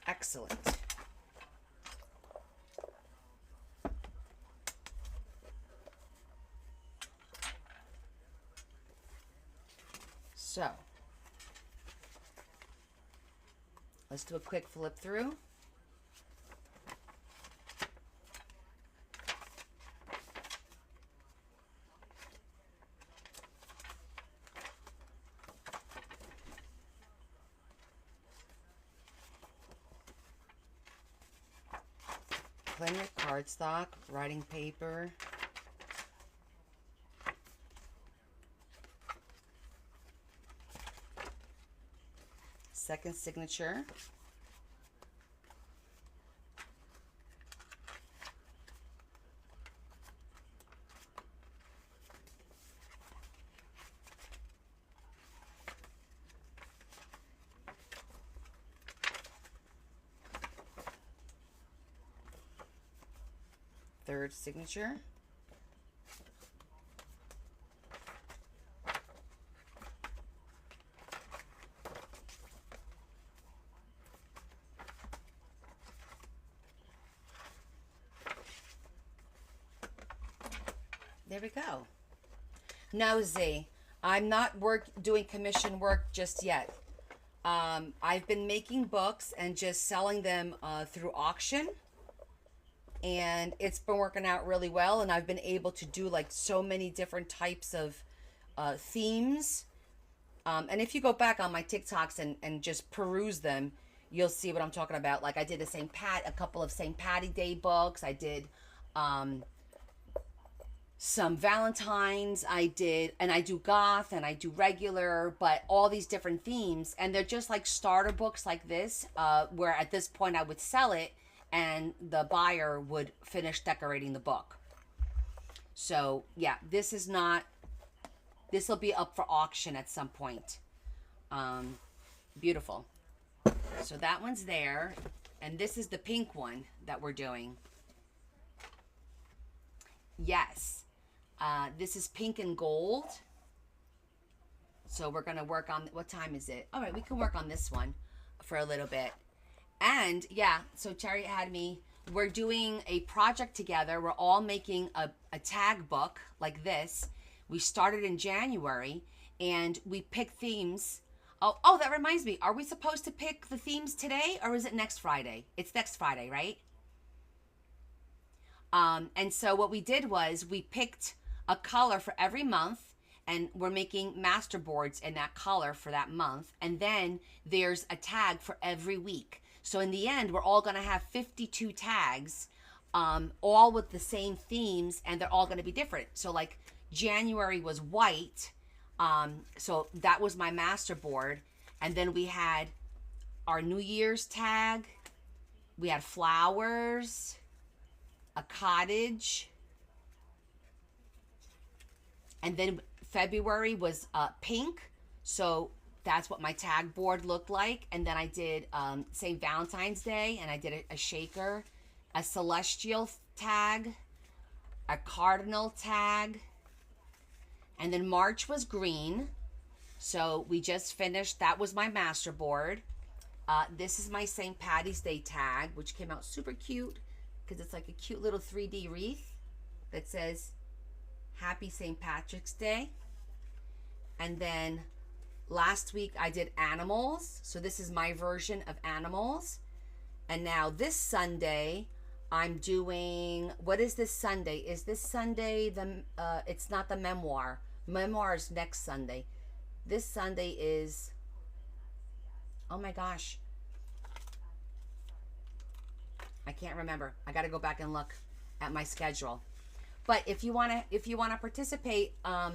Excellent. So, let's do a quick flip through. Plenty of cardstock, writing paper. Second signature. Third signature. There we go. Now, Z, I'm not doing commission work just yet. I've been making books and just selling them through auction. And it's been working out really well, and I've been able to do like so many different types of themes. And if you go back on my TikToks and just peruse them, you'll see what I'm talking about. Like I did a couple of St. Patty Day books. I did some Valentine's. I do goth and I do regular, but all these different themes. And they're just like starter books like this, where at this point I would sell it and the buyer would finish decorating the book. So yeah, this will be up for auction at some point. Beautiful. So that one's there. And this is the pink one that we're doing. Yes. This is pink and gold. So we're going to work on, what time is it? All right, we can work on this one for a little bit. And yeah, so Terry had me, we're doing a project together. We're all making a tag book like this. We started in January and we picked themes. Oh, that reminds me. Are we supposed to pick the themes today or is it next Friday? It's next Friday, right? And so what we did was we picked a color for every month, and we're making master boards in that color for that month. And then there's a tag for every week. So in the end, we're all going to have 52 tags, all with the same themes, and they're all going to be different. So like January was white. So that was my master board. And then we had our New Year's tag. We had flowers, a cottage. And then February was pink. So that's what my tag board looked like. And then I did St. Valentine's Day, and I did a shaker, a celestial tag, a cardinal tag. And then March was green. So we just finished. That was my master board. This is my St. Patty's Day tag, which came out super cute because it's like a cute little 3D wreath that says Happy St. Patrick's Day. And then last week I did animals. So this is my version of animals. And now this Sunday I'm doing, what is this Sunday? Is this Sunday it's not the memoir. Memoir is next Sunday. This Sunday is, oh my gosh, I can't remember. I got to go back and look at my schedule. But if you want to participate, I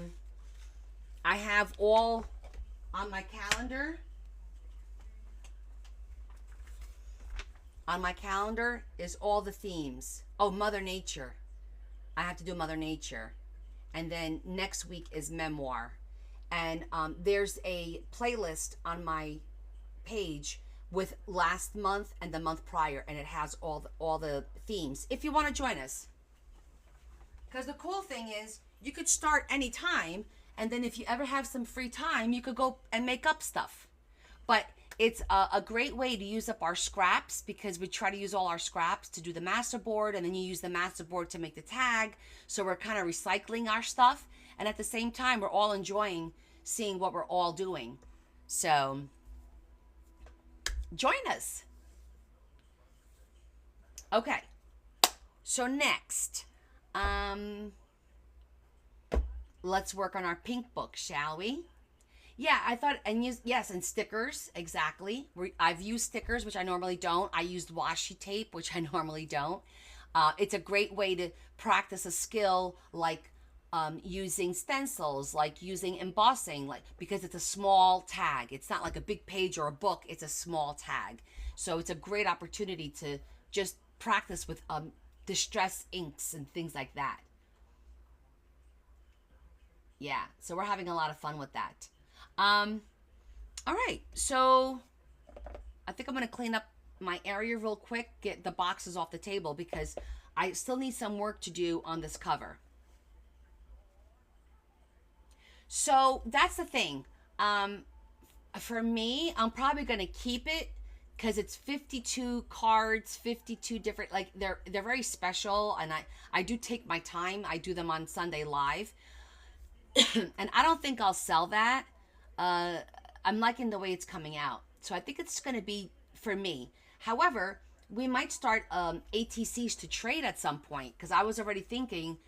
have all on my calendar. On my calendar is all the themes. Oh, Mother Nature. I have to do Mother Nature. And then next week is memoir. And there's a playlist on my page with last month and the month prior, and it has all the themes if you want to join us. Because the cool thing is you could start anytime, and then if you ever have some free time, you could go and make up stuff. But it's a great way to use up our scraps, because we try to use all our scraps to do the master board, and then you use the master board to make the tag. So we're kind of recycling our stuff, and at the same time we're all enjoying seeing what we're all doing. So join us. Okay, so next, let's work on our pink book, shall we? Yeah, I thought, and yes, and stickers, exactly. I've used stickers, which I normally don't. I used washi tape, which I normally don't. It's a great way to practice a skill, like using stencils, like using embossing, like, because it's a small tag. It's not like a big page or a book. It's a small tag. So it's a great opportunity to just practice with distress inks and things like that. Yeah, so we're having a lot of fun with that. All right, so I think I'm going to clean up my area real quick, get the boxes off the table, because I still need some work to do on this cover. So that's the thing. For me, I'm probably going to keep it because it's 52 cards, 52 different, like they're very special, and I do take my time. I do them on Sunday Live. And I don't think I'll sell that. I'm liking the way it's coming out. So I think it's going to be for me. However, we might start ATCs to trade at some point, because I was already thinking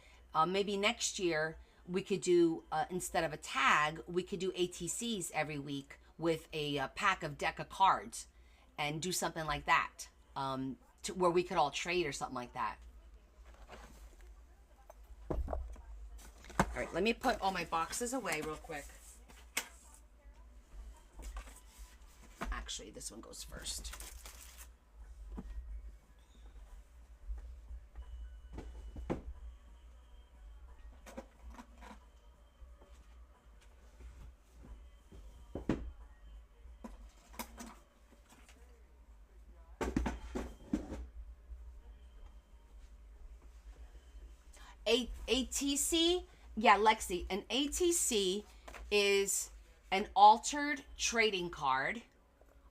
maybe next year we could do, instead of a tag, we could do ATCs every week with a deck of cards and do something like that, where we could all trade or something like that. All right, let me put all my boxes away real quick. Actually, this one goes first. ATC, yeah, Lexi, an ATC is an altered trading card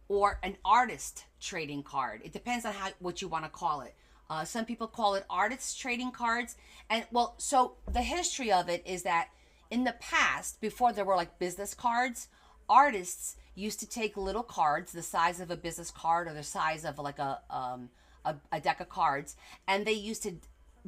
or an artist trading card. It depends on what you want to call it. Some people call it artist trading cards. And well, so the history of it is that in the past, before there were like business cards, artists used to take little cards the size of a business card or the size of like a deck of cards, and they used to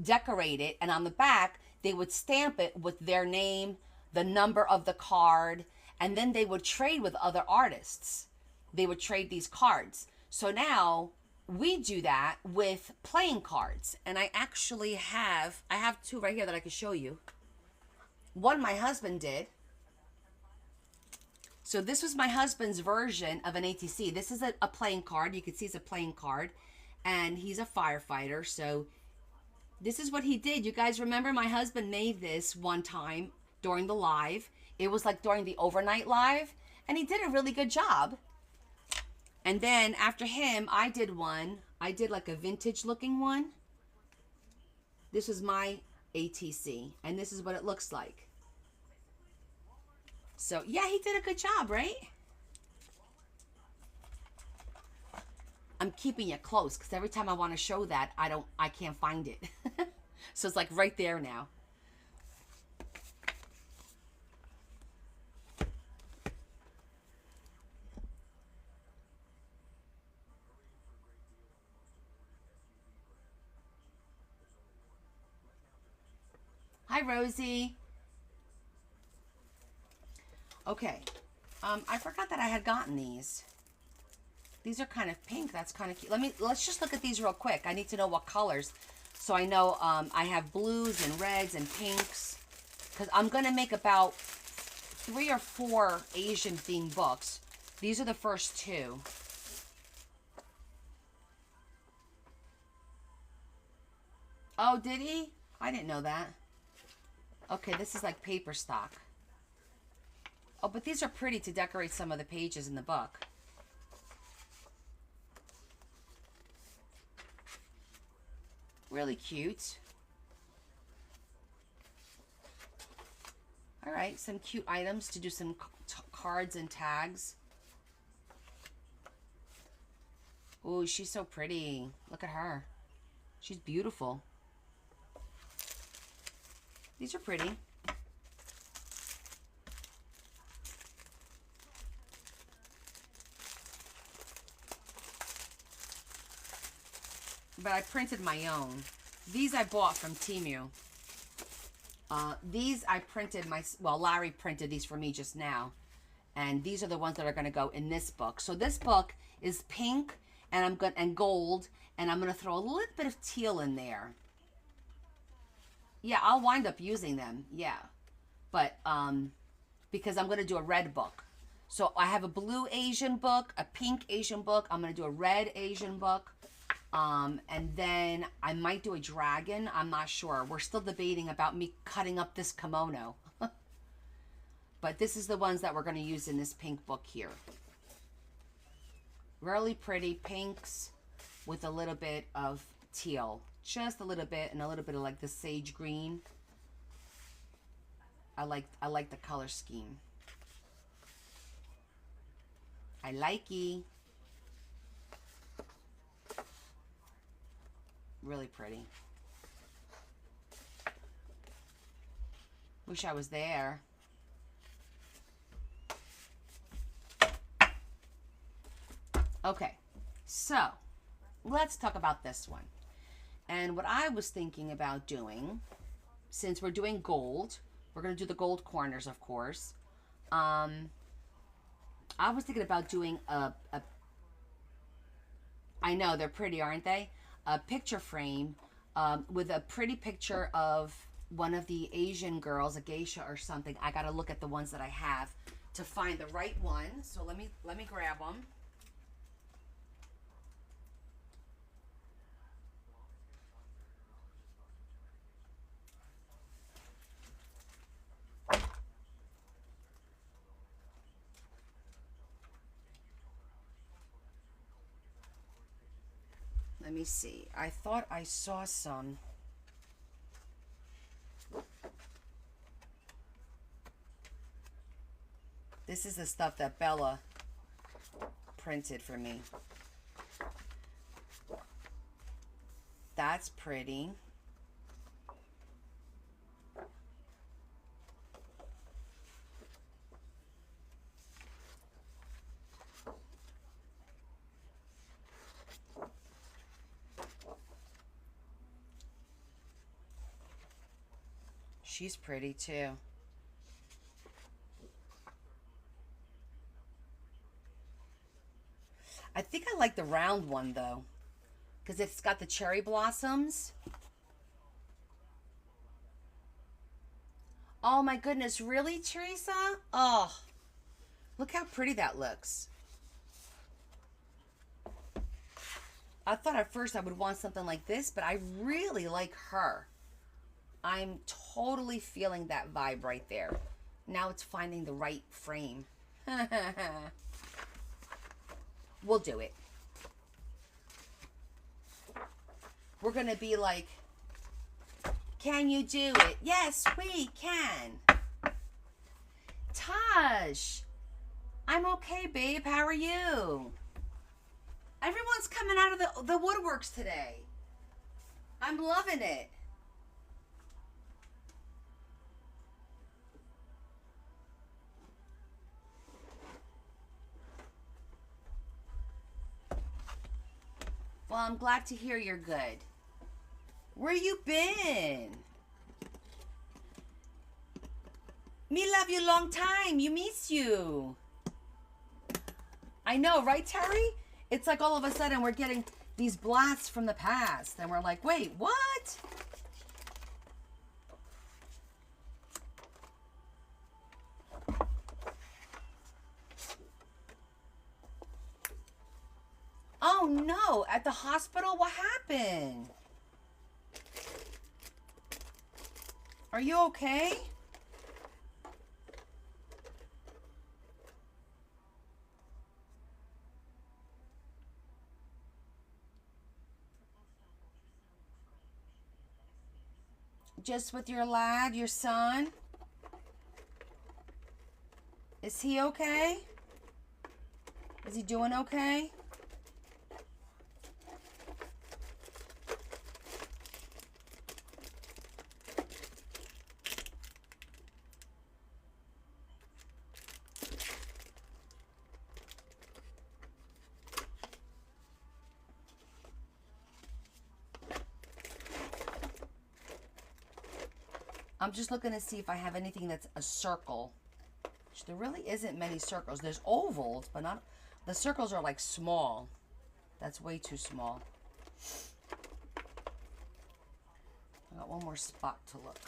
decorate it, and on the back they would stamp it with their name, the number of the card, and then they would trade with other artists. They would trade these cards. So now we do that with playing cards, and I actually have two right here that I can show you. One my husband did. So this was my husband's version of an ATC. This is a playing card. You can see it's a playing card, and he's a firefighter, so this is what he did. You guys remember my husband made this one time during the live. It was like during the overnight live, and he did a really good job. And then after him, I did one. I did like a vintage looking one. This is my ATC, and this is what it looks like. So yeah, he did a good job, right? I'm keeping it close because every time I want to show that, I can't find it. So it's like right there now. Hi, Rosie. Okay. I forgot that I had gotten these. These are kind of pink. That's kind of cute. Let's just look at these real quick. I need to know what colors. So I know I have blues and reds and pinks. Because I'm going to make about 3 or 4 Asian themed books. These are the first 2. Oh, did he? I didn't know that. Okay, this is like paper stock. Oh, but these are pretty to decorate some of the pages in the book. Really cute. All right, some cute items to do some cards and tags. Oh, she's so pretty. Look at her. She's beautiful. These are pretty. But I printed my own. These I bought from Temu. These I printed well, Larry printed these for me just now. And these are the ones that are going to go in this book. So this book is pink and gold, and I'm going to throw a little bit of teal in there. Yeah, I'll wind up using them. Yeah. But because I'm going to do a red book. So I have a blue Asian book, a pink Asian book. I'm going to do a red Asian book. And then I might do a dragon. I'm not sure. We're still debating about me cutting up this kimono. But this is the ones that we're going to use in this pink book here. Really pretty pinks with a little bit of teal. Just a little bit, and a little bit of like the sage green. I like the color scheme. I like-y. Really pretty. Wish I was there. Okay, so let's talk about this one. And what I was thinking about doing, since we're doing gold, we're going to do the gold corners, of course. I was thinking about doing I know, they're pretty, aren't they? A picture frame with a pretty picture of one of the Asian girls, a geisha or something. I got to look at the ones that I have to find the right one. So let me grab them. Let me see. I thought I saw some. This is the stuff that Bella printed for me. That's pretty. She's pretty too. I think I like the round one though, because it's got the cherry blossoms. Oh my goodness, really, Teresa? Oh, look how pretty that looks. I thought at first I would want something like this, but I really like her. I'm totally feeling that vibe right there. Now it's finding the right frame. We'll do it. We're going to be like, can you do it? Yes, we can. Taj, I'm okay, babe. How are you? Everyone's coming out of the woodworks today. I'm loving it. Well, I'm glad to hear you're good. Where you been? Me love you long time. You miss you. I know, right, Terry? It's like all of a sudden we're getting these blasts from the past. And we're like, wait, what? Oh, no. At the hospital? What happened? Are you okay? Just with your lad, your son? Is he okay? Is he doing okay? I'm just looking to see if I have anything that's a circle. There really isn't many circles. There's ovals, but not... The circles are like small. That's way too small. I got one more spot to look.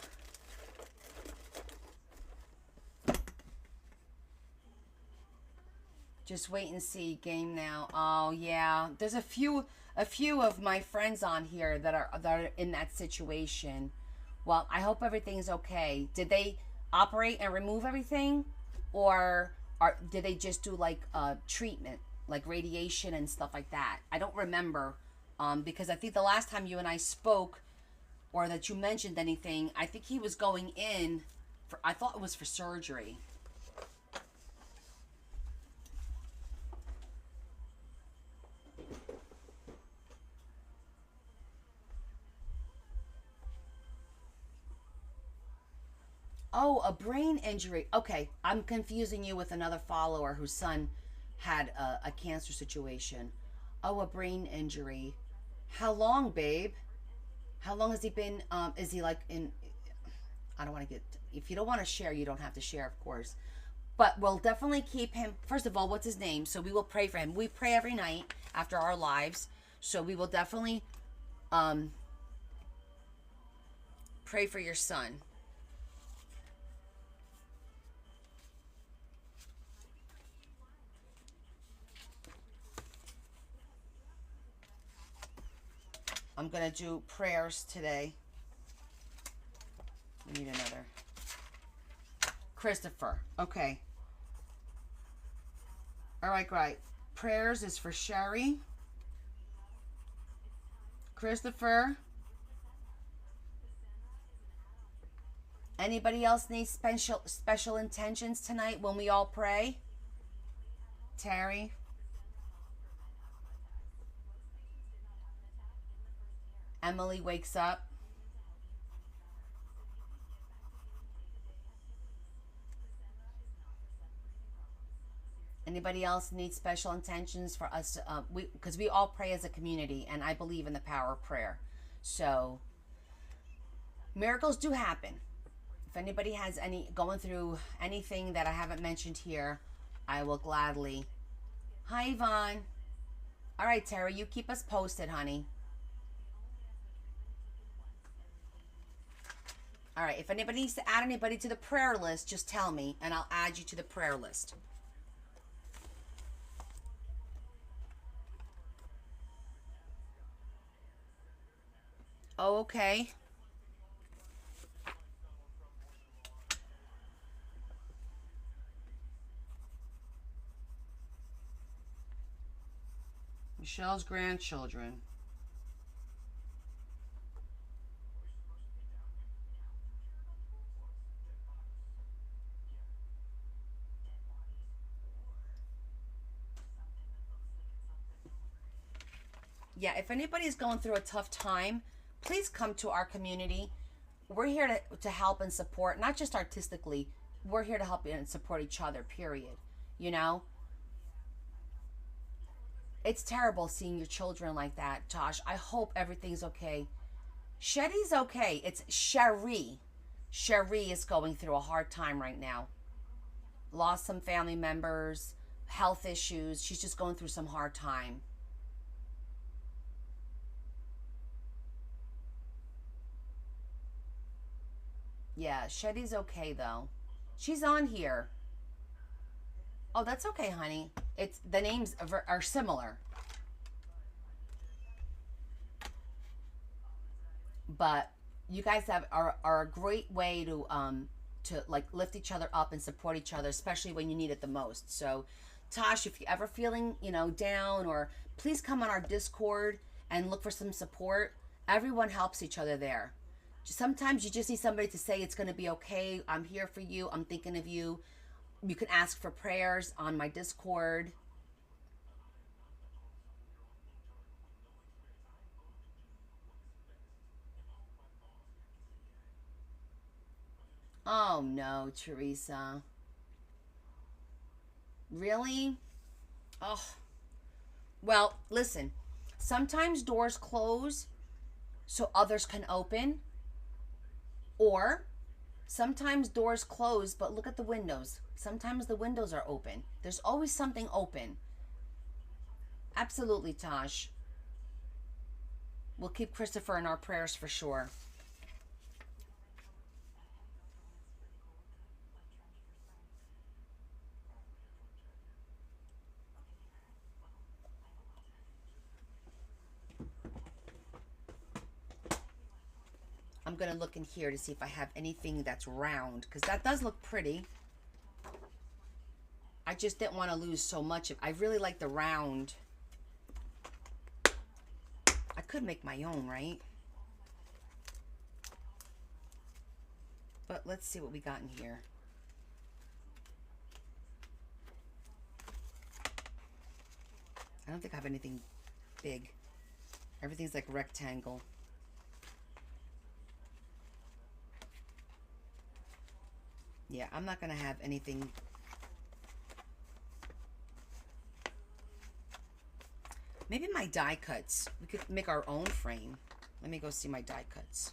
Just wait and see. Game now. Oh yeah, there's a few of my friends on here that are in that situation. Well, I hope everything's okay. Did they operate and remove everything, or did they just do like treatment, like radiation and stuff like that? I don't remember, because I think the last time you and I spoke, or that you mentioned anything, I think he was going in for. I thought it was for surgery. Oh, a brain injury. Okay, I'm confusing you with another follower whose son had a cancer situation. Oh, a brain injury. How long, babe? How long has he been, is he like in, I don't want to get, if you don't want to share, you don't have to share, of course. But we'll definitely keep him, first of all, what's his name? So we will pray for him. We pray every night after our lives. So we will definitely pray for your son. I'm going to do prayers today. We need another. Christopher. Okay. All right, great. Prayers is for Sherry. Christopher. Anybody else need special intentions tonight when we all pray? Terry. Emily wakes up. Anybody else need special intentions for us to, because we all pray as a community, and I believe in the power of prayer. So miracles do happen. If anybody has going through anything that I haven't mentioned here, I will gladly. Hi, Yvonne. All right, Terry, you keep us posted, honey. All right, if anybody needs to add anybody to the prayer list, just tell me, and I'll add you to the prayer list. Oh, okay. Michelle's grandchildren. Yeah, if anybody is going through a tough time, please come to our community. We're here to help and support, not just artistically. We're here to help and support each other, period. You know? It's terrible seeing your children like that, Tosh. I hope everything's okay. Shetty's okay. It's Sherry. Sherry is going through a hard time right now. Lost some family members, health issues. She's just going through some hard time. Yeah, Shetty's okay though. She's on here. Oh, that's okay, honey. It's the names are similar. But you guys are a great way to like lift each other up and support each other, especially when you need it the most. So, Tosh, if you're ever feeling, down, or please come on our Discord and look for some support. Everyone helps each other there. Sometimes you just need somebody to say it's going to be okay. I'm here for you. I'm thinking of you. You can ask for prayers on my Discord. Oh no, Teresa. Really? Oh. Well, listen. Sometimes doors close so others can open. Or sometimes doors close, but look at the windows. Sometimes the windows are open. There's always something open. Absolutely, Tosh. We'll keep Christopher in our prayers for sure. I'm going to look in here to see if I have anything that's round, because that does look pretty. I just didn't want to lose so much. I really like the round. I could make my own, right? But let's see what we got in here. I don't think I have anything big. Everything's like rectangle. Yeah, I'm not going to have anything. Maybe my die cuts. We could make our own frame. Let me go see my die cuts.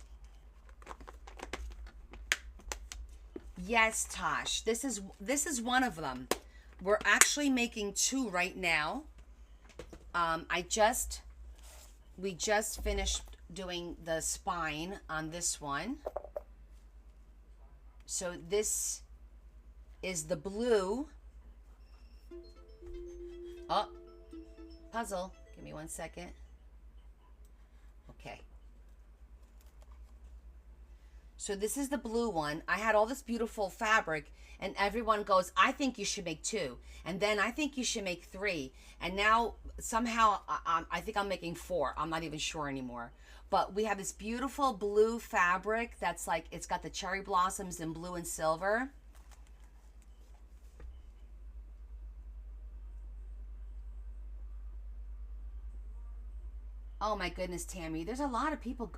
Yes, Tosh. This is one of them. We're actually making two right now. We just finished doing the spine on this one. So this is the blue. Oh, puzzle. Give me 1 second. Okay. So this is the blue one. I had all this beautiful fabric, and everyone goes, I think you should make two. And then I think you should make three. And now somehow I think I'm making four. I'm not even sure anymore. But we have this beautiful blue fabric that's like, it's got the cherry blossoms in blue and silver. Oh my goodness, Tammy. There's a lot of people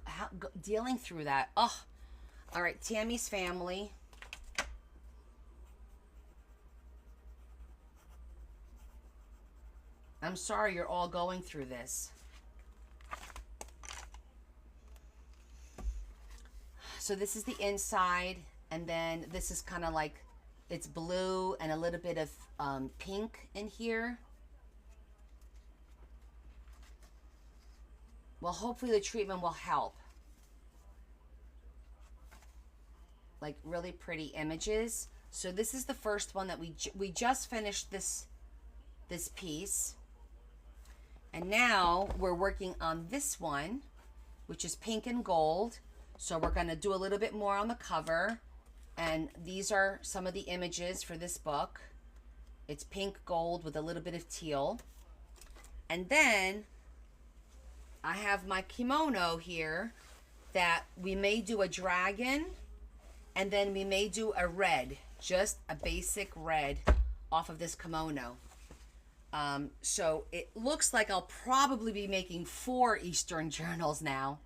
dealing through that. Oh, all right. Tammy's family. I'm sorry you're all going through this. So this is the inside, and then this is kind of like, it's blue and a little bit of pink in here. Well, hopefully the treatment will help. Like really pretty images. So this is the first one that we just finished this piece. And now we're working on this one, which is pink and gold. So we're going to do a little bit more on the cover. And these are some of the images for this book. It's pink gold with a little bit of teal. And then I have my kimono here that we may do a dragon, and then we may do a red, just a basic red off of this kimono. So it looks like I'll probably be making 4 Eastern journals now.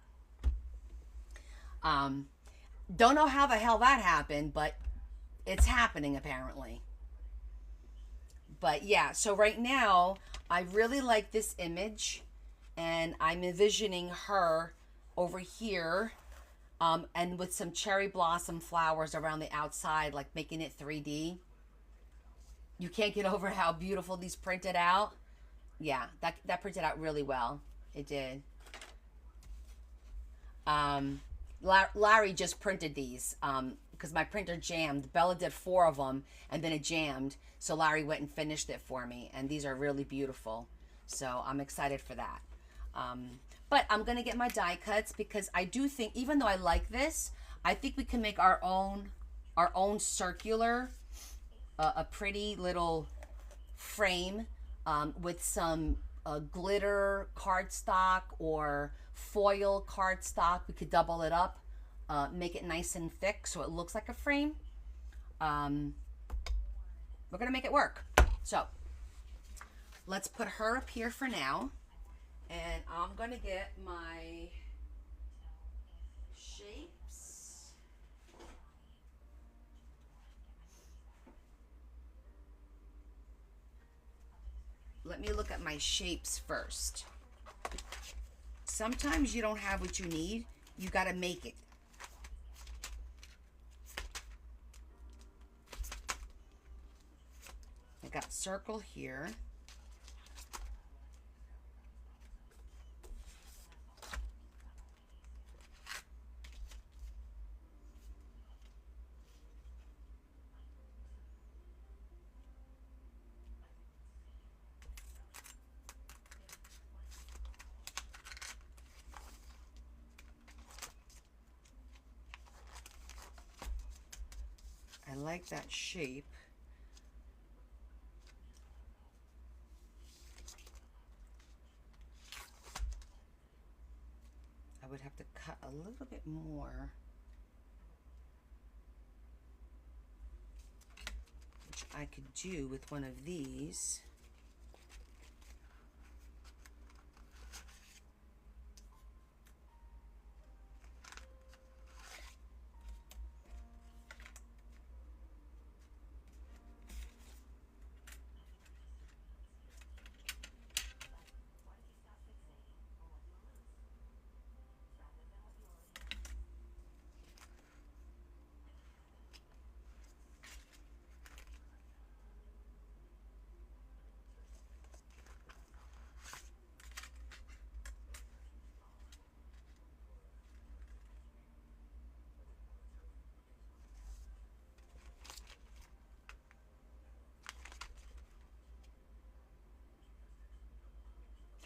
Don't know how the hell that happened, but it's happening apparently. But yeah, so right now I really like this image, and I'm envisioning her over here, and with some cherry blossom flowers around the outside, like making it 3D. You can't get over how beautiful these printed out. Yeah, that printed out really well. It did. Larry just printed these because my printer jammed. Bella did 4 of them, and then it jammed. So Larry went and finished it for me, and these are really beautiful. So I'm excited for that. But I'm going to get my die cuts because I do think, even though I like this, I think we can make our own circular, a pretty little frame with some glitter cardstock or foil cardstock. We could double it up, make it nice and thick so it looks like a frame. We're gonna make it work. So let's put her up here for now, and I'm gonna get my shapes. Let me look at my shapes first. Sometimes you don't have what you need. You got to make it. I got circle here. I like that shape. I would have to cut a little bit more, which I could do with one of these.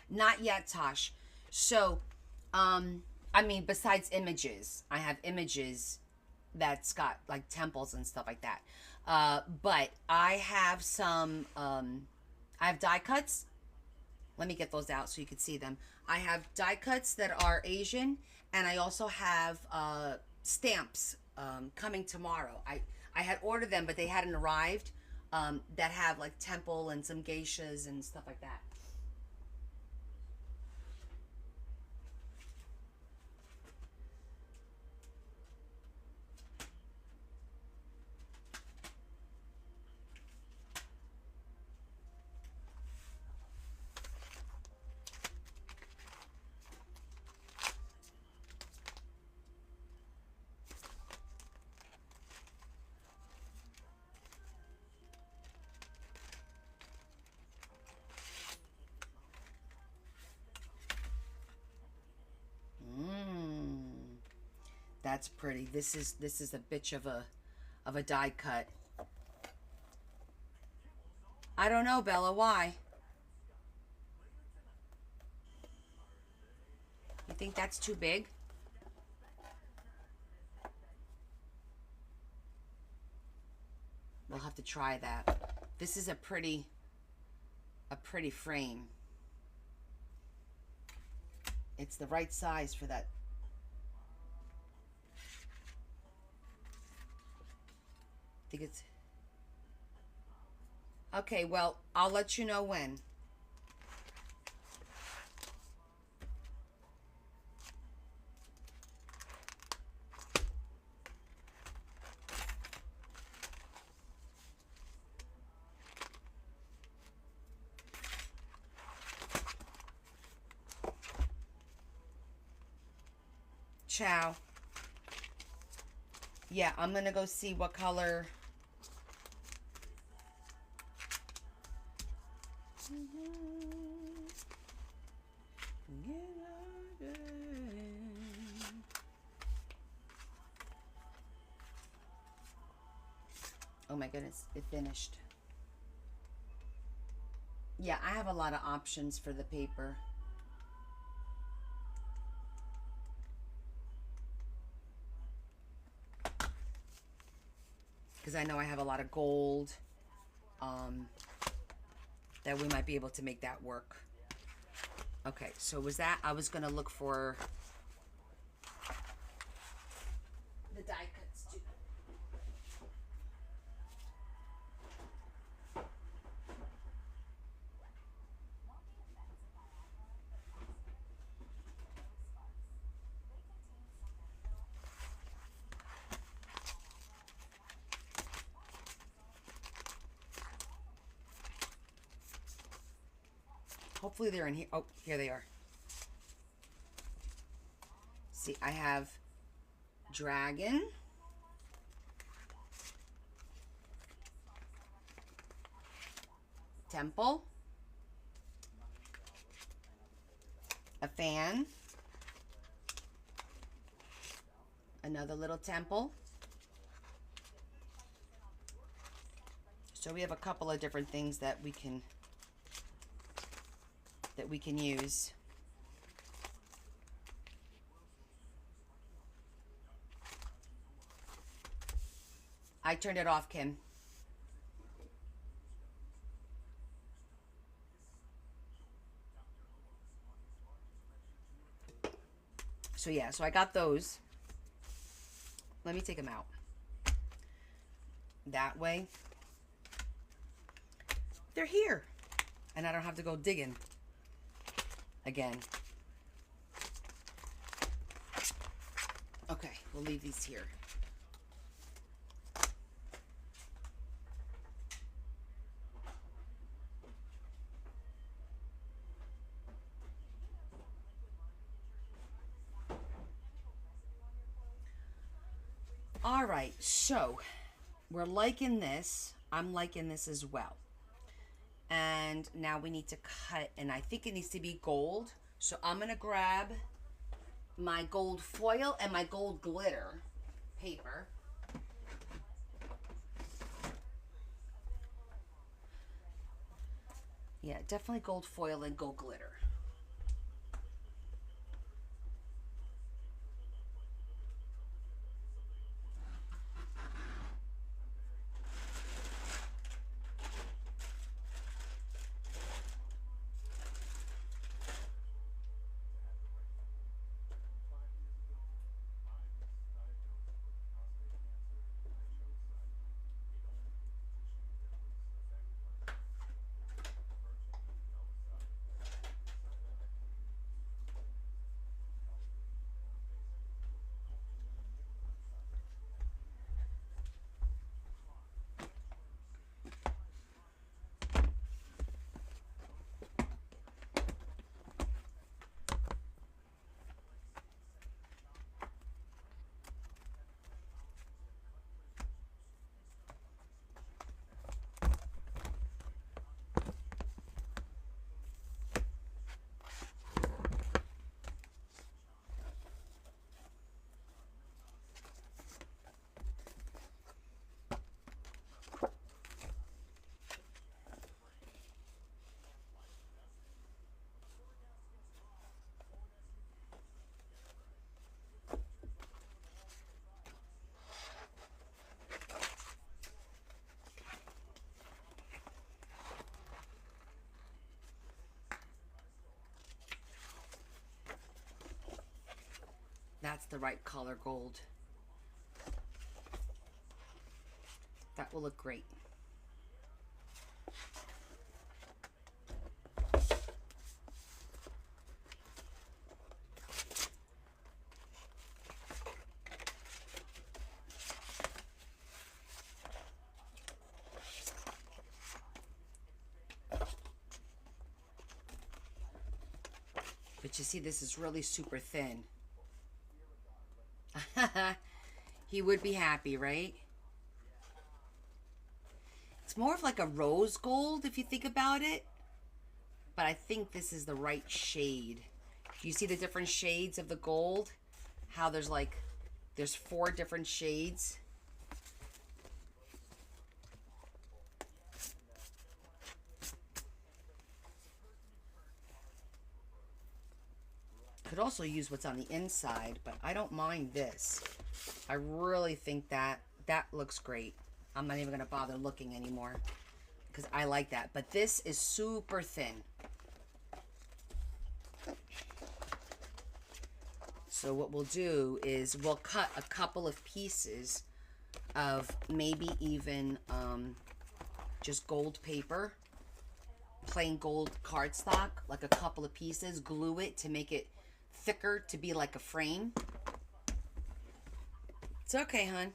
Not yet, Tosh. So, I mean, besides images, I have images that's got like temples and stuff like that. But I have some, I have die cuts. Let me get those out so you can see them. I have die cuts that are Asian, and I also have stamps coming tomorrow. I had ordered them, but they hadn't arrived, that have like temple and some geishas and stuff like that. That's pretty. This is a bitch of a die cut. I don't know, Bella, why? You think that's too big? We'll have to try that. This is a pretty frame. It's the right size for that. I think it's okay. Well, I'll let you know when. Ciao. Yeah, I'm gonna go see what color. Oh my goodness, it finished. Yeah, I have a lot of options for the paper. Because I know I have a lot of gold. That we might be able to make that work. Okay, so was that, I was gonna look for the die cuts too. Hopefully they're in here. Oh, here they are. See, I have dragon. Temple. A fan. Another little temple. So we have a couple of different things that we can use. I turned it off, Kim. So yeah, so I got those. Let me take them out. That way. They're here. And I don't have to go digging again. Okay, we'll leave these here. All right, so we're liking this. I'm liking this as well. And now we need to cut, and I think it needs to be gold. So I'm gonna grab my gold foil and my gold glitter paper. Yeah, definitely gold foil and gold glitter. That's the right color gold. That will look great. But you see, this is really super thin. He would be happy, right? It's more of like a rose gold if you think about it. But I think this is the right shade. Do you see the different shades of the gold? How there's 4 different shades. Could also use what's on the inside, but I don't mind this. I really think that looks great. I'm not even going to bother looking anymore because I like that. But this is super thin. So what we'll do is we'll cut a couple of pieces of maybe even just gold paper, plain gold cardstock, like a couple of pieces, glue it to make it thicker to be like a frame. It's okay, hon.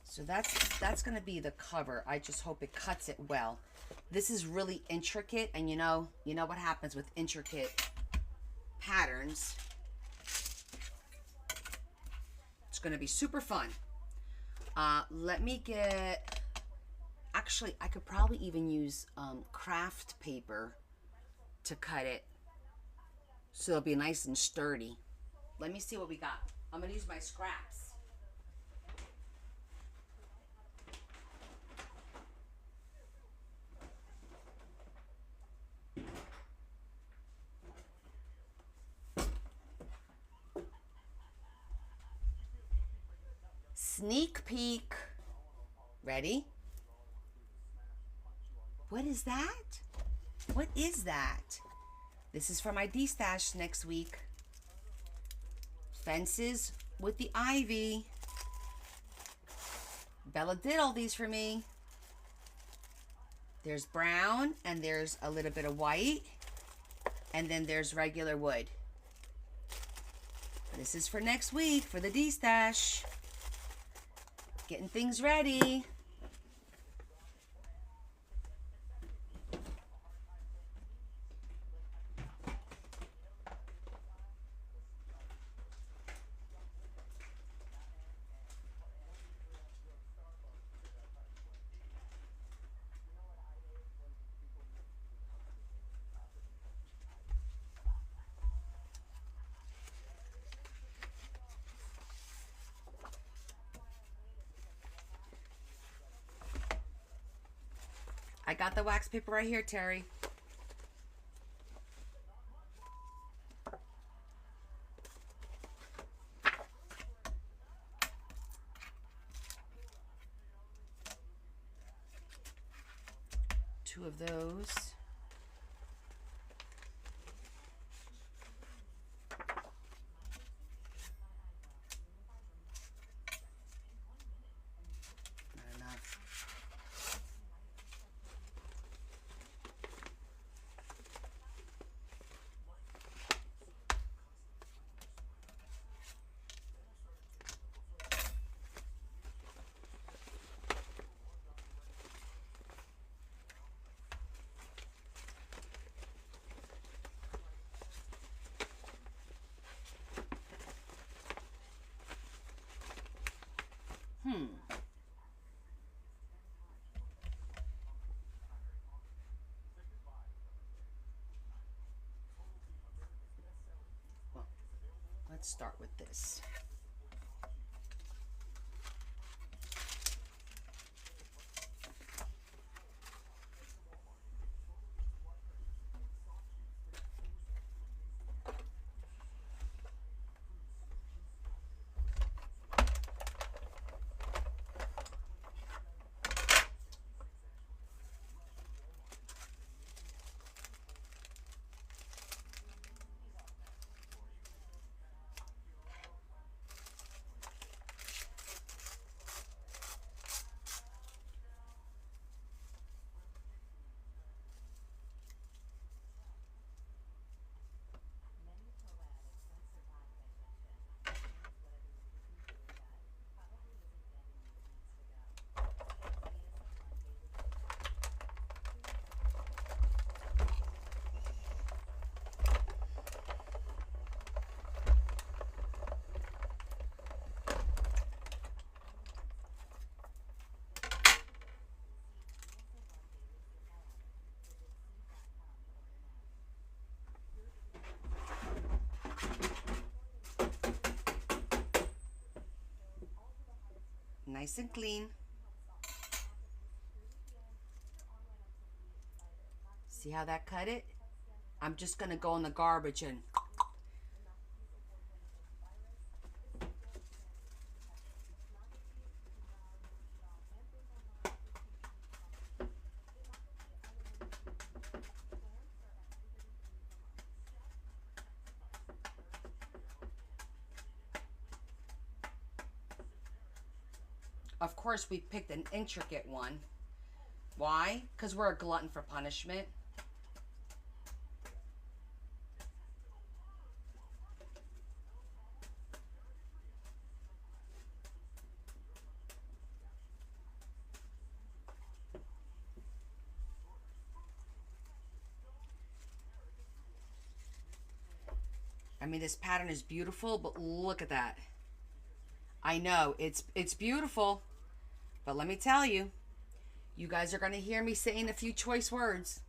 So that's going to be the cover. I just hope it cuts it well. This is really intricate, and you know what happens with intricate patterns. It's going to be super fun. Let me get, actually, I could probably even use craft paper to cut it so it'll be nice and sturdy. Let me see what we got. I'm going to use my scraps. Sneak peek. Ready? What is that? What is that? This is for my D-stash next week. Fences with the ivy. Bella did all these for me. There's brown, and there's a little bit of white, and then there's regular wood. This is for next week for the D-stash. Getting things ready. I got the wax paper right here, Terry. Two of those. Not enough. Well, let's start with this. Nice and clean. See how that cut it? I'm just gonna go in the garbage and of course we picked an intricate one. Why? Because we're a glutton for punishment. I mean, this pattern is beautiful, but look at that. I know, it's beautiful, but let me tell you, you guys are going to hear me saying a few choice words.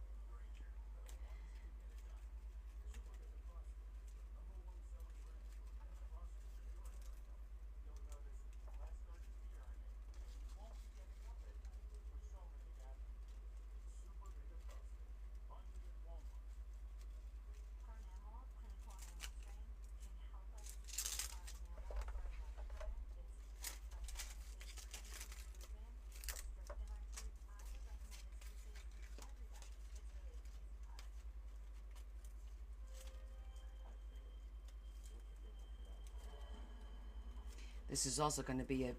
This is also going to be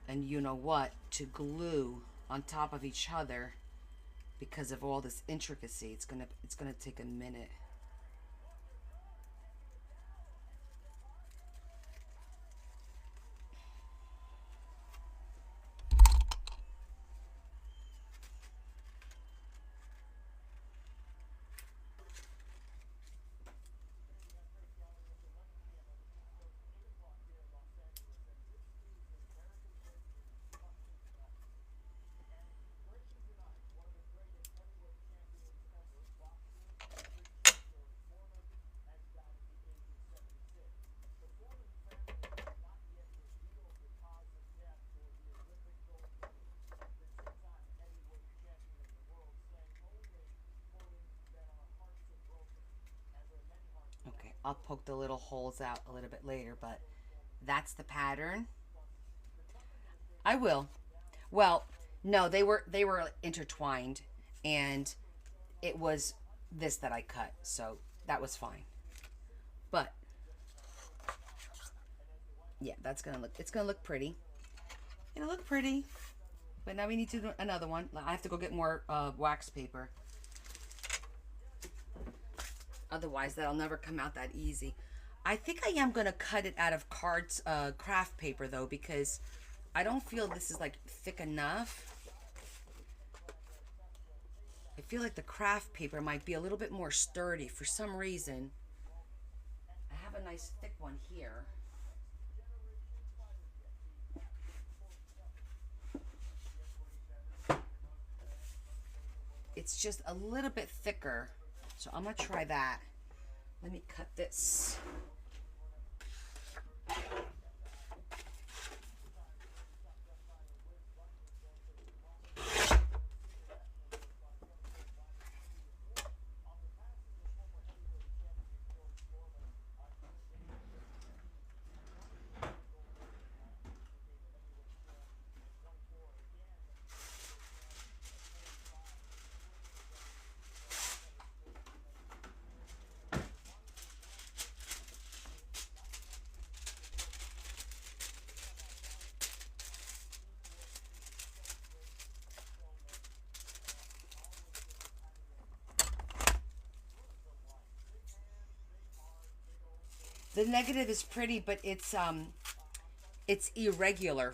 and you know what, to glue on top of each other because of all this intricacy. It's gonna take a minute. Okay, I'll poke the little holes out a little bit later, but that's the pattern. I will. Well, no, they were intertwined, and it was this that I cut, so that was fine. But yeah, it's gonna look pretty. It'll look pretty. But now we need to do another one. I have to go get more wax paper. Otherwise, that'll never come out that easy. I think I am gonna cut it out of craft paper though, because I don't feel this is like thick enough. I feel like the craft paper might be a little bit more sturdy for some reason. I have a nice thick one here. It's just a little bit thicker. So I'm gonna try that. Let me cut this. The negative is pretty, but it's irregular.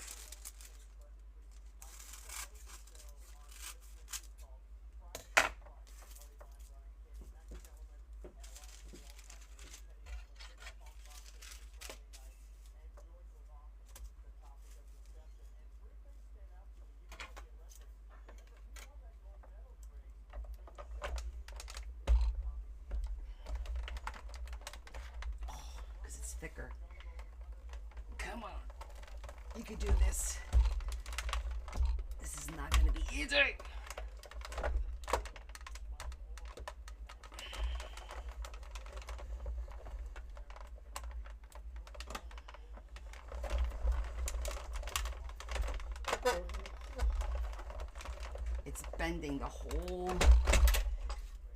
Thicker. Come on. You could do this. This is not going to be easy. It's bending the whole...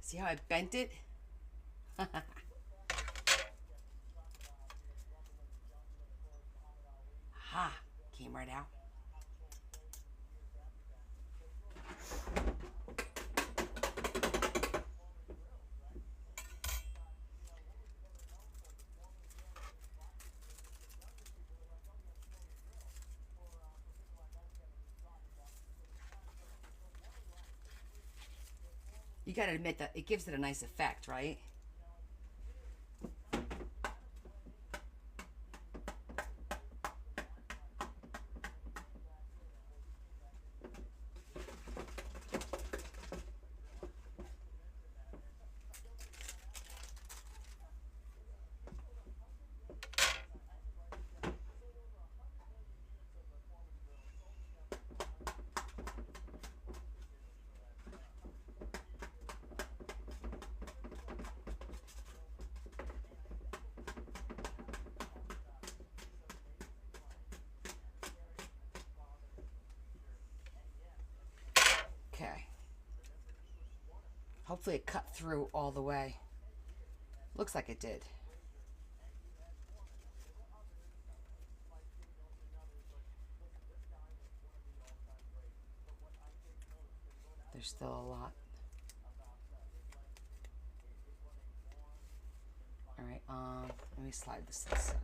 See how I bent it? Ha! Came right out. You gotta admit that it gives it a nice effect, right? Okay. Hopefully it cut through all the way. Looks like it did. There's still a lot. All right, let me slide this to the side.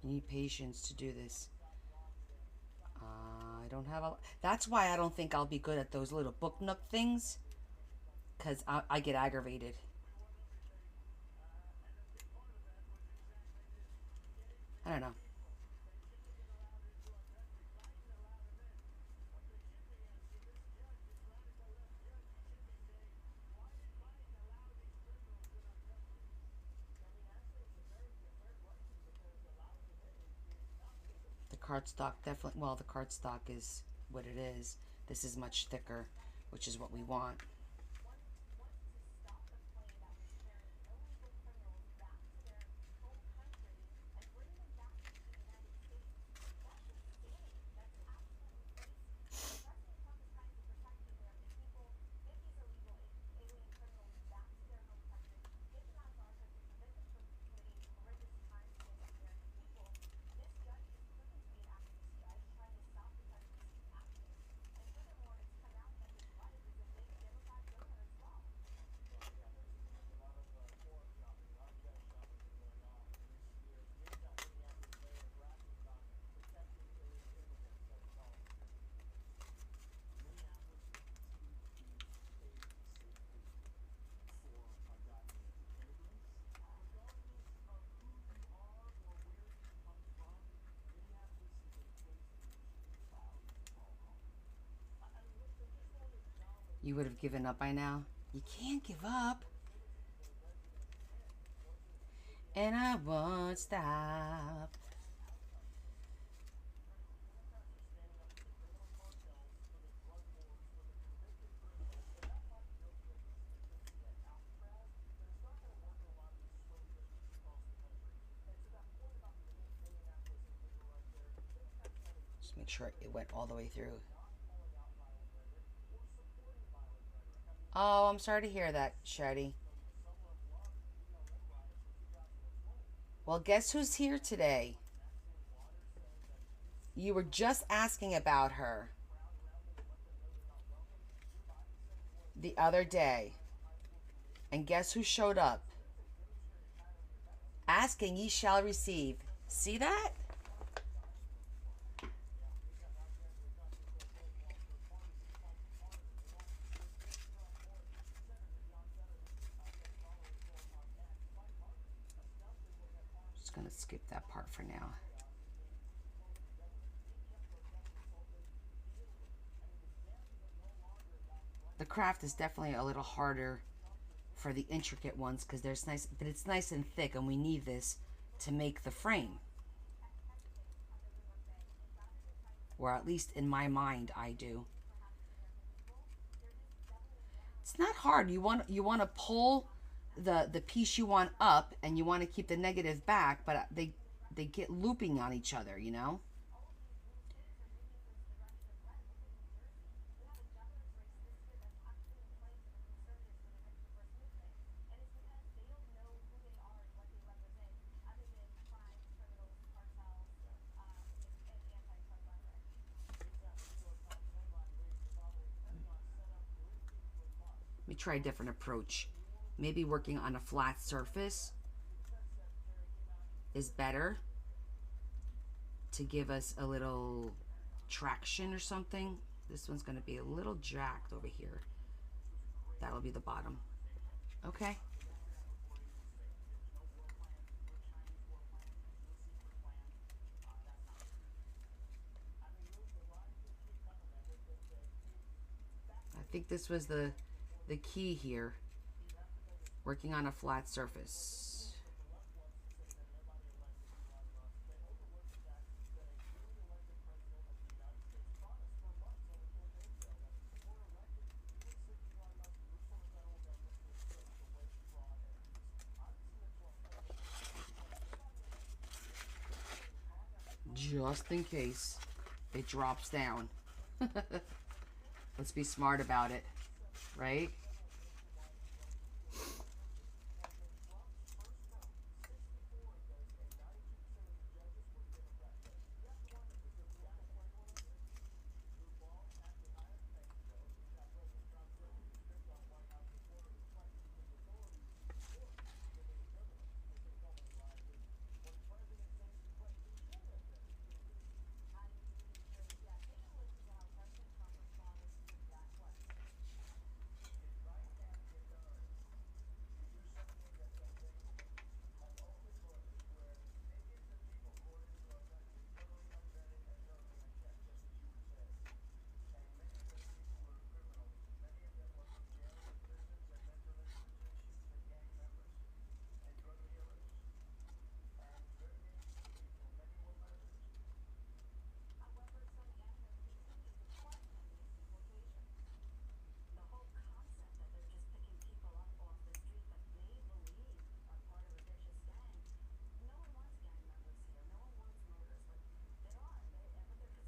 You need patience to do this. I don't have a... That's why I don't think I'll be good at those little book nook things. Because I get aggravated. I don't know. Cardstock definitely, well, the cardstock is what it is. This is much thicker, which is what we want. You would have given up by now. You can't give up. And I won't stop. Just make sure it went all the way through. Oh, I'm sorry to hear that, Shady. Well, guess who's here today? You were just asking about her the other day. And guess who showed up? Asking ye shall receive. See that? Just gonna skip that part for now. The craft is definitely a little harder for the intricate ones because there's nice, but it's nice and thick, and we need this to make the frame. Or at least in my mind, I do. It's not hard. You want to pull the piece you want up, and you want to keep the negative back, but they get looping on each other, you know. Let me try a different approach. Maybe working on a flat surface is better to give us a little traction or something. This one's going to be a little jacked over here. That'll be the bottom. Okay. I think this was the key here. Working on a flat surface. Just in case it drops down. Let's be smart about it, right?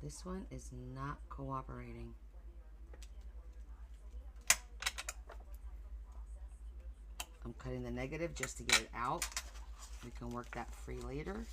This one is not cooperating. I'm cutting the negative just to get it out. We can work that free later.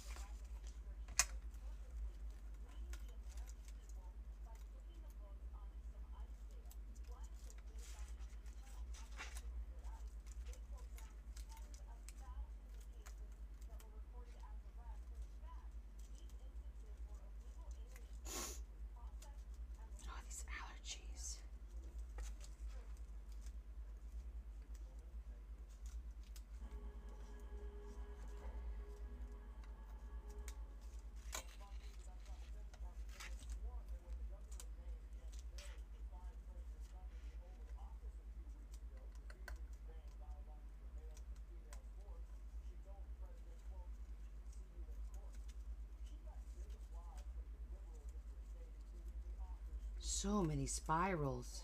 So many spirals.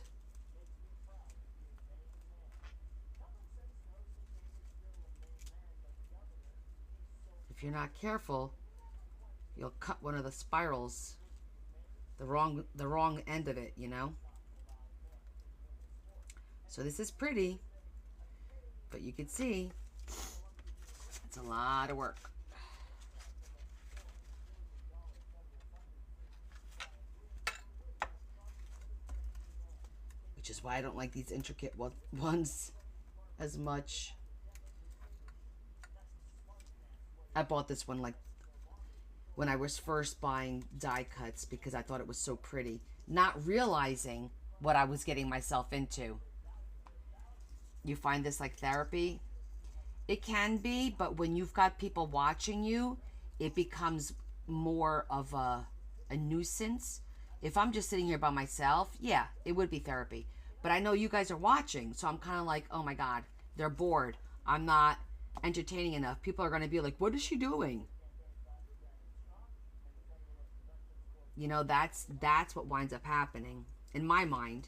If you're not careful, you'll cut one of the spirals, the wrong end of it, you know? So this is pretty, but you can see it's a lot of work. which is why I don't like these intricate ones as much. I bought this one like when I was first buying die cuts because I thought it was so pretty, not realizing what I was getting myself into. You find this like therapy? It can be, but when you've got people watching you, it becomes more of a nuisance. If I'm just sitting here by myself, yeah, it would be therapy. But I know you guys are watching, so I'm kind of like, oh my God, they're bored. I'm not entertaining enough. People are going to be like, what is she doing? You know, that's what winds up happening in my mind.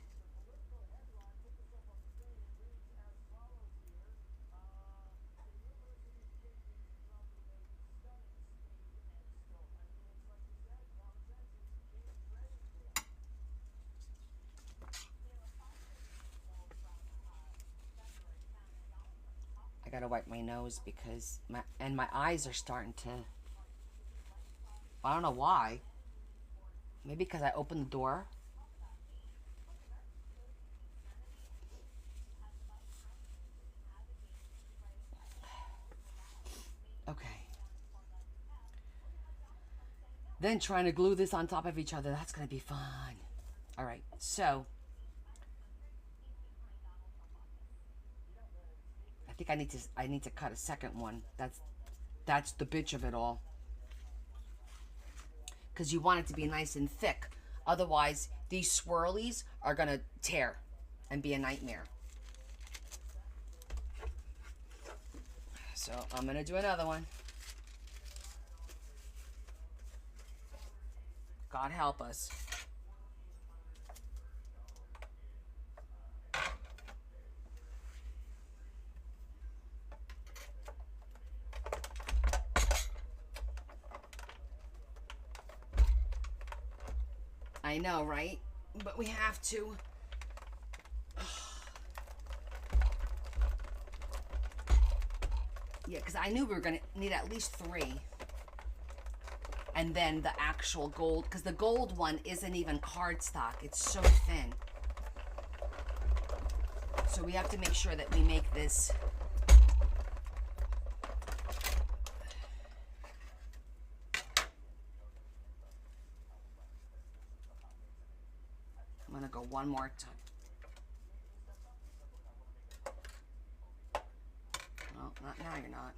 I gotta wipe my nose because my eyes are starting to. I don't know why. Maybe because I opened the door. Okay. Then trying to glue this on top of each other, that's gonna be fun. All right, so I think I need to cut a second one. That's the bitch of it all. Because you want it to be nice and thick. Otherwise, these swirlies are going to tear and be a nightmare. So I'm going to do another one. God help us. I know, right? But we have to. Yeah, because I knew we were going to need at least 3. And then the actual gold, because the gold one isn't even cardstock. It's so thin. So we have to make sure that we make this. I'm going to go one more time. Well, not now, you're not.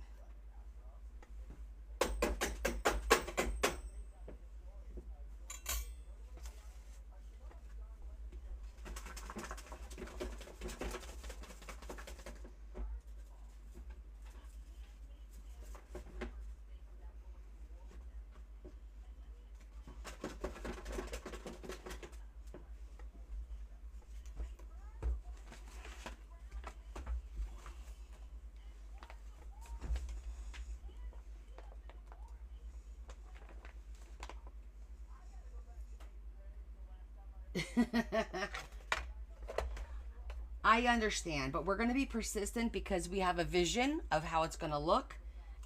I understand, but we're going to be persistent because we have a vision of how it's going to look,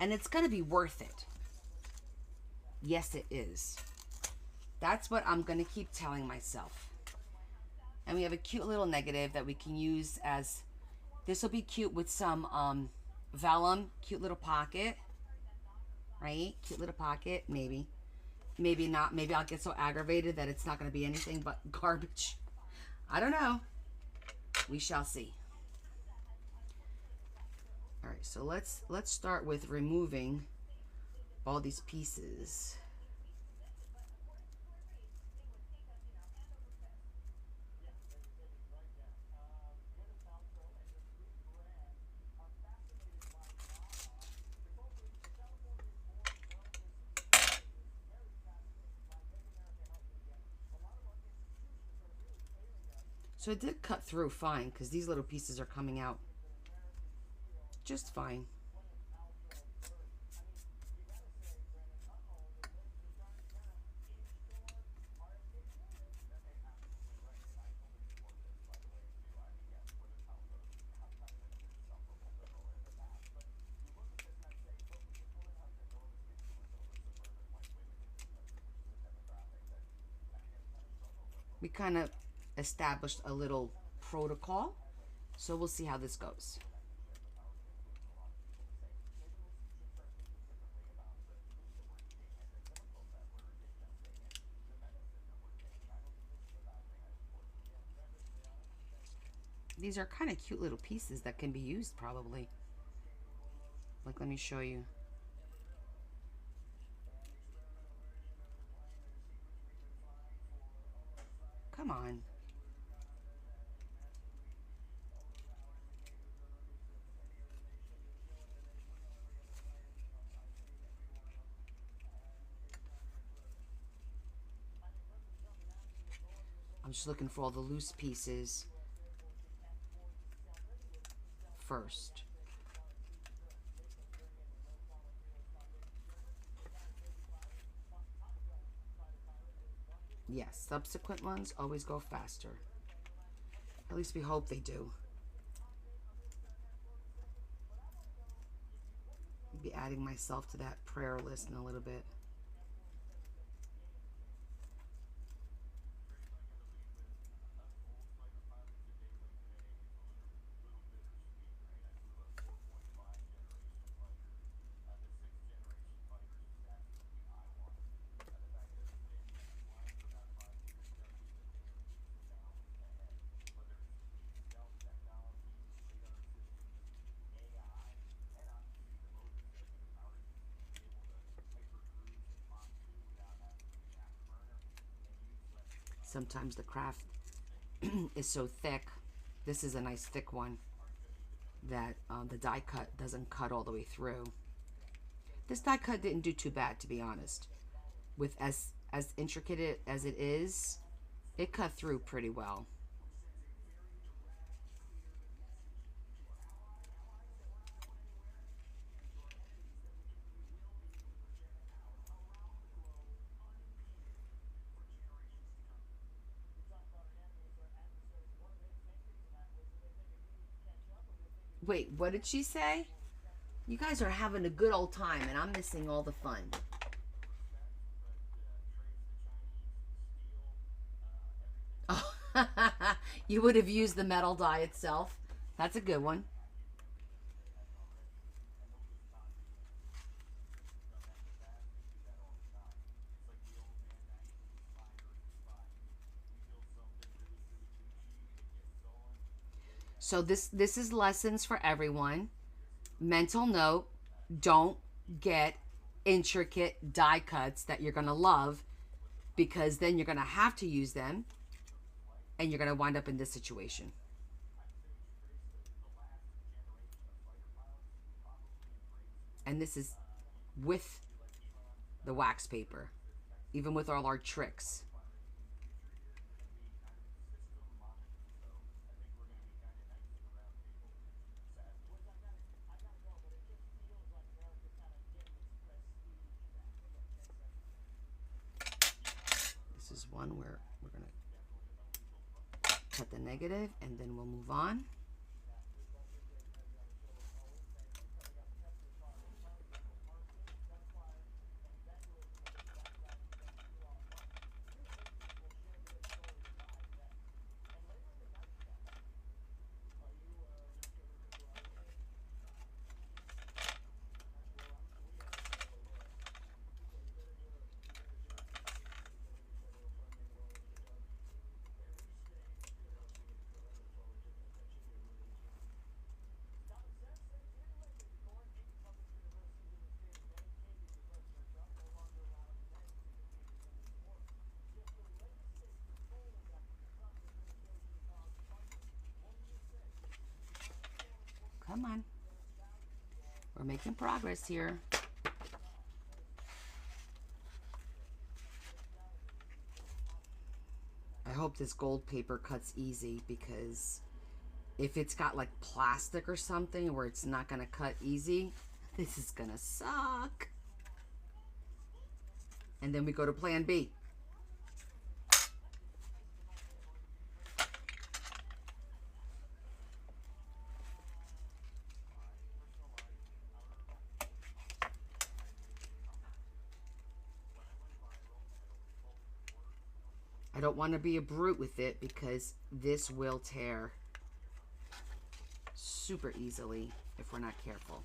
and it's going to be worth it. Yes, it is. That's what I'm going to keep telling myself. And we have a cute little negative that we can use as, this will be cute with some vellum, cute little pocket, right? Cute little pocket, maybe. Maybe not. Maybe I'll get so aggravated that it's not going to be anything but garbage. I don't know. We shall see. All right, so let's start with removing all these pieces. So it did cut through fine because these little pieces are coming out just fine. We kind of established a little protocol. So we'll see how this goes. These are kind of cute little pieces that can be used probably. Like, let me show you. Come on. I'm just looking for all the loose pieces first. Yes, subsequent ones always go faster. At least we hope they do. I'll be adding myself to that prayer list in a little bit. Sometimes the craft is so thick. This is a nice thick one that the die cut doesn't cut all the way through. This die cut didn't do too bad, to be honest. With as intricate as it is, it cut through pretty well. Wait, what did she say? You guys are having a good old time and I'm missing all the fun. Oh, you would have used the metal die itself. That's a good one. So this is lessons for everyone. Mental note, don't get intricate die cuts that you're going to love, because then you're going to have to use them and you're going to wind up in this situation. And this is with the wax paper, even with all our tricks. This is one where we're going to cut the negative and then we'll move on. Come on. We're making progress here. I hope this gold paper cuts easy, because if it's got like plastic or something where it's not going to cut easy, this is going to suck. And then we go to plan B. I don't want to be a brute with it because this will tear super easily if we're not careful.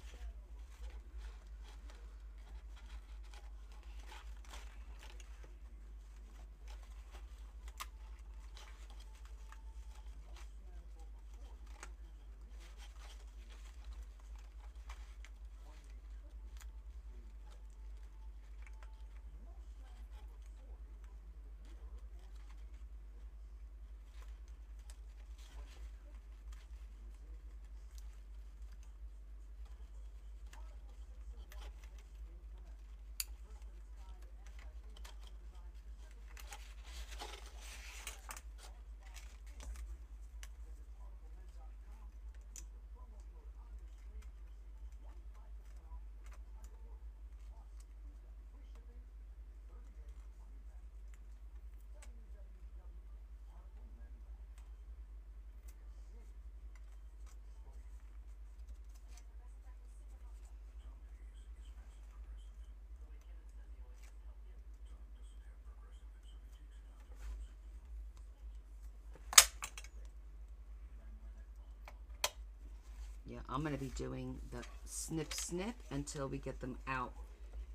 Yeah, I'm going to be doing the snip snip until we get them out,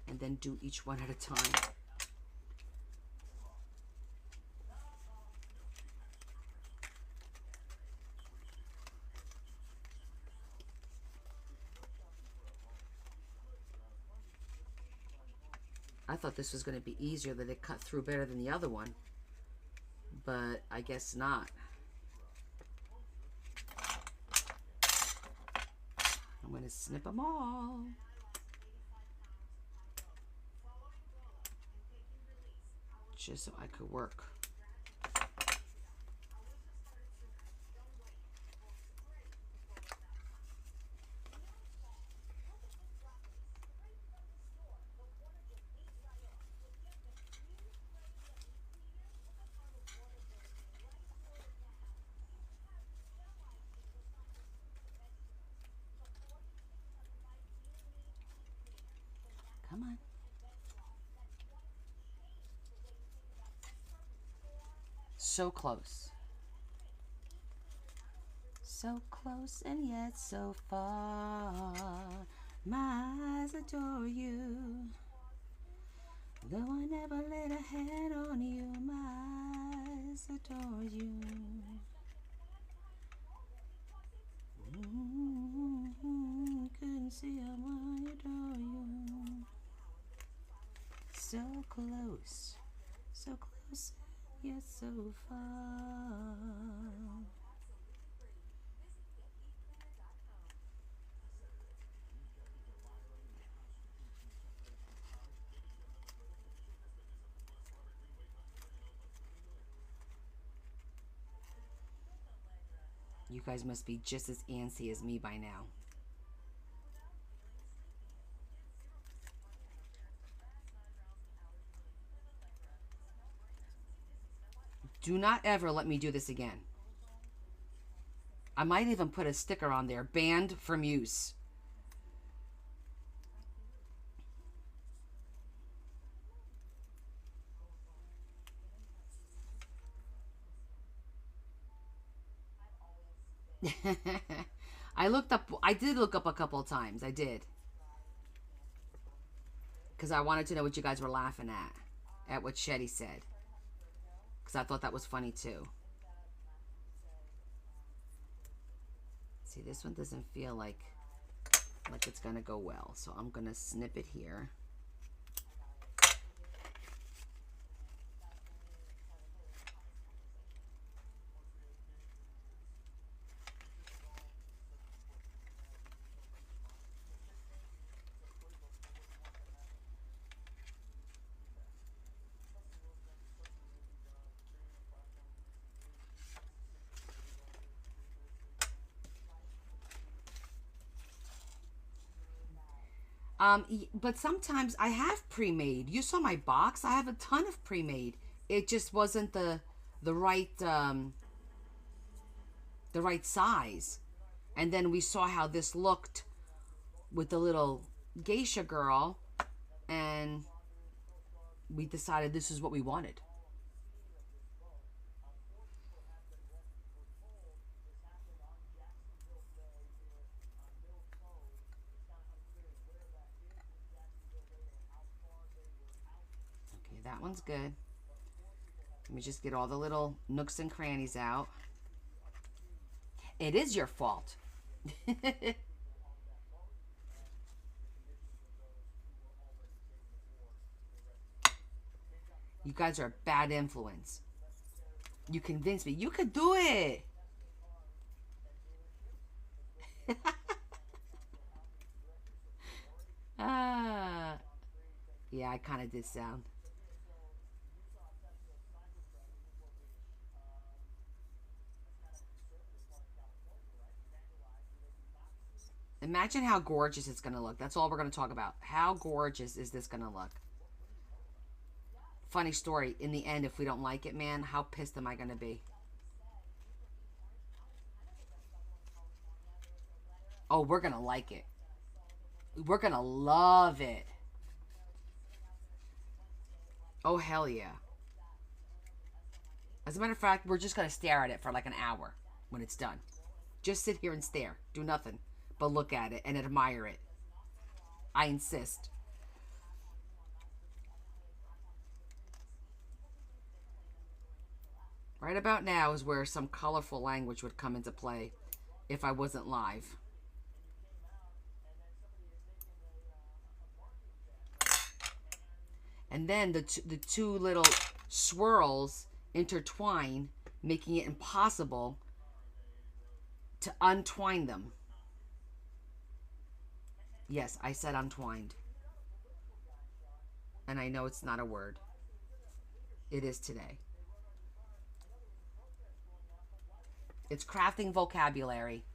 and then do each one at a time. I thought this was going to be easier, that it cut through better than the other one, but I guess not. I'm going to snip them all. Just so I could work. Come on. So close. So close and yet so far. My eyes adore you. Though I never laid a hand on you, my eyes adore you. Couldn't see how I adore you. So close, yet so far. You guys must be just as antsy as me by now. Do not ever let me do this again. I might even put a sticker on there, banned from use. I did look up a couple of times. I did. Because I wanted to know what you guys were laughing at what Shetty said. Because I thought that was funny too. See, this one doesn't feel like it's gonna go well, so I'm gonna snip it here. But sometimes I have pre-made. You saw my box. I have a ton of pre-made. It just wasn't the right size. And then we saw how this looked with the little geisha girl, and we decided this is what we wanted. that one's good. Let me just get all the little nooks and crannies out. It is your fault. You guys are a bad influence. You convinced me. You could do it. Yeah, I kind of did sound. Imagine how gorgeous it's going to look. That's all we're going to talk about. How gorgeous is this going to look? Funny story. In the end, if we don't like it, man, how pissed am I going to be? Oh, we're going to like it. We're going to love it. Oh, hell yeah. As a matter of fact, we're just going to stare at it for like an hour when it's done. Just sit here and stare. Do nothing but look at it and admire it. I insist. Right about now is where some colorful language would come into play if I wasn't live. And then the two little swirls intertwine, making it impossible to untwine them. Yes, I said untwined. And I know it's not a word. It is today. It's crafting vocabulary.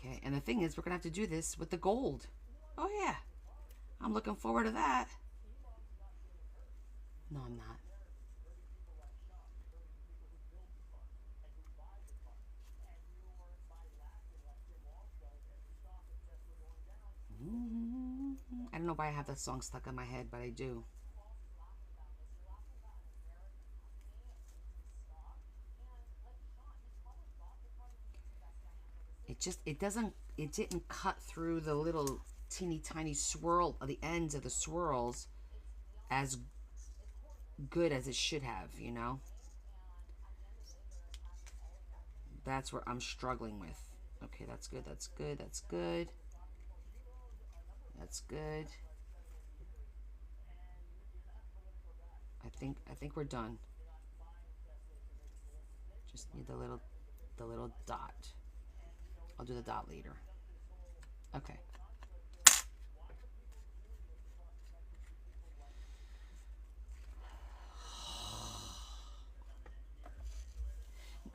Okay, and the thing is, we're going to have to do this with the gold. Oh, yeah. I'm looking forward to that. No, I'm not. I don't know why I have that song stuck in my head, but I do. It didn't cut through the little teeny tiny swirl of the ends of the swirls as good as it should have, you know? That's where I'm struggling with. Okay, that's good, that's good, that's good. That's good. I think we're done. Just need the little dot. I'll do the dot later. Okay.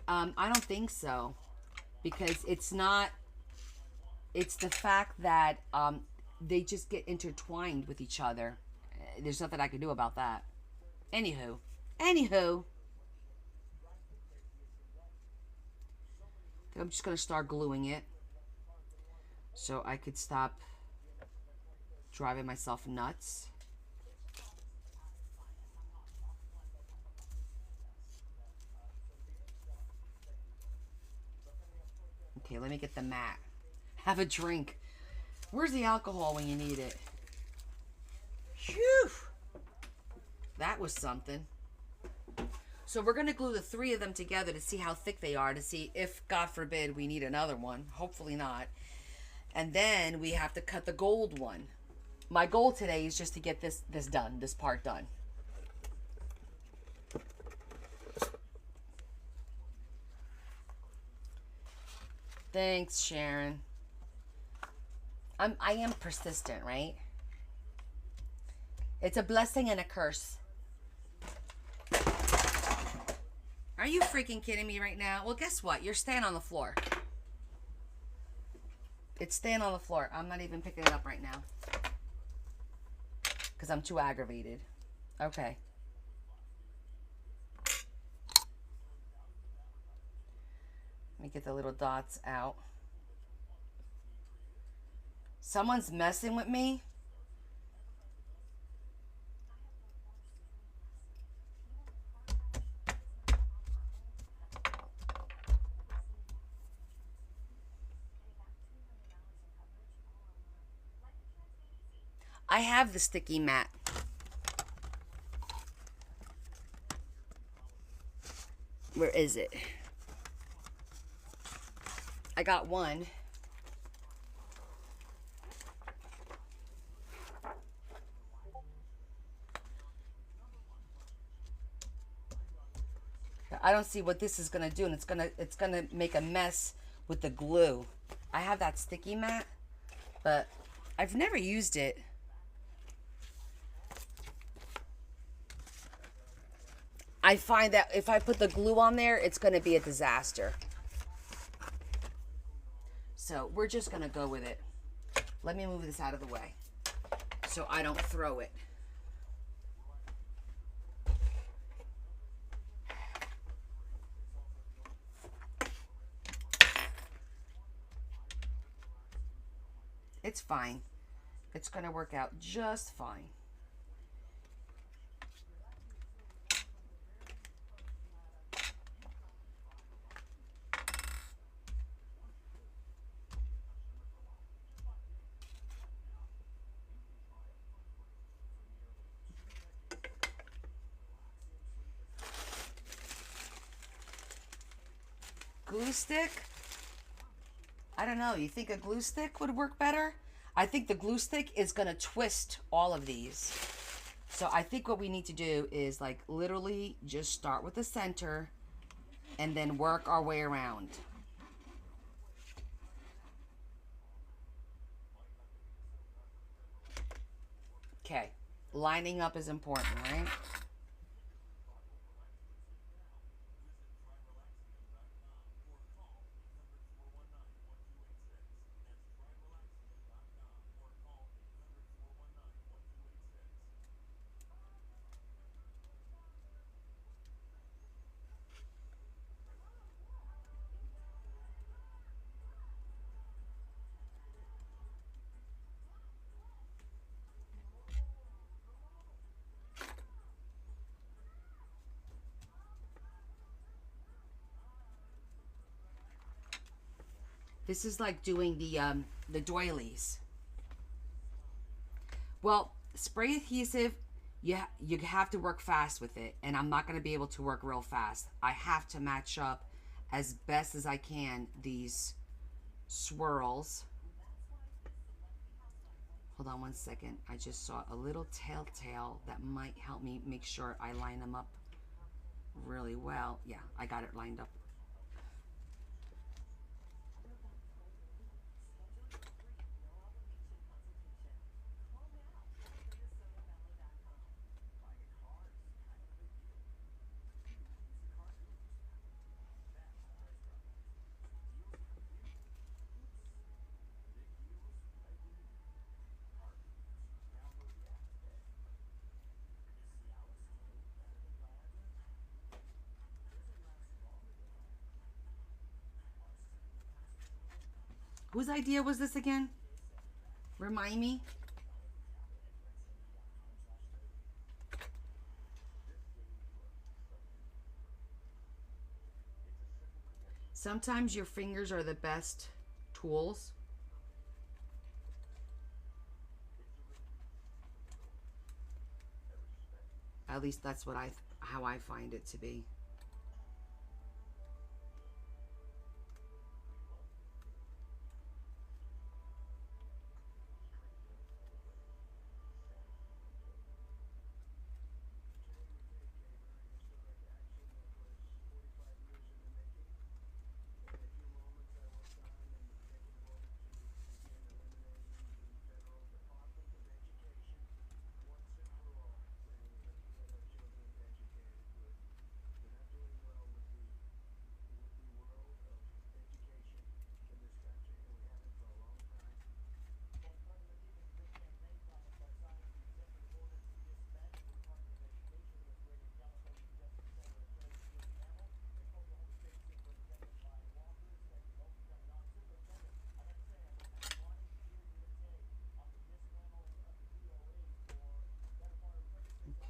I don't think so, because it's not. It's the fact that they just get intertwined with each other. There's nothing I can do about that. Anywho. I'm just going to start gluing it so I could stop driving myself nuts. Okay, let me get the mat. Have a drink. Where's the alcohol when you need it? Phew! That was something. So we're going to glue the three of them together to see how thick they are, to see if, God forbid, we need another one. Hopefully not. And then we have to cut the gold one. My goal today is just to get this done, this part done. Thanks, Sharon. I am persistent, right? It's a blessing and a curse. Are you freaking kidding me right now? Well, guess what? You're staying on the floor. It's staying on the floor. I'm not even picking it up right now, because I'm too aggravated. Okay. Let me get the little dots out. Someone's messing with me. I have the sticky mat. Where is it? I got one. I don't see what this is gonna do, and it's gonna make a mess with the glue. I have that sticky mat, but I've never used it. I find that if I put the glue on there, it's gonna be a disaster. So we're just gonna go with it. Let me move this out of the way so I don't throw it. It's fine. It's gonna work out just fine. Glue stick? I don't know. You think a glue stick would work better? I think the glue stick is going to twist all of these. So I think what we need to do is like literally just start with the center and then work our way around. Okay. Lining up is important, right? This is like doing the doilies. Well, spray adhesive, you have to work fast with it, and I'm not going to be able to work real fast. I have to match up as best as I can these swirls. Hold on one second. I just saw a little telltale that might help me make sure I line them up really well. Yeah, I got it lined up. Whose idea was this again? Remind me. Sometimes your fingers are the best tools. At least that's what how I find it to be.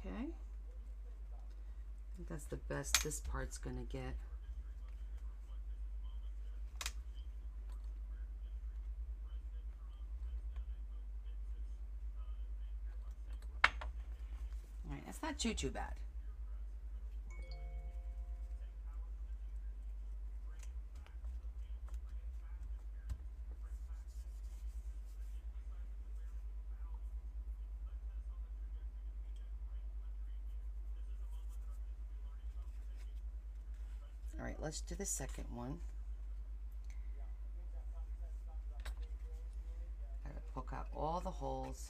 Okay. I think that's the best this part's gonna get. not too bad. All right, let's do the second one. I gotta poke out all the holes.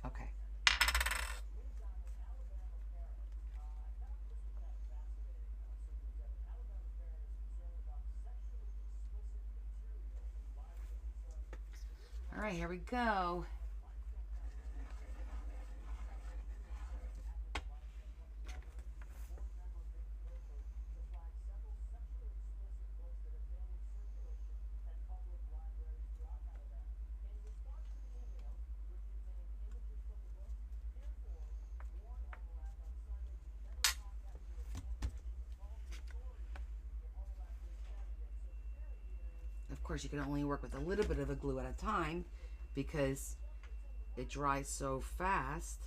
Okay. All right, here we go. Of course, you can only work with a little bit of the glue at a time because it dries so fast.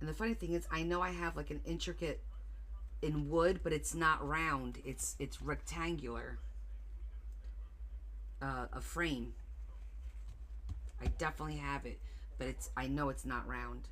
And the funny thing is, I know I have like an intricate in wood, but it's not round. It's rectangular. A frame. I definitely have it, but I know it's not round.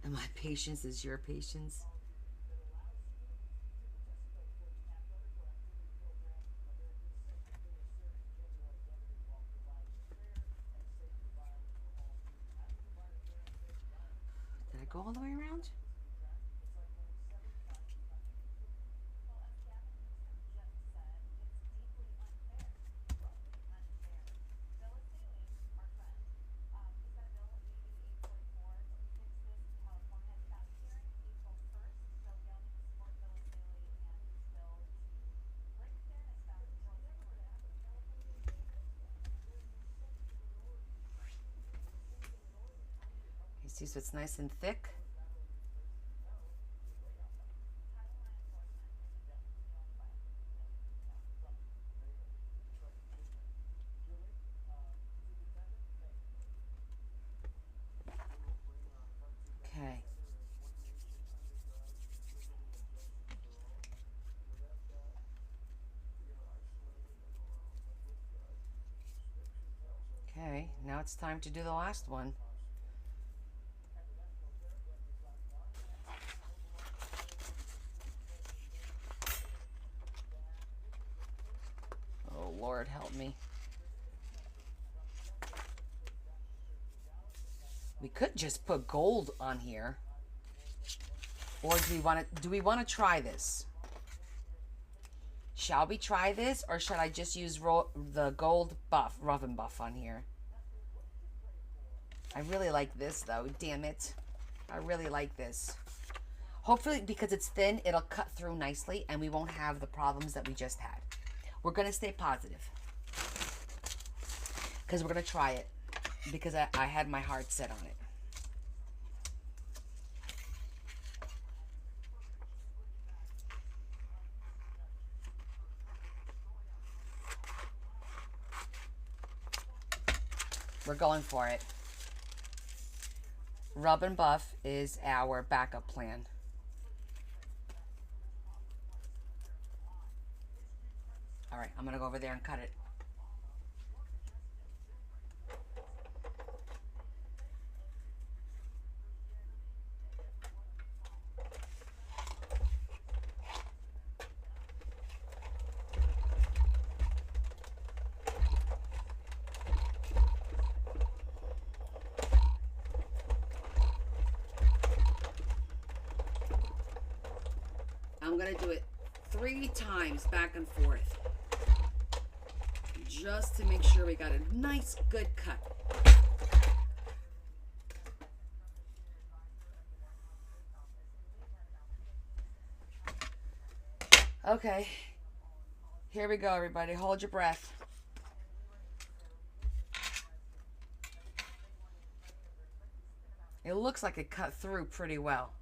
And my patience is your patience. Did I go all the way around? You see, so it's nice and thick. Okay. Okay, now it's time to do the last one. Oh, Lord, help me. We could just put gold on here. Or do we want to try this? Shall we try this, or should I just use the gold buff, rough and buff on here? I really like this though, damn it. I really like this. Hopefully, because it's thin, it'll cut through nicely and we won't have the problems that we just had. We're going to stay positive. Because we're going to try it. Because I had my heart set on it. We're going for it. Rub and buff is our backup plan. All right, I'm gonna go over there and cut it. I'm gonna do it 3 times back and forth, just to make sure we got a nice, good cut. Okay, here we go, everybody. Hold your breath. It looks like it cut through pretty well.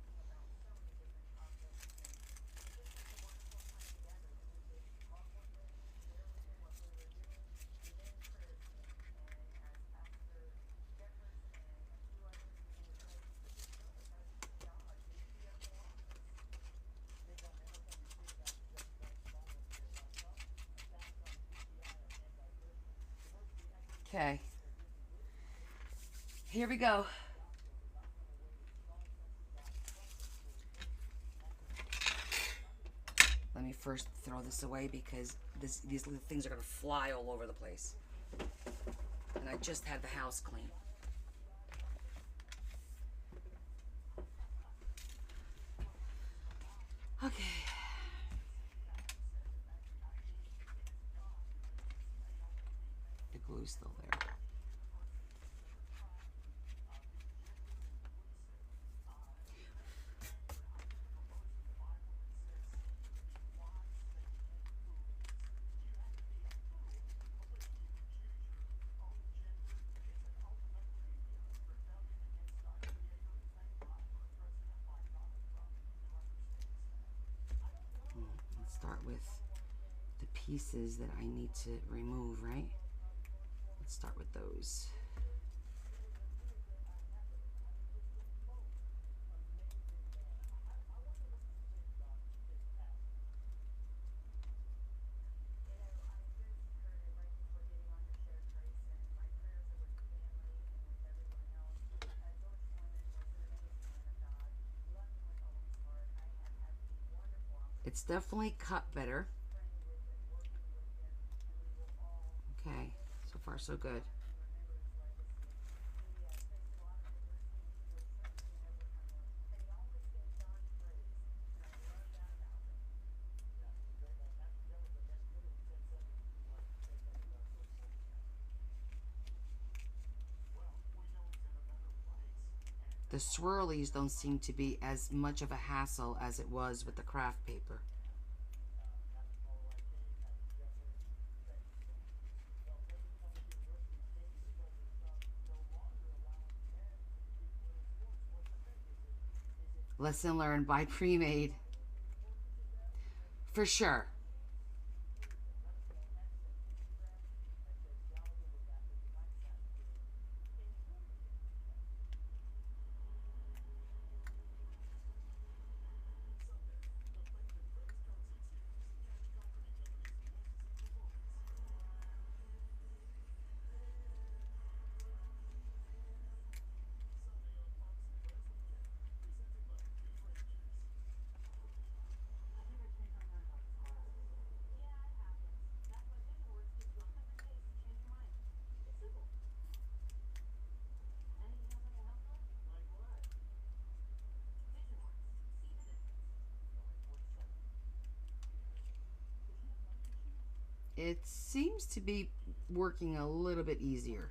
Okay, here we go. Let me first throw this away because these little things are gonna fly all over the place. And I just had the house clean. Okay. The glue's still there. Let's start with the pieces that I need to remove, right? Let's start with those. It's definitely cut better. Okay, so far so good. The swirlies don't seem to be as much of a hassle as it was with the craft paper. Lesson learned by Pre-Made. For sure. It seems to be working a little bit easier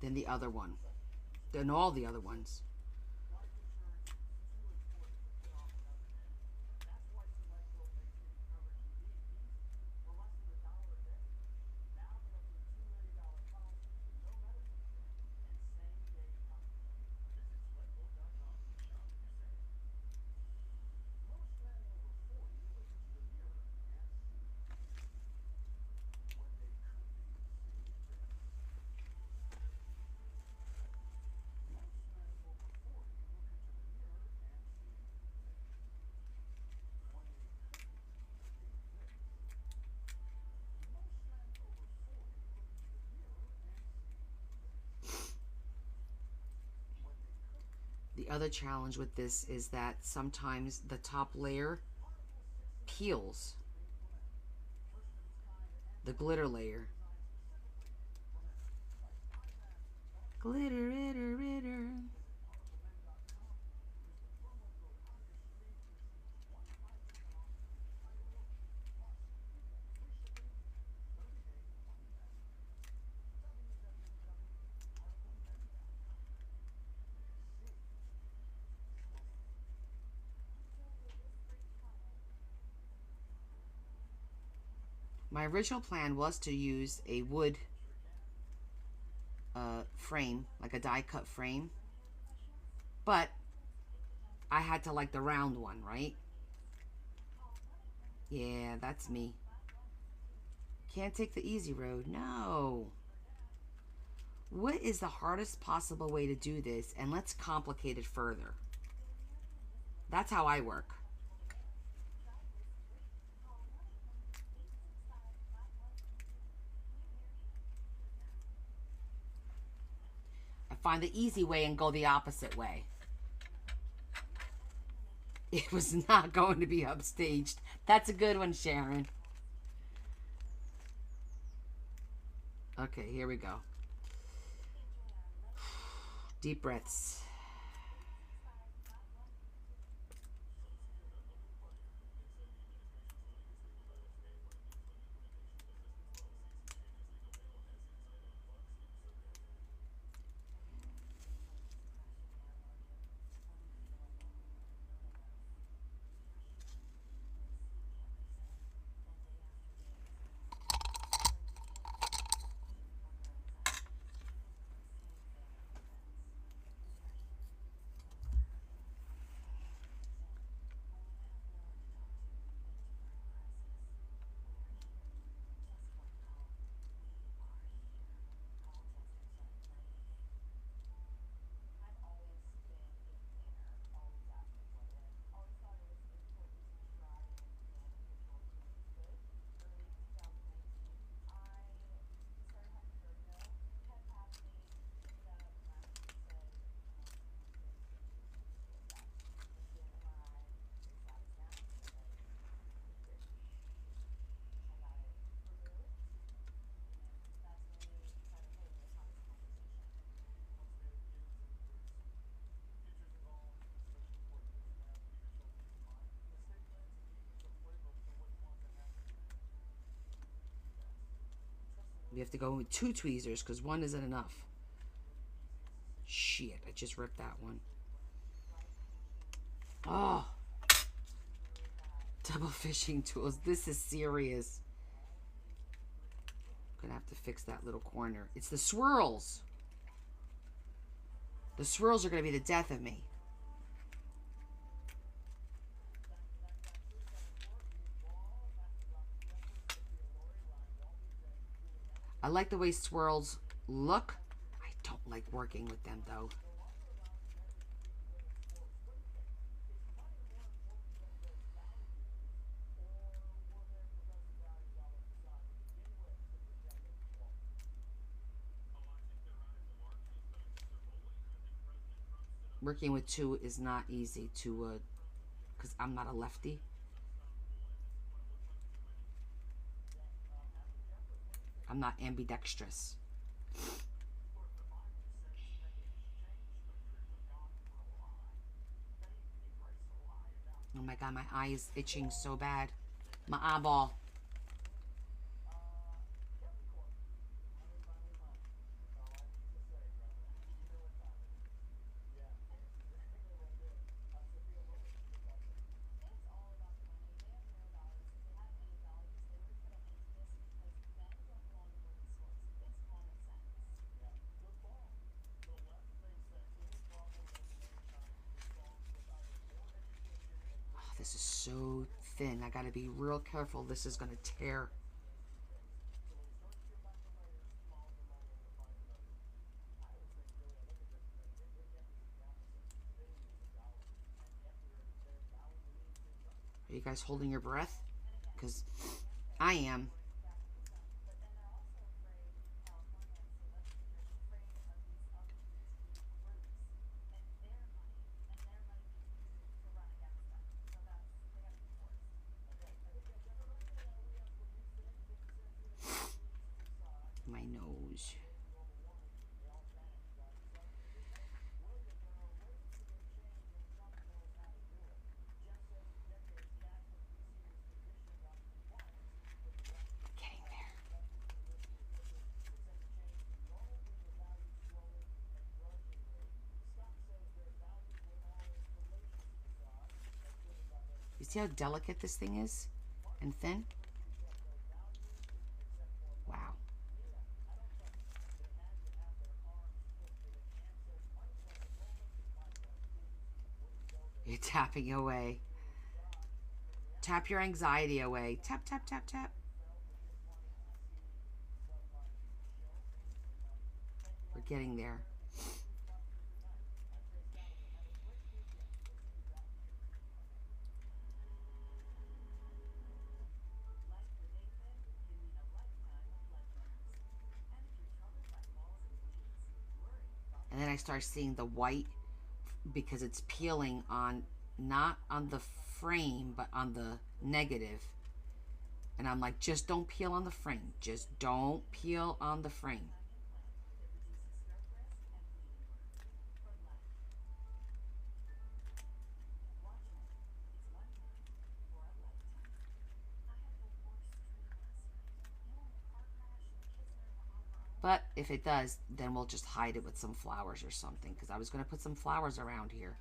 than the other one, than all the other ones. other challenge with this is that sometimes the top layer peels. The glitter layer. Glitter, itter, itter. My original plan was to use a wood frame, like a die cut frame, but I had to like the round one, right? Yeah, that's me. Can't take the easy road. No. What is the hardest possible way to do this? And let's complicate it further. That's how I work. I find the easy way and go the opposite way. It was not going to be upstaged. That's a good one, Sharon. Okay, here we go. Deep breaths. We have to go with 2 tweezers because 1 isn't enough. Shit, I just ripped that one. Oh. Double fishing tools. This is serious. I'm gonna have to fix that little corner. It's the swirls. The swirls are gonna be the death of me. I like the way swirls look. I don't like working with them though. Working with 2 is not easy to, because I'm not a lefty. I'm not ambidextrous. Oh my god, my eye is itching so bad. My eyeball. This is so thin. I gotta be real careful. This is gonna tear. Are you guys holding your breath? Because I am. goes. Getting there. You see how delicate this thing is? And thin? Wow. You're tapping away. Tap your anxiety away. Tap, tap, tap, tap. We're getting there. And then I start seeing the white because it's peeling on, not on the frame, but on the negative. And I'm like, just don't peel on the frame. Just don't peel on the frame. But if it does, then we'll just hide it with some flowers or something. Because I was going to put some flowers around here.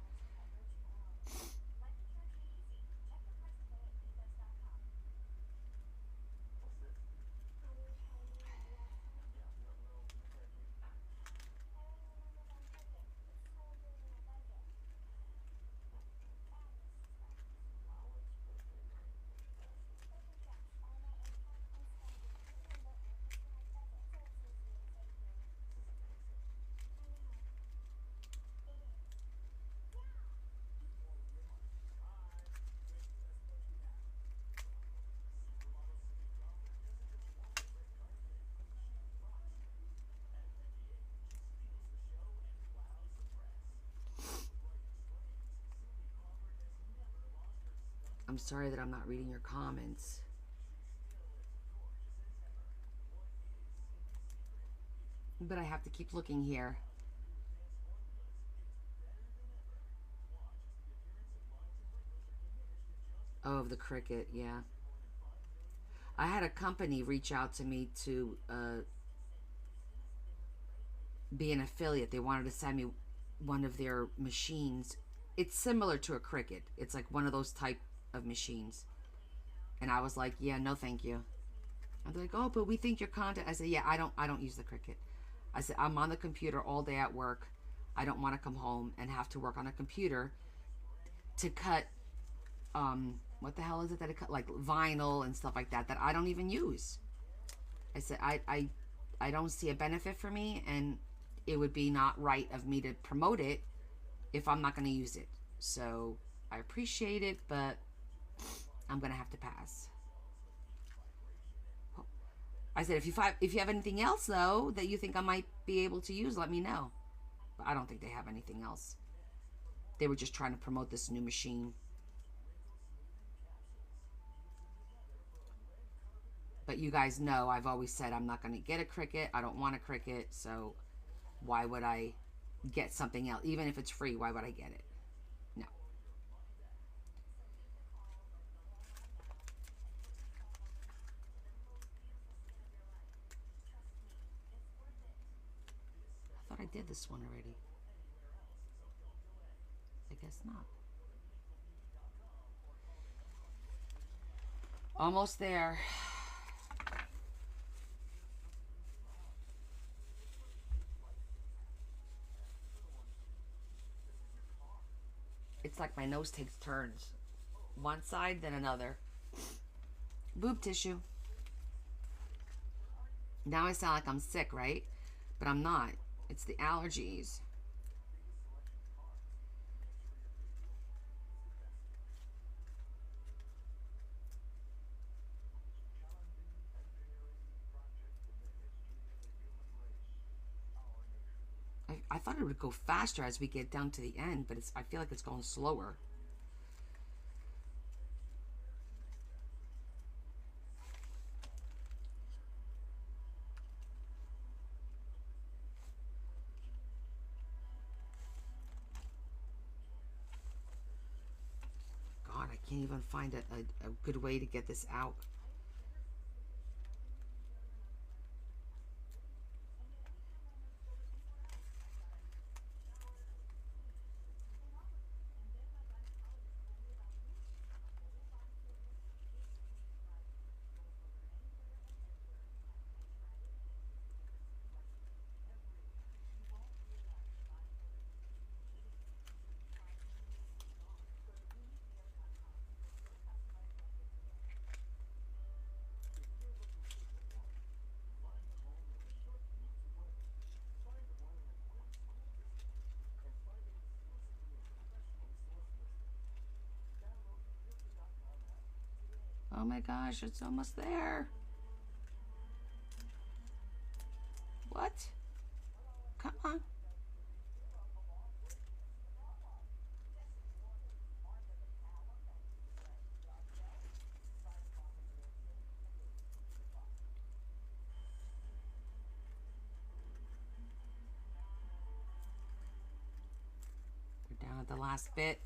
I'm sorry that I'm not reading your comments. But I have to keep looking here. Oh, of the Cricut, yeah. I had a company reach out to me to be an affiliate. They wanted to send me one of their machines. It's similar to a Cricut. It's like one of those type of machines. And I was like, yeah, no thank you. And they're like, oh, but we think your content. I said, yeah, I don't use the Cricut. I said, I'm on the computer all day at work. I don't want to come home and have to work on a computer to cut what the hell is it that it cut, like vinyl and stuff like that I don't even use. I said I don't see a benefit for me, and it would be not right of me to promote it if I'm not going to use it. So I appreciate it, but I'm going to have to pass. I said, if you have anything else though that you think I might be able to use, let me know. But I don't think they have anything else. They were just trying to promote this new machine. But you guys know I've always said I'm not going to get a Cricut. I don't want a Cricut, so why would I get something else? Even if it's free, why would I get it? No. I thought I did this one already. I guess not. Almost there. It's like my nose takes turns. One side, then another. Boob tissue. Now I sound like I'm sick, right? But I'm not. It's the allergies. I thought it would go faster as we get down to the end, but I feel like it's going slower. can't even find a good way to get this out. Oh my gosh, it's almost there. What? Come on. We're down at the last bit.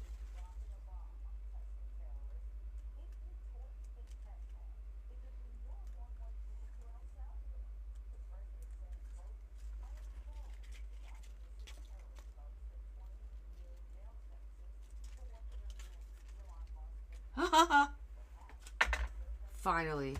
Finally.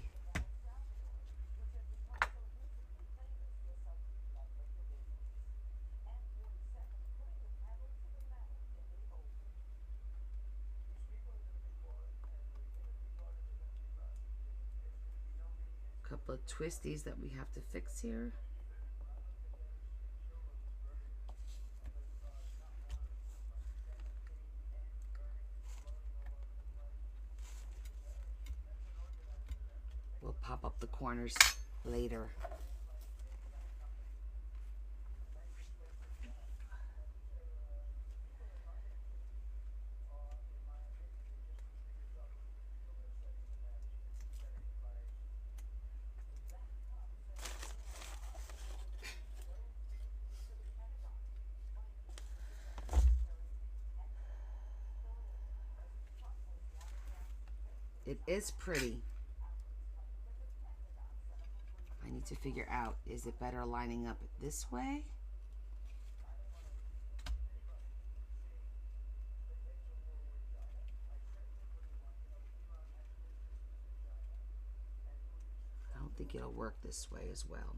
Couple of twisties that we have to fix here. We'll pop up the corners later. It is pretty. I need to figure out, is it better lining up this way? I don't think it'll work this way as well.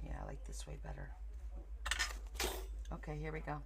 Yeah, I like this way better. Okay, here we go.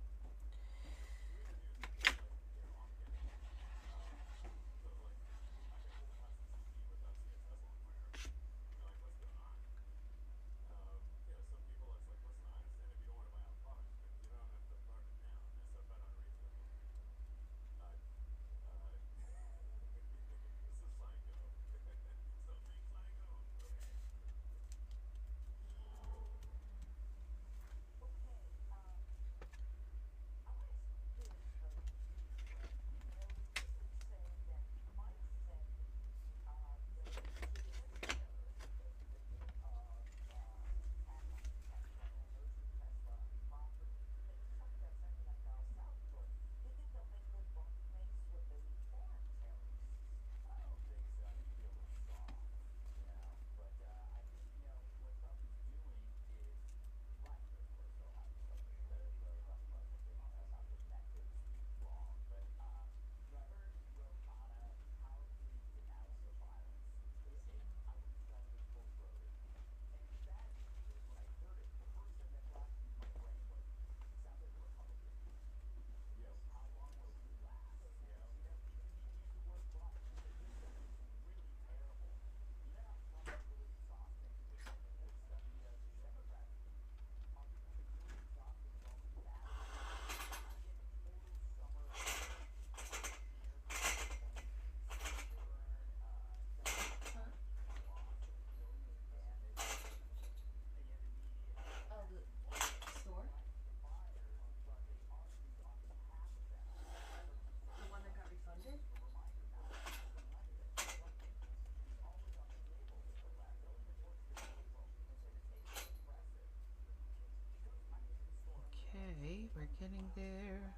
Okay, we're getting there.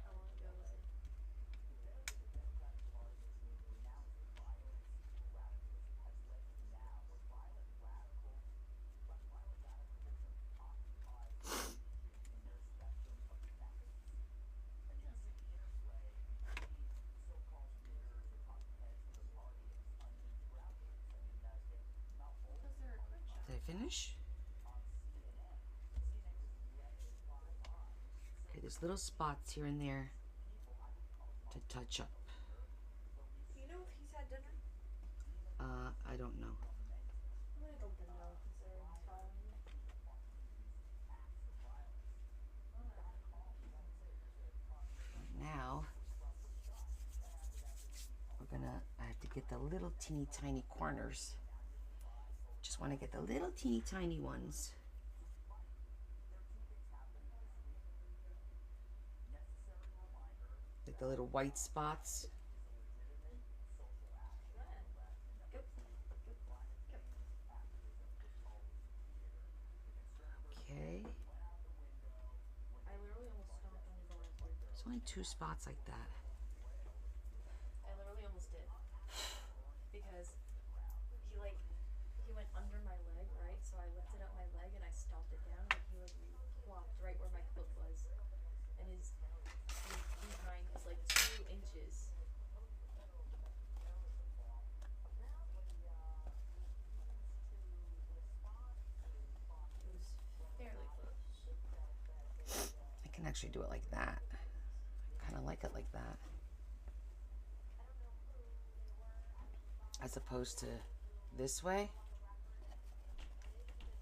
How long ago was it? Because they're a quick shot. Did I finish? Okay, there's little spots here and there to touch up. Do you know if he's had dinner? I don't know. I'm gonna go no, considering he's following me. Now, I have to get the little teeny tiny corners. Just want to get the little teeny tiny ones. Like the little white spots. Go. Okay. I literally almost stomped on your glass, dude. There's only 2 spots like that. I literally almost did. Because he went under my leg, right? So I lifted up my leg and I stomped it down and he plopped right where my foot was. And his behind was like 2 inches. It was fairly close. I can actually do it like that. I kind of like it like that. As opposed to this way.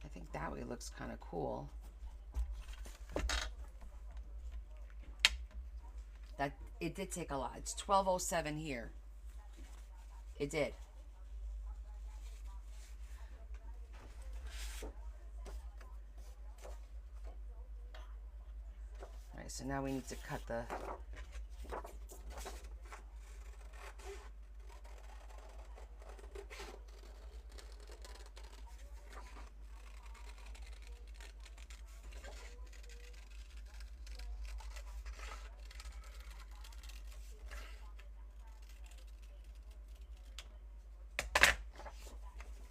I think that way looks kind of cool. That it did take a lot. It's 12:07 here. It did. All right, so now we need to cut the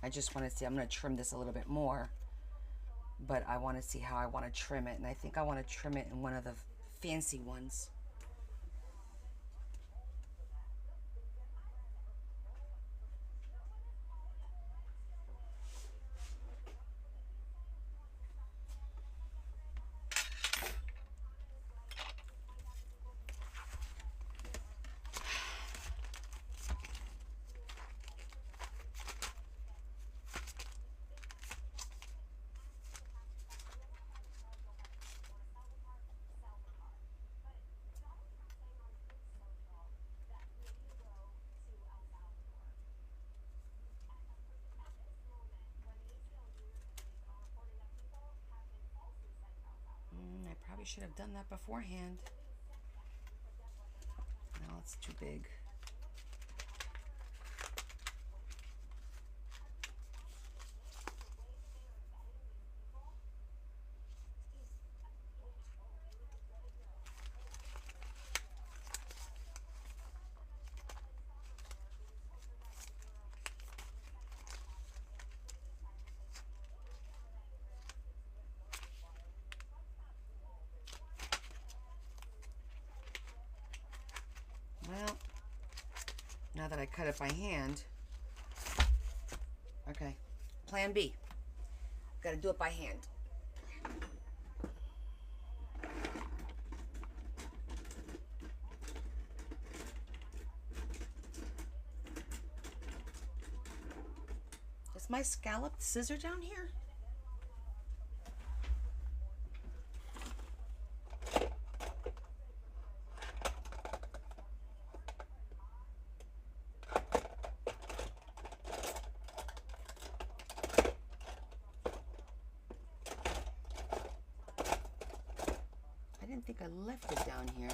I just want to see, I'm going to trim this a little bit more, but I want to see how I want to trim it. And I think I want to trim it in one of the fancy ones. I probably should have done that beforehand. Now it's too big. Well, now that I cut it by hand, okay, plan B. Gotta do it by hand. Is my scalloped scissor down here? I didn't think I left it down here,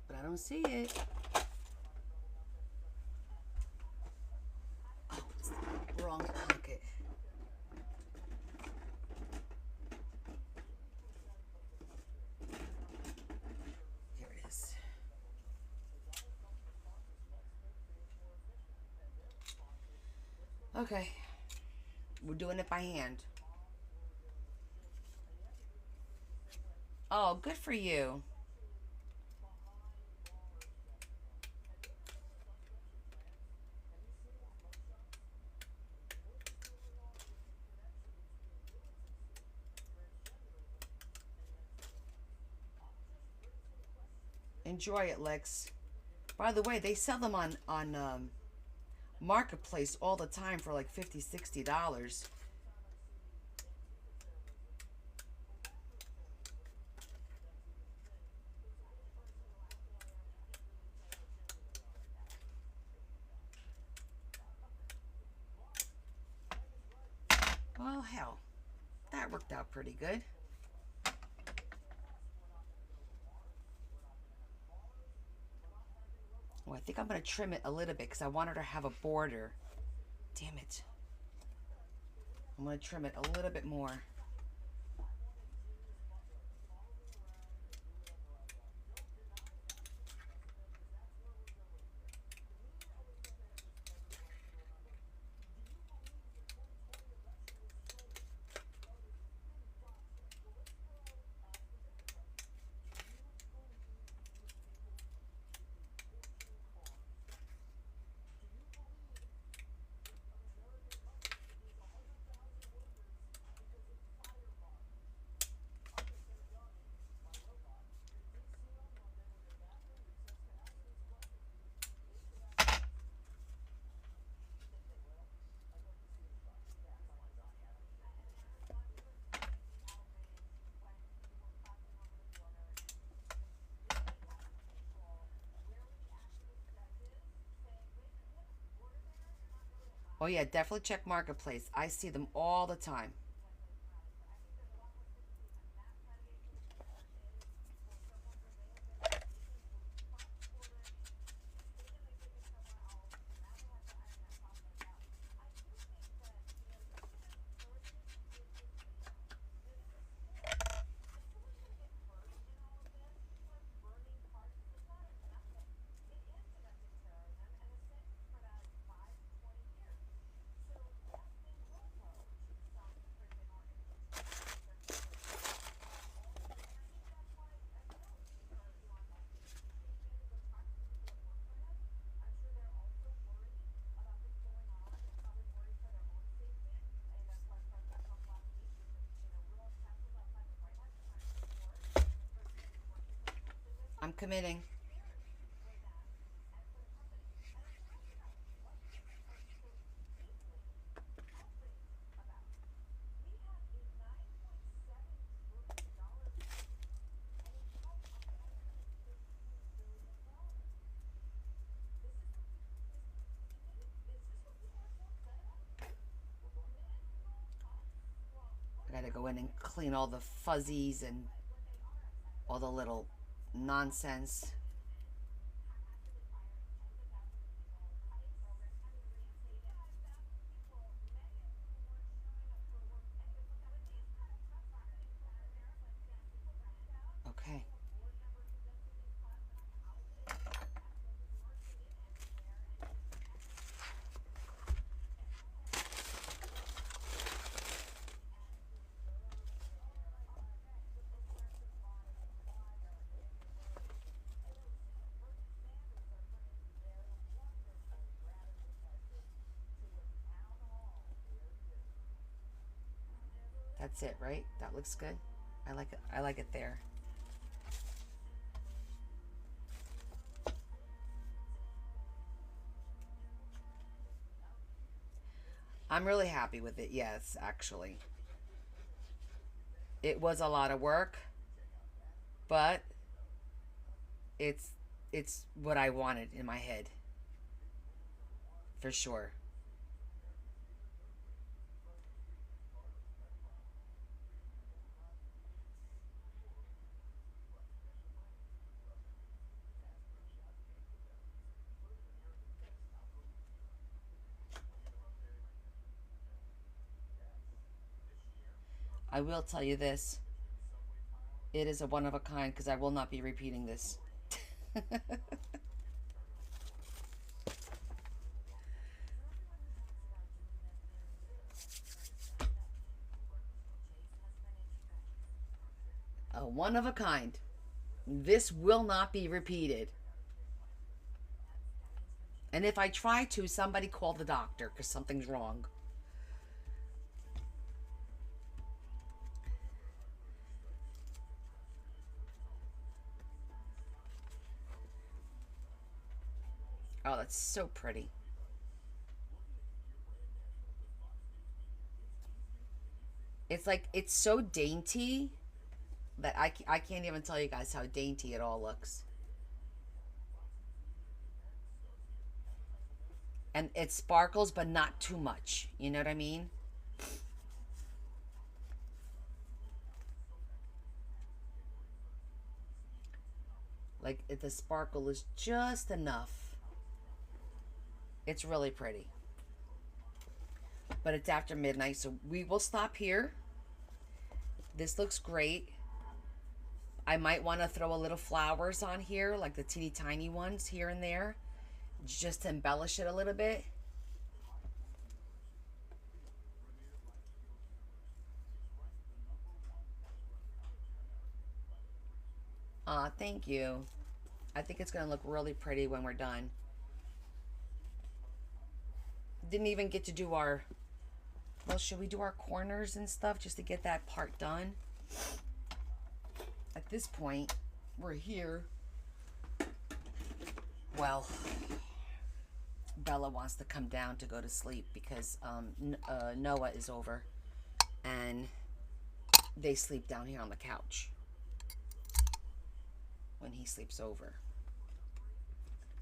but I don't see it. Okay. We're doing it by hand. Oh, good for you. Enjoy it, Lex. By the way, they sell them on Marketplace all the time for like $50, $60. Well, hell, that worked out pretty good. Oh, I think I'm going to trim it a little bit because I wanted to have a border. Damn it. I'm going to trim it a little bit more. Oh yeah, definitely check Marketplace. I see them all the time. I'm committing. I gotta go in and clean all the fuzzies and all the little nonsense. Okay. That's it, right? That looks good. I like it. I like it there. I'm really happy with it. Yes, actually. It was a lot of work, but it's it's what I wanted in my head. For sure. I will tell you this. It is a one of a kind because I will not be repeating this. one of a kind. This will not be repeated. And if I try to, somebody call the doctor because something's wrong. Oh, that's so pretty. It's like, it's so dainty that I can't even tell you guys how dainty it all looks. And it sparkles, but not too much. You know what I mean? Like, the sparkle is just enough. It's really pretty. But it's after midnight, so we will stop here. This looks great. I might want to throw a little flowers on here, like the teeny tiny ones here and there, just to embellish it a little bit. Thank you. I think it's going to look really pretty when we're done. Didn't even get to do our... Well, should we do our corners and stuff just to get that part done? At this point, we're here. Well, Bella wants to come down to go to sleep because Noah is over. And they sleep down here on the couch when he sleeps over.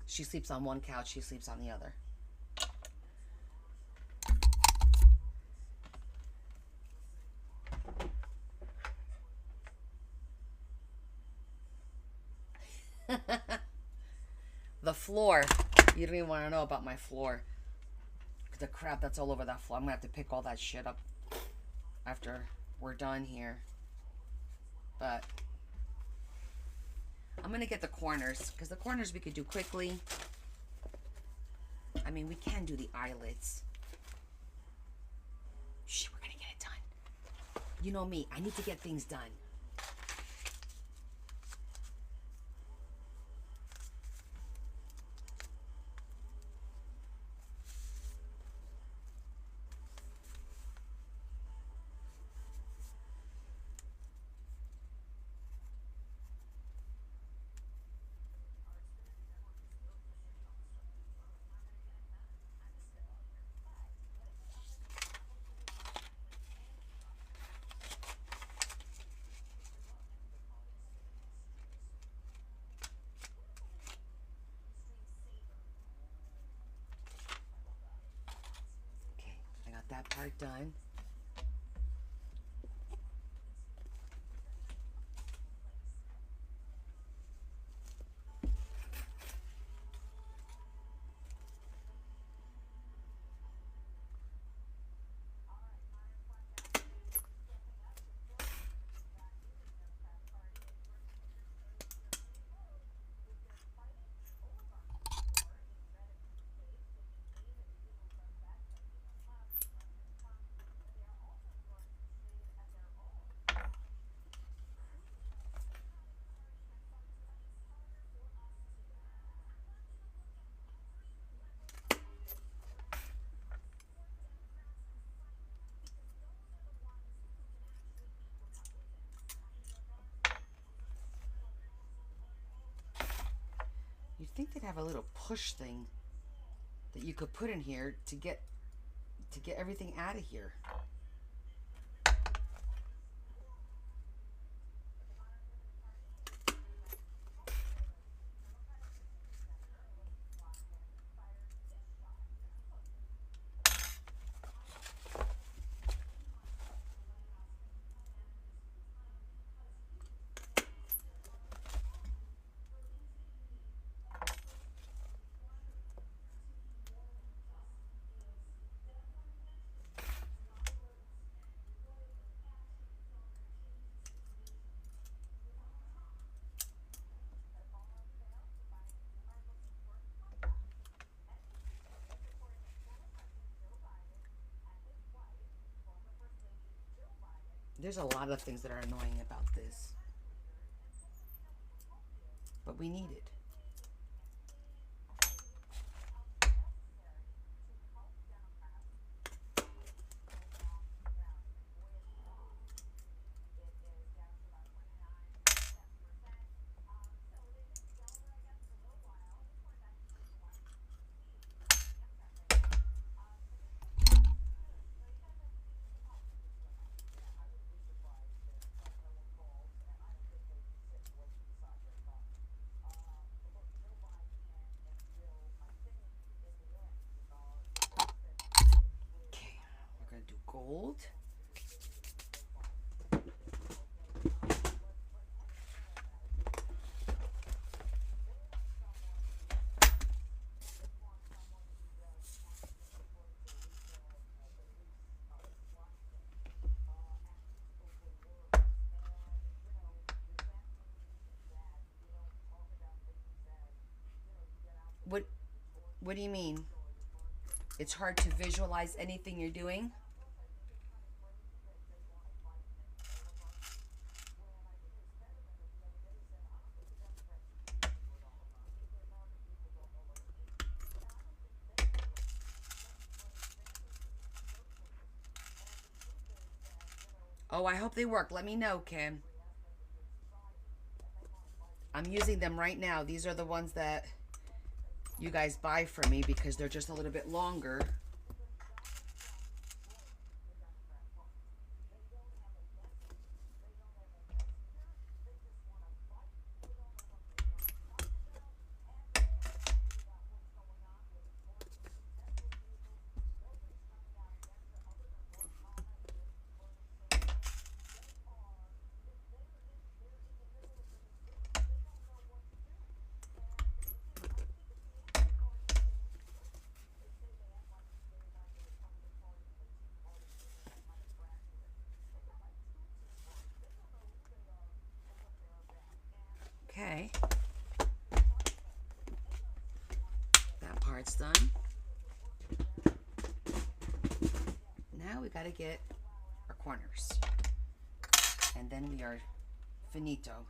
She sleeps on one couch, he sleeps on the other. The floor. You don't even want to know about my floor. The crap that's all over that floor. I'm going to have to pick all that shit up after we're done here. But I'm going to get the corners, because the corners we could do quickly. I mean, we can do the eyelids. Shh, we're going to get it done. You know me. I need to get things done. That part done. You'd think they'd have a little push thing that you could put in here to get everything out of here. There's a lot of things that are annoying about this. but we need it. Okay, we're gonna do gold. What What do you mean? It's hard to visualize anything you're doing? Oh, I hope they work. Let me know, Kim. I'm using them right now. These are the ones that you guys buy from me because they're just a little bit longer. Okay. That part's done. Now we gotta get our corners. And then we are finito.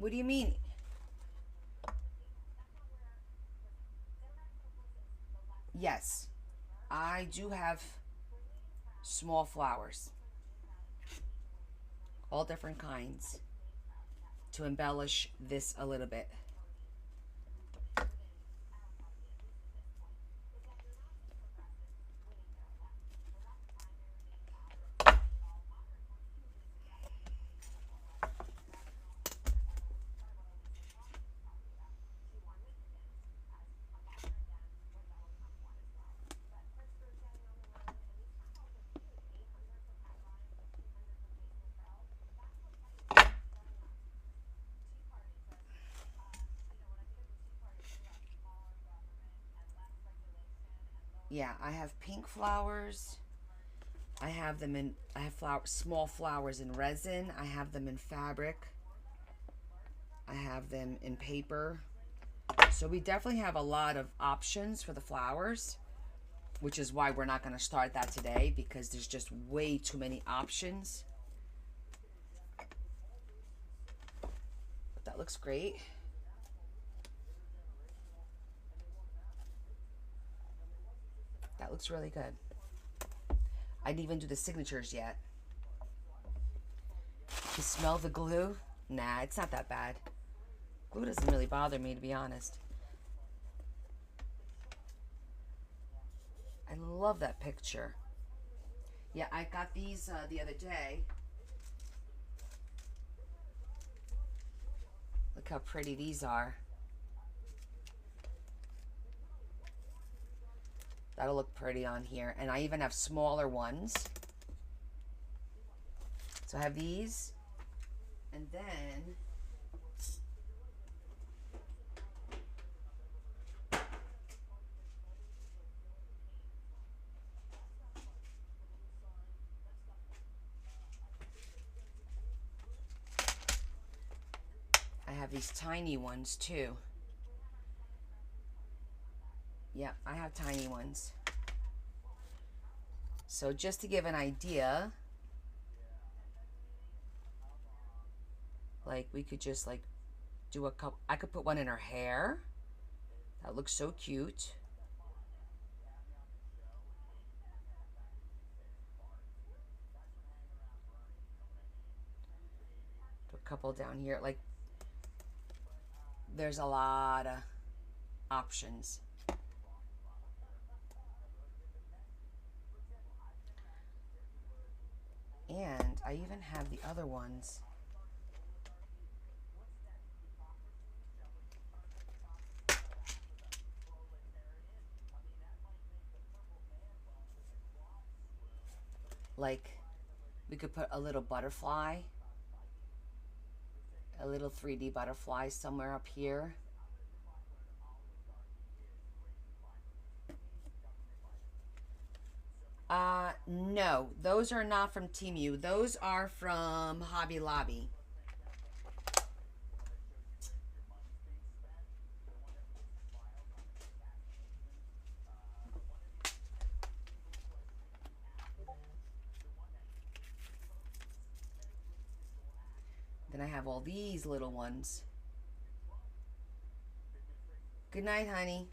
What do you mean? Yes, I do have small flowers, all different kinds, to embellish this a little bit. Yeah, I have pink flowers. I have them in, I have small flowers in resin. I have them in fabric. I have them in paper. So we definitely have a lot of options for the flowers, which is why we're not going to start that today because there's just way too many options. But that looks great. That looks really good. I didn't even do the signatures yet. You smell the glue? Nah, it's not that bad. Glue doesn't really bother me, to be honest. I love that picture. Yeah, I got these the other day. Look how pretty these are. That'll look pretty on here. And I even have smaller ones. So I have these. And then I have these tiny ones too. Yeah, I have tiny ones. So just to give an idea, like we could just like do a couple. I could put one in her hair. That looks so cute. Do a couple down here. Like there's a lot of options. And I even have the other ones. Like, we could put a little butterfly, a little 3D butterfly somewhere up here. No, those are not from Temu. Those are from Hobby Lobby. Then I have all these little ones. Good night, honey.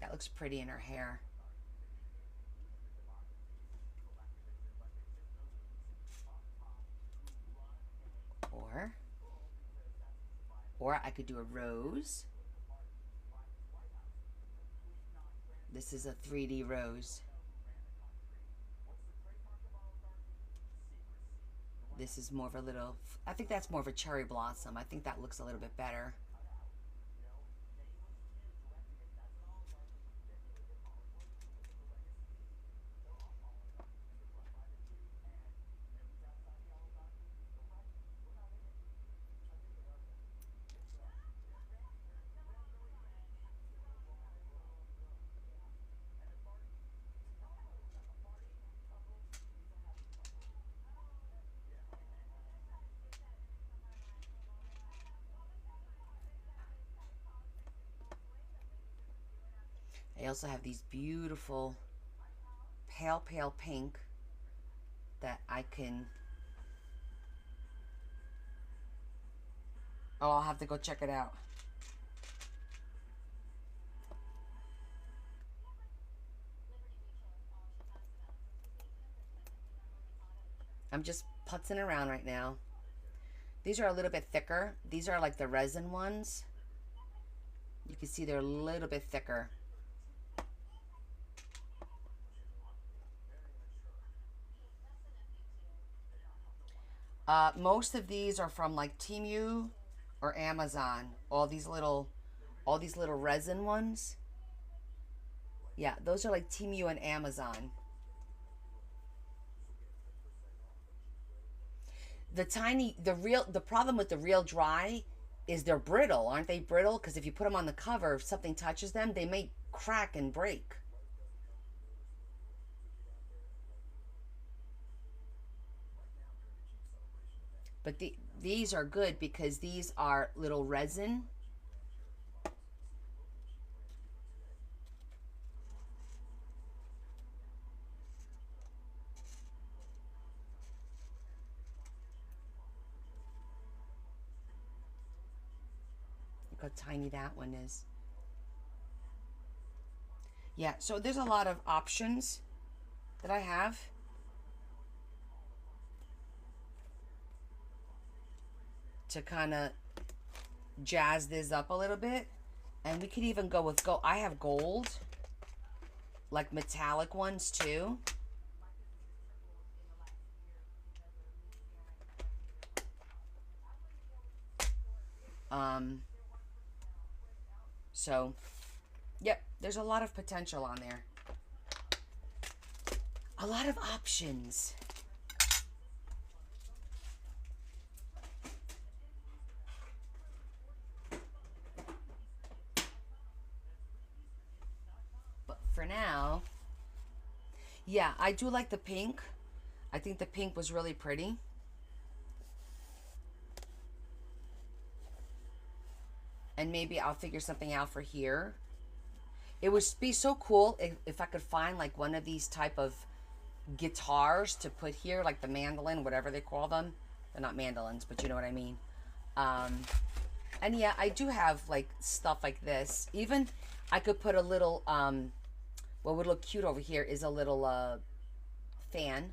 That looks pretty in her hair. Or I could do a rose. This is a 3D rose. This is more of a little, I think that's more of a cherry blossom. I think that looks a little bit better. I also have these beautiful pale pink that I can, oh, I'll have to go check it out. I'm just putzing around right now. These are a little bit thicker. These are like the resin ones. You can see they're a little bit thicker. Most of these are from like Temu or Amazon. All these little resin ones. Yeah, those are like Temu and Amazon. The problem with the real dry is they're brittle. Aren't they brittle? Because if you put them on the cover, if something touches them, they may crack and break. But these are good because these are little resin. Look how tiny that one is. Yeah, so there's a lot of options that I have. To kind of jazz this up a little bit. And we could even go with gold. I have gold, like metallic ones too. So, yep, there's a lot of potential on there. A lot of options. But for now, yeah, I do like the pink. I think the pink was really pretty. And maybe I'll figure something out for here. It would be so cool if I could find like one of these type of guitars to put here, like the mandolin, whatever they call them. They're not mandolins, but you know what I mean. And yeah, I do have like stuff like this. Even I could put a little, what would look cute over here is a little fan.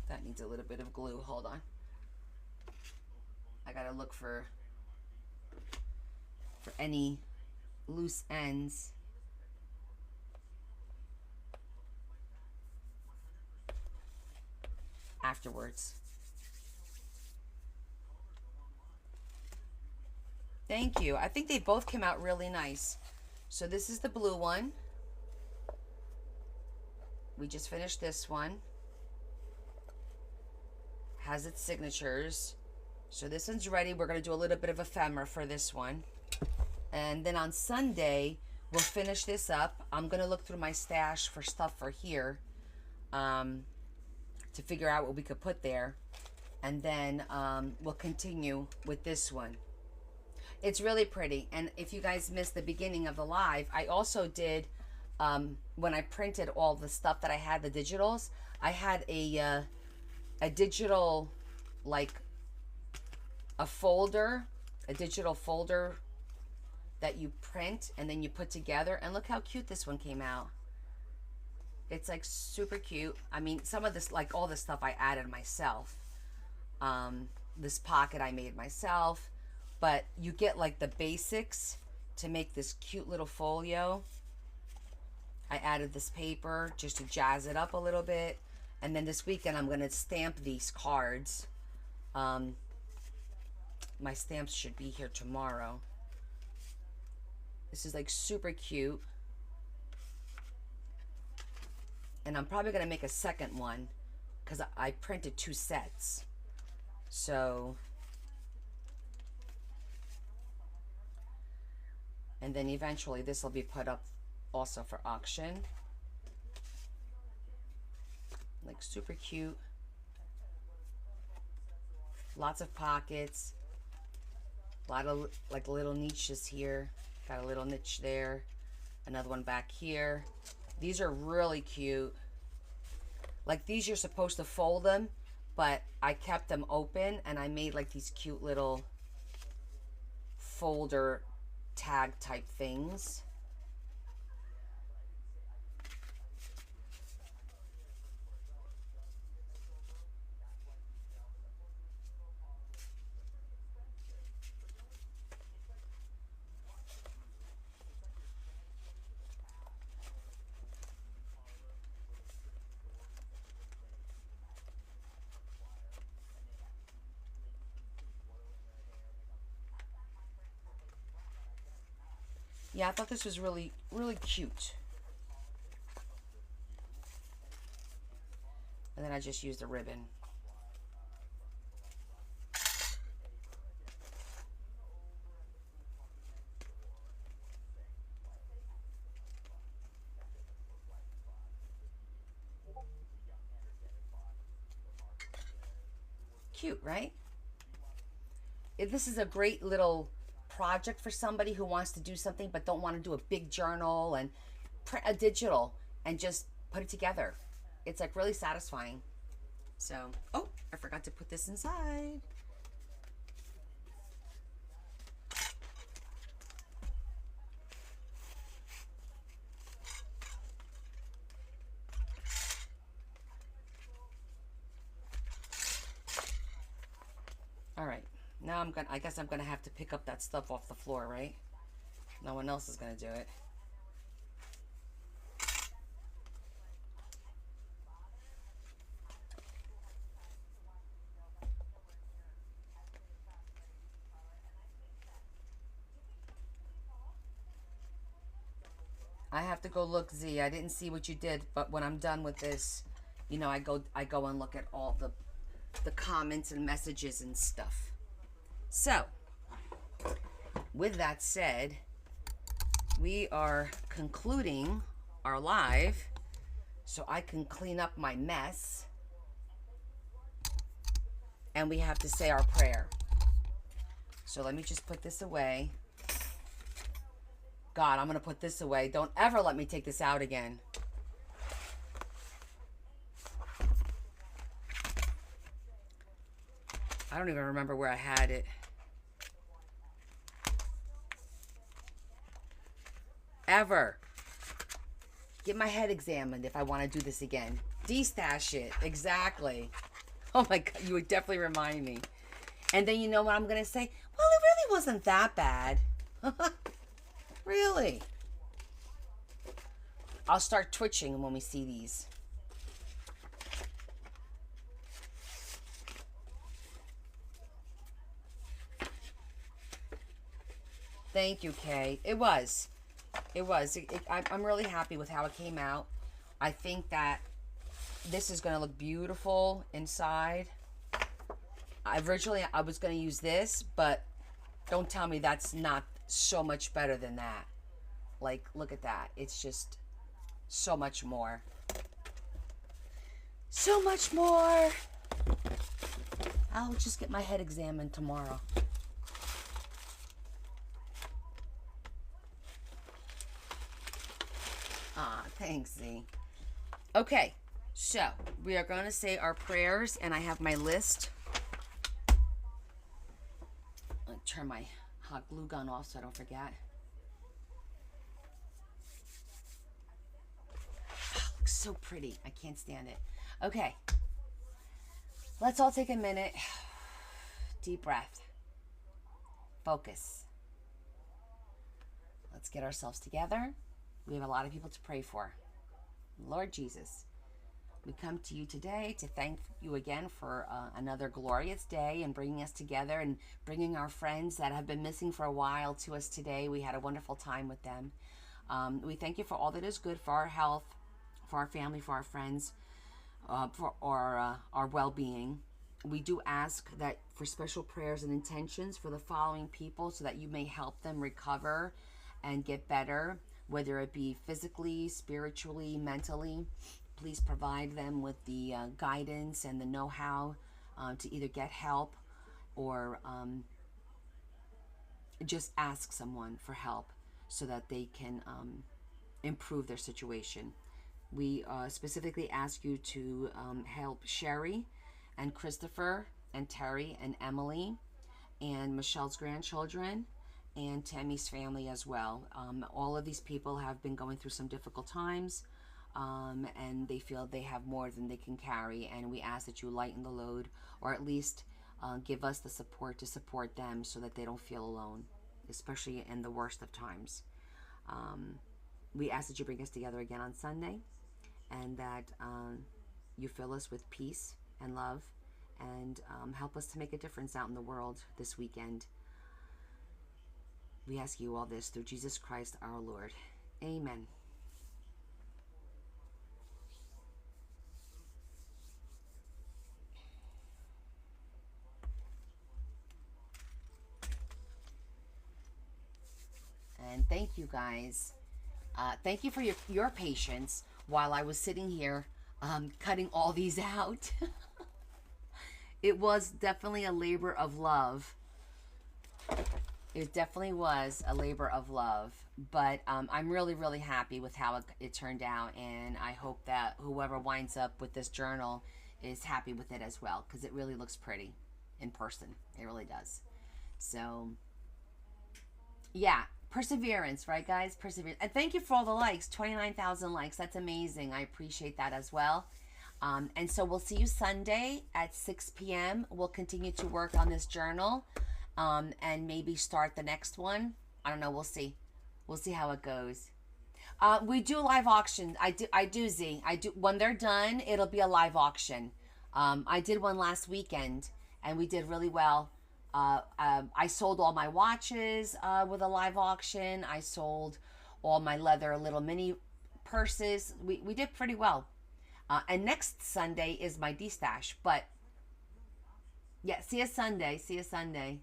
That needs a little bit of glue. Hold on. I gotta look for any loose ends. Afterwards. Thank you. I think they both came out really nice. So this is the blue one. We just finished this one. Has its signatures. So this one's ready. We're going to do a little bit of ephemera for this one. And then on Sunday, we'll finish this up. I'm going to look through my stash for stuff for here. To figure out what we could put there. And then we'll continue with this one. It's really pretty. And if you guys missed the beginning of the live, I also did, when I printed all the stuff that I had, the digitals, I had a digital, like a folder, a digital folder that you print and then you put together. And look how cute this one came out. It's like super cute. I mean, some of this, like all this stuff I added myself. This pocket I made myself. But you get like the basics to make this cute little folio. I added this paper just to jazz it up a little bit. And then this weekend I'm going to stamp these cards. My stamps should be here tomorrow. This is like super cute. And I'm probably going to make a second one because I printed 2 sets. So, and then eventually this will be put up also for auction. Like super cute. Lots of pockets. A lot of like little niches here. Got a little niche there. Another one back here. These are really cute. Like these you're supposed to fold them, but I kept them open and I made like these cute little folder tag type things. Yeah, I thought this was really, really cute. And then I just used a ribbon. Cute, right? This is a great little project for somebody who wants to do something but don't want to do a big journal and print a digital and just put it together. It's like really satisfying. So, oh, I forgot to put this inside. I guess I'm gonna have to pick up that stuff off the floor, right? No one else is gonna do it. I have to go look, Z. I didn't see what you did, but when I'm done with this, you know, I go and look at all the comments and messages and stuff. So, with that said, we are concluding our live so I can clean up my mess. And we have to say our prayer. So let me just put this away. God, I'm going to put this away. Don't ever let me take this out again. I don't even remember where I had it. Ever. Get my head examined if I want to do this again. De-stash it. Exactly. Oh my God, you would definitely remind me. And then you know what I'm going to say? Well, it really wasn't that bad. Really? I'll start twitching when we see these. Thank you, Kay. It was. I'm really happy with how it came out. I think that this is going to look beautiful inside. Originally, I was going to use this, but don't tell me that's not so much better than that. Like, look at that. It's just so much more. So much more. I'll just get my head examined tomorrow. Ah, thanks, Z. Okay, so we are going to say our prayers, and I have my list. I'll turn my hot glue gun off so I don't forget. Oh, looks so pretty. I can't stand it. Okay. Let's all take a minute. Deep breath. Focus. Let's get ourselves together. We have a lot of people to pray for. Lord Jesus, we come to you today to thank you again for another glorious day and bringing us together and bringing our friends that have been missing for a while to us today. We had a wonderful time with them. We thank you for all that is good for our health, for our family, for our friends, for our well-being. We do ask that for special prayers and intentions for the following people so that you may help them recover and get better, whether it be physically, spiritually, mentally. Please provide them with the guidance and the know-how to either get help or just ask someone for help so that they can improve their situation. We specifically ask you to help Sherry and Christopher and Terry and Emily and Michelle's grandchildren and Tammy's family as well. All of these people have been going through some difficult times, and they feel they have more than they can carry, and we ask that you lighten the load, or at least give us the support to support them so that they don't feel alone, especially in the worst of times. We ask that you bring us together again on Sunday, and that you fill us with peace and love, and help us to make a difference out in the world this weekend. We ask you all this through Jesus Christ our Lord. Amen. And thank you guys. Thank you for your patience while I was sitting here cutting all these out. It was definitely a labor of love. It definitely was a labor of love, but I'm really, really happy with how it turned out, and I hope that whoever winds up with this journal is happy with it as well, because it really looks pretty in person. It really does. So, yeah, perseverance, right, guys? Perseverance. And thank you for all the likes. 29,000 likes. That's amazing. I appreciate that as well. And so we'll see you Sunday at 6 p.m. We'll continue to work on this journal. and maybe start the next one. I don't know. We'll see. We'll see how it goes. We do live auctions. I do Z. I do when they're done. It'll be a live auction. I did one last weekend, and we did really well. I sold all my watches with a live auction. I sold all my leather little mini purses. We did pretty well. And next Sunday is my D-stash. But yeah, see you Sunday. See you Sunday.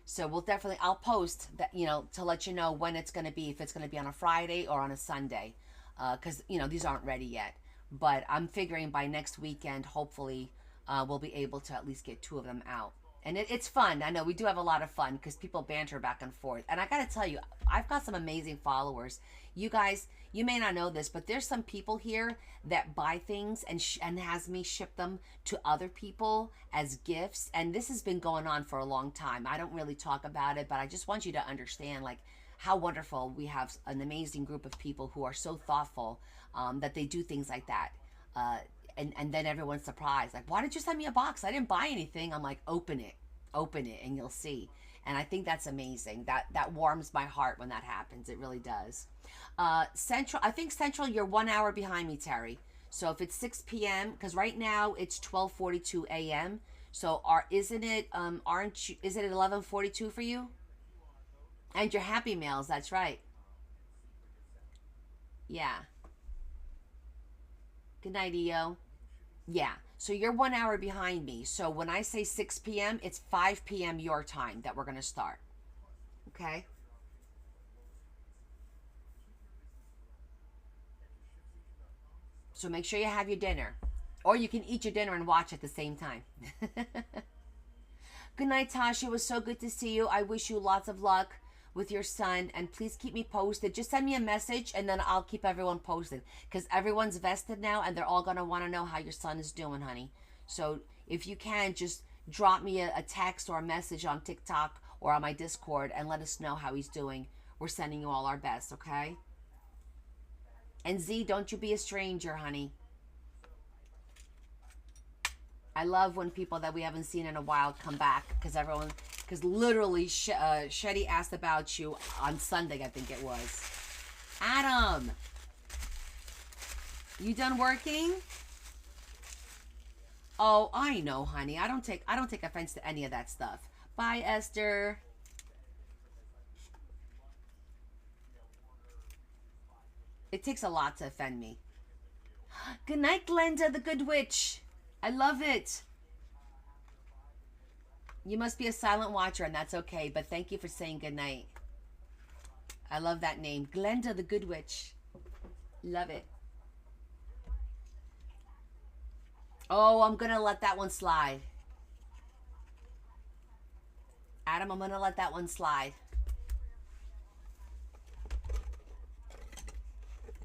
So we'll definitely, I'll post that, to let you know when it's going to be, if it's going to be on a Friday or on a Sunday. Because, these aren't ready yet. But I'm figuring by next weekend, hopefully, we'll be able to at least get 2 of them out. And it's fun. I know we do have a lot of fun because people banter back and forth. And I got to tell you, I've got some amazing followers. You guys, you may not know this, but there's some people here that buy things and has me ship them to other people as gifts. And this has been going on for a long time. I don't really talk about it, but I just want you to understand, like, how wonderful we have an amazing group of people who are so thoughtful that they do things like that. And then everyone's surprised, like, why did you send me a box? I didn't buy anything. I'm like, open it, and you'll see. And I think that's amazing. That warms my heart when that happens. It really does. Central, I think Central, you're 1 hour behind me, Terry. So if it's 6 p.m., because right now it's 12:42 a.m. So isn't it 11:42 for you? And your Happy Meals, that's right. Yeah. Good night, EO. Yeah, so you're 1 hour behind me. So when I say 6 p.m., it's 5 p.m. your time that we're going to start. Okay? So make sure you have your dinner. Or you can eat your dinner and watch at the same time. Good night, Tasha. It was so good to see you. I wish you lots of luck with your son, and please keep me posted. Just send me a message and then I'll keep everyone posted, because everyone's vested now and they're all going to want to know how your son is doing, honey. So if you can, just drop me a text or a message on TikTok or on my Discord and let us know how he's doing. We're sending you all our best, okay? And Z, don't you be a stranger, honey. I love when people that we haven't seen in a while come back, because literally Shetty asked about you on Sunday, I think it was. Adam, you done working? Oh, I know, honey. I don't take offense to any of that stuff. Bye, Esther. It takes a lot to offend me. Good night, Glenda, the good witch. I love it. You must be a silent watcher, and that's okay, but thank you for saying good night. I love that name. Glenda the Good Witch. Love it. Oh, I'm going to let that one slide. Adam, I'm going to let that one slide.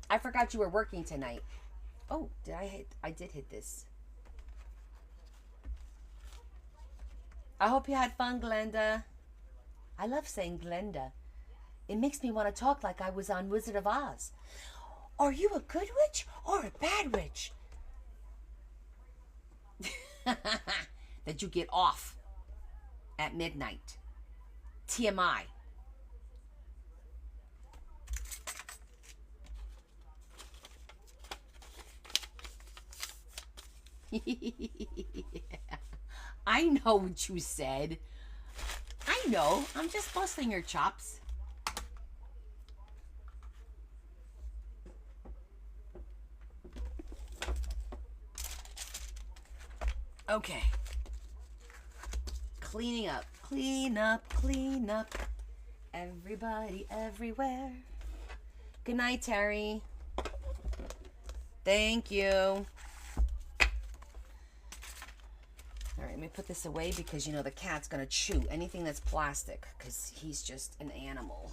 I forgot you were working tonight. Oh, I did hit this. I hope you had fun, Glenda. I love saying Glenda. It makes me want to talk like I was on Wizard of Oz. Are you a good witch or a bad witch? That you get off at midnight. TMI. I know what you said. I know. I'm just busting your chops. Okay. Cleaning up. Clean up, clean up. Everybody, everywhere. Good night, Terry. Thank you. All right, let me put this away because, the cat's going to chew anything that's plastic because he's just an animal.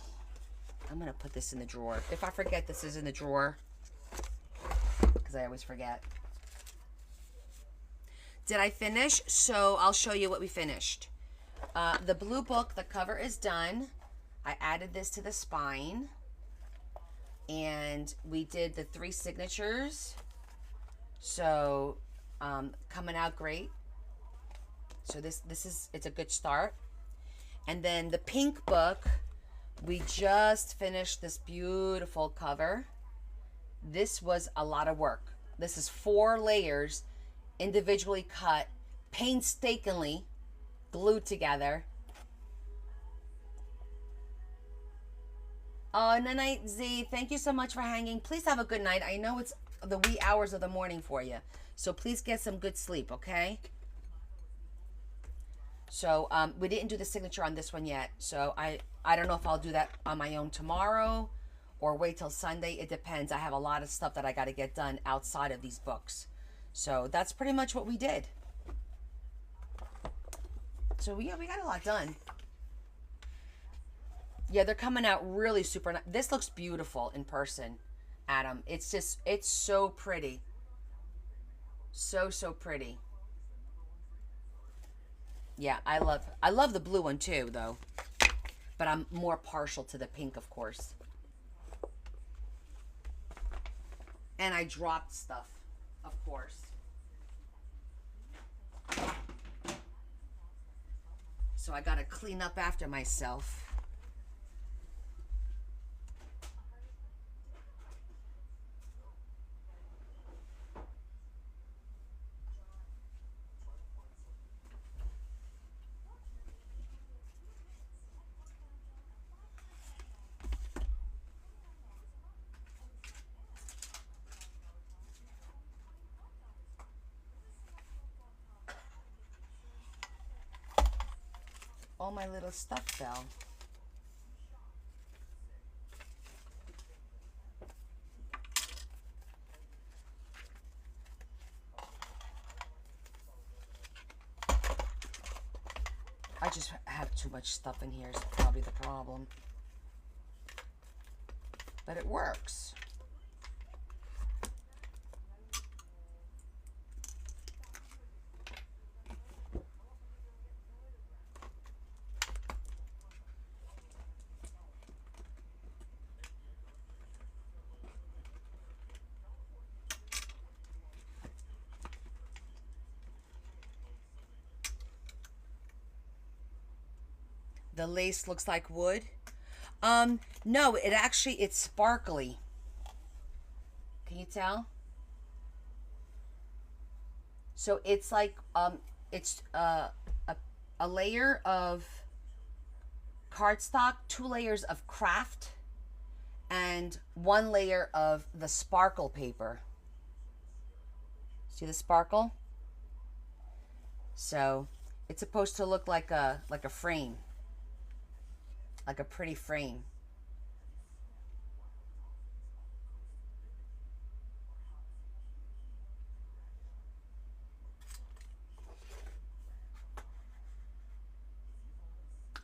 I'm going to put this in the drawer. If I forget, this is in the drawer because I always forget. Did I finish? So I'll show you what we finished. The blue book, the cover is done. I added this to the spine. And we did the 3 signatures. So coming out great. So it's a good start. And then the pink book, we just finished this beautiful cover. This was a lot of work. This is 4 layers, individually cut, painstakingly glued together. Oh, night, Z. Thank you so much for hanging. Please have a good night. I know it's the wee hours of the morning for you, so please get some good sleep, okay? So we didn't do the signature on this one yet, so I don't know if I'll do that on my own tomorrow or wait till Sunday. It depends. I have a lot of stuff that I got to get done outside of these books. So that's pretty much what we did. So yeah, we got a lot done. Yeah, they're coming out really super nice. This looks beautiful in person, Adam. It's just, it's so pretty. So pretty. Yeah, I love the blue one too, though. But I'm more partial to the pink, of course. And I dropped stuff, of course. So I gotta clean up after myself. All my little stuff fell. I just have too much stuff in here is probably the problem. But it works. The lace looks like wood. No, it's sparkly. Can you tell? So it's like, it's a layer of cardstock, 2 layers of craft, and 1 layer of the sparkle paper. See the sparkle? So it's supposed to look like a frame. Like a pretty frame.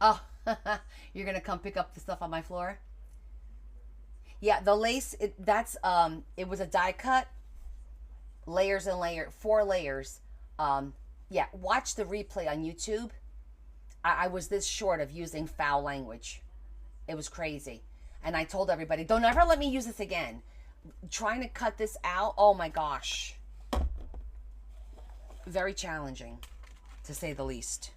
Oh, you're gonna come pick up the stuff on my floor? Yeah, the lace, it was a die cut, layers and 4 layers. Yeah, watch the replay on YouTube. I was this short of using foul language. It was crazy. And I told everybody, don't ever let me use this again. Trying to cut this out, oh my gosh. Very challenging, to say the least.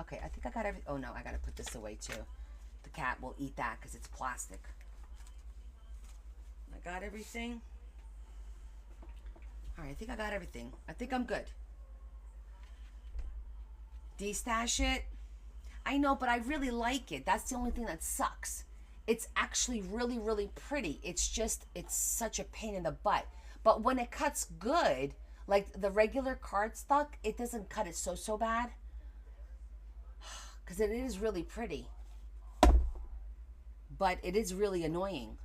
Okay, I think I got everything. Oh no, I gotta put this away too. The cat will eat that because it's plastic. I got everything. All right, I think I got everything. I think I'm good. Destash it. I know, but I really like it. That's the only thing that sucks. It's actually really, really pretty. It's just, it's such a pain in the butt. But when it cuts good, like the regular cardstock, it doesn't cut it so bad. Because it is really pretty. But it is really annoying.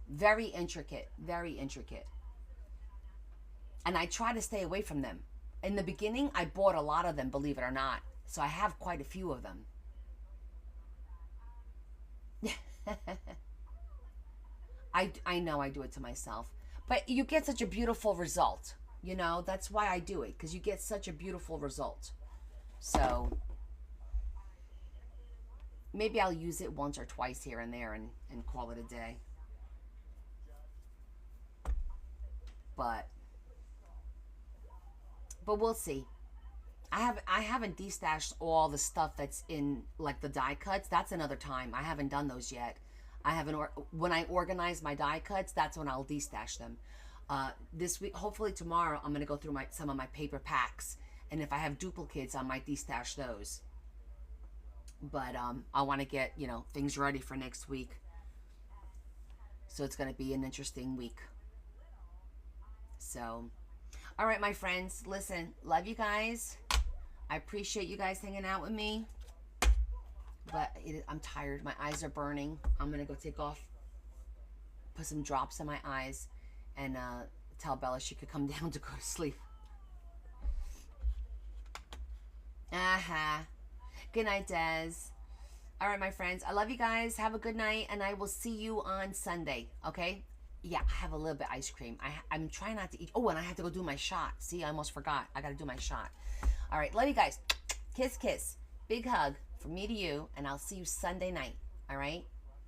Very intricate. Very intricate. And I try to stay away from them. In the beginning, I bought a lot of them, believe it or not. So I have quite a few of them. I know I do it to myself. But you get such a beautiful result. You know, that's why I do it. Because you get such a beautiful result. So maybe I'll use it once or twice here and there and call it a day. But we'll see. I haven't destashed all the stuff that's in like the die cuts. That's another time. I haven't done those yet. I haven't. When I organize my die cuts, that's when I'll destash them. This week, hopefully tomorrow, I'm gonna go through some of my paper packs, and if I have duplicates, I might destash those. But I want to get things ready for next week. So it's gonna be an interesting week. So, all right, my friends, listen, love you guys. I appreciate you guys hanging out with me. But I'm tired. My eyes are burning. I'm going to go take off, put some drops in my eyes, and tell Bella she could come down to go to sleep. Good night, Des. All right, my friends. I love you guys. Have a good night, and I will see you on Sunday, okay? Yeah, I have a little bit of ice cream. I'm trying not to eat. Oh, and I have to go do my shot. See, I almost forgot. I got to do my shot. All right, love you guys. Kiss, kiss. Big hug from me to you, and I'll see you Sunday night. All right?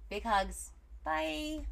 Big hugs. Bye.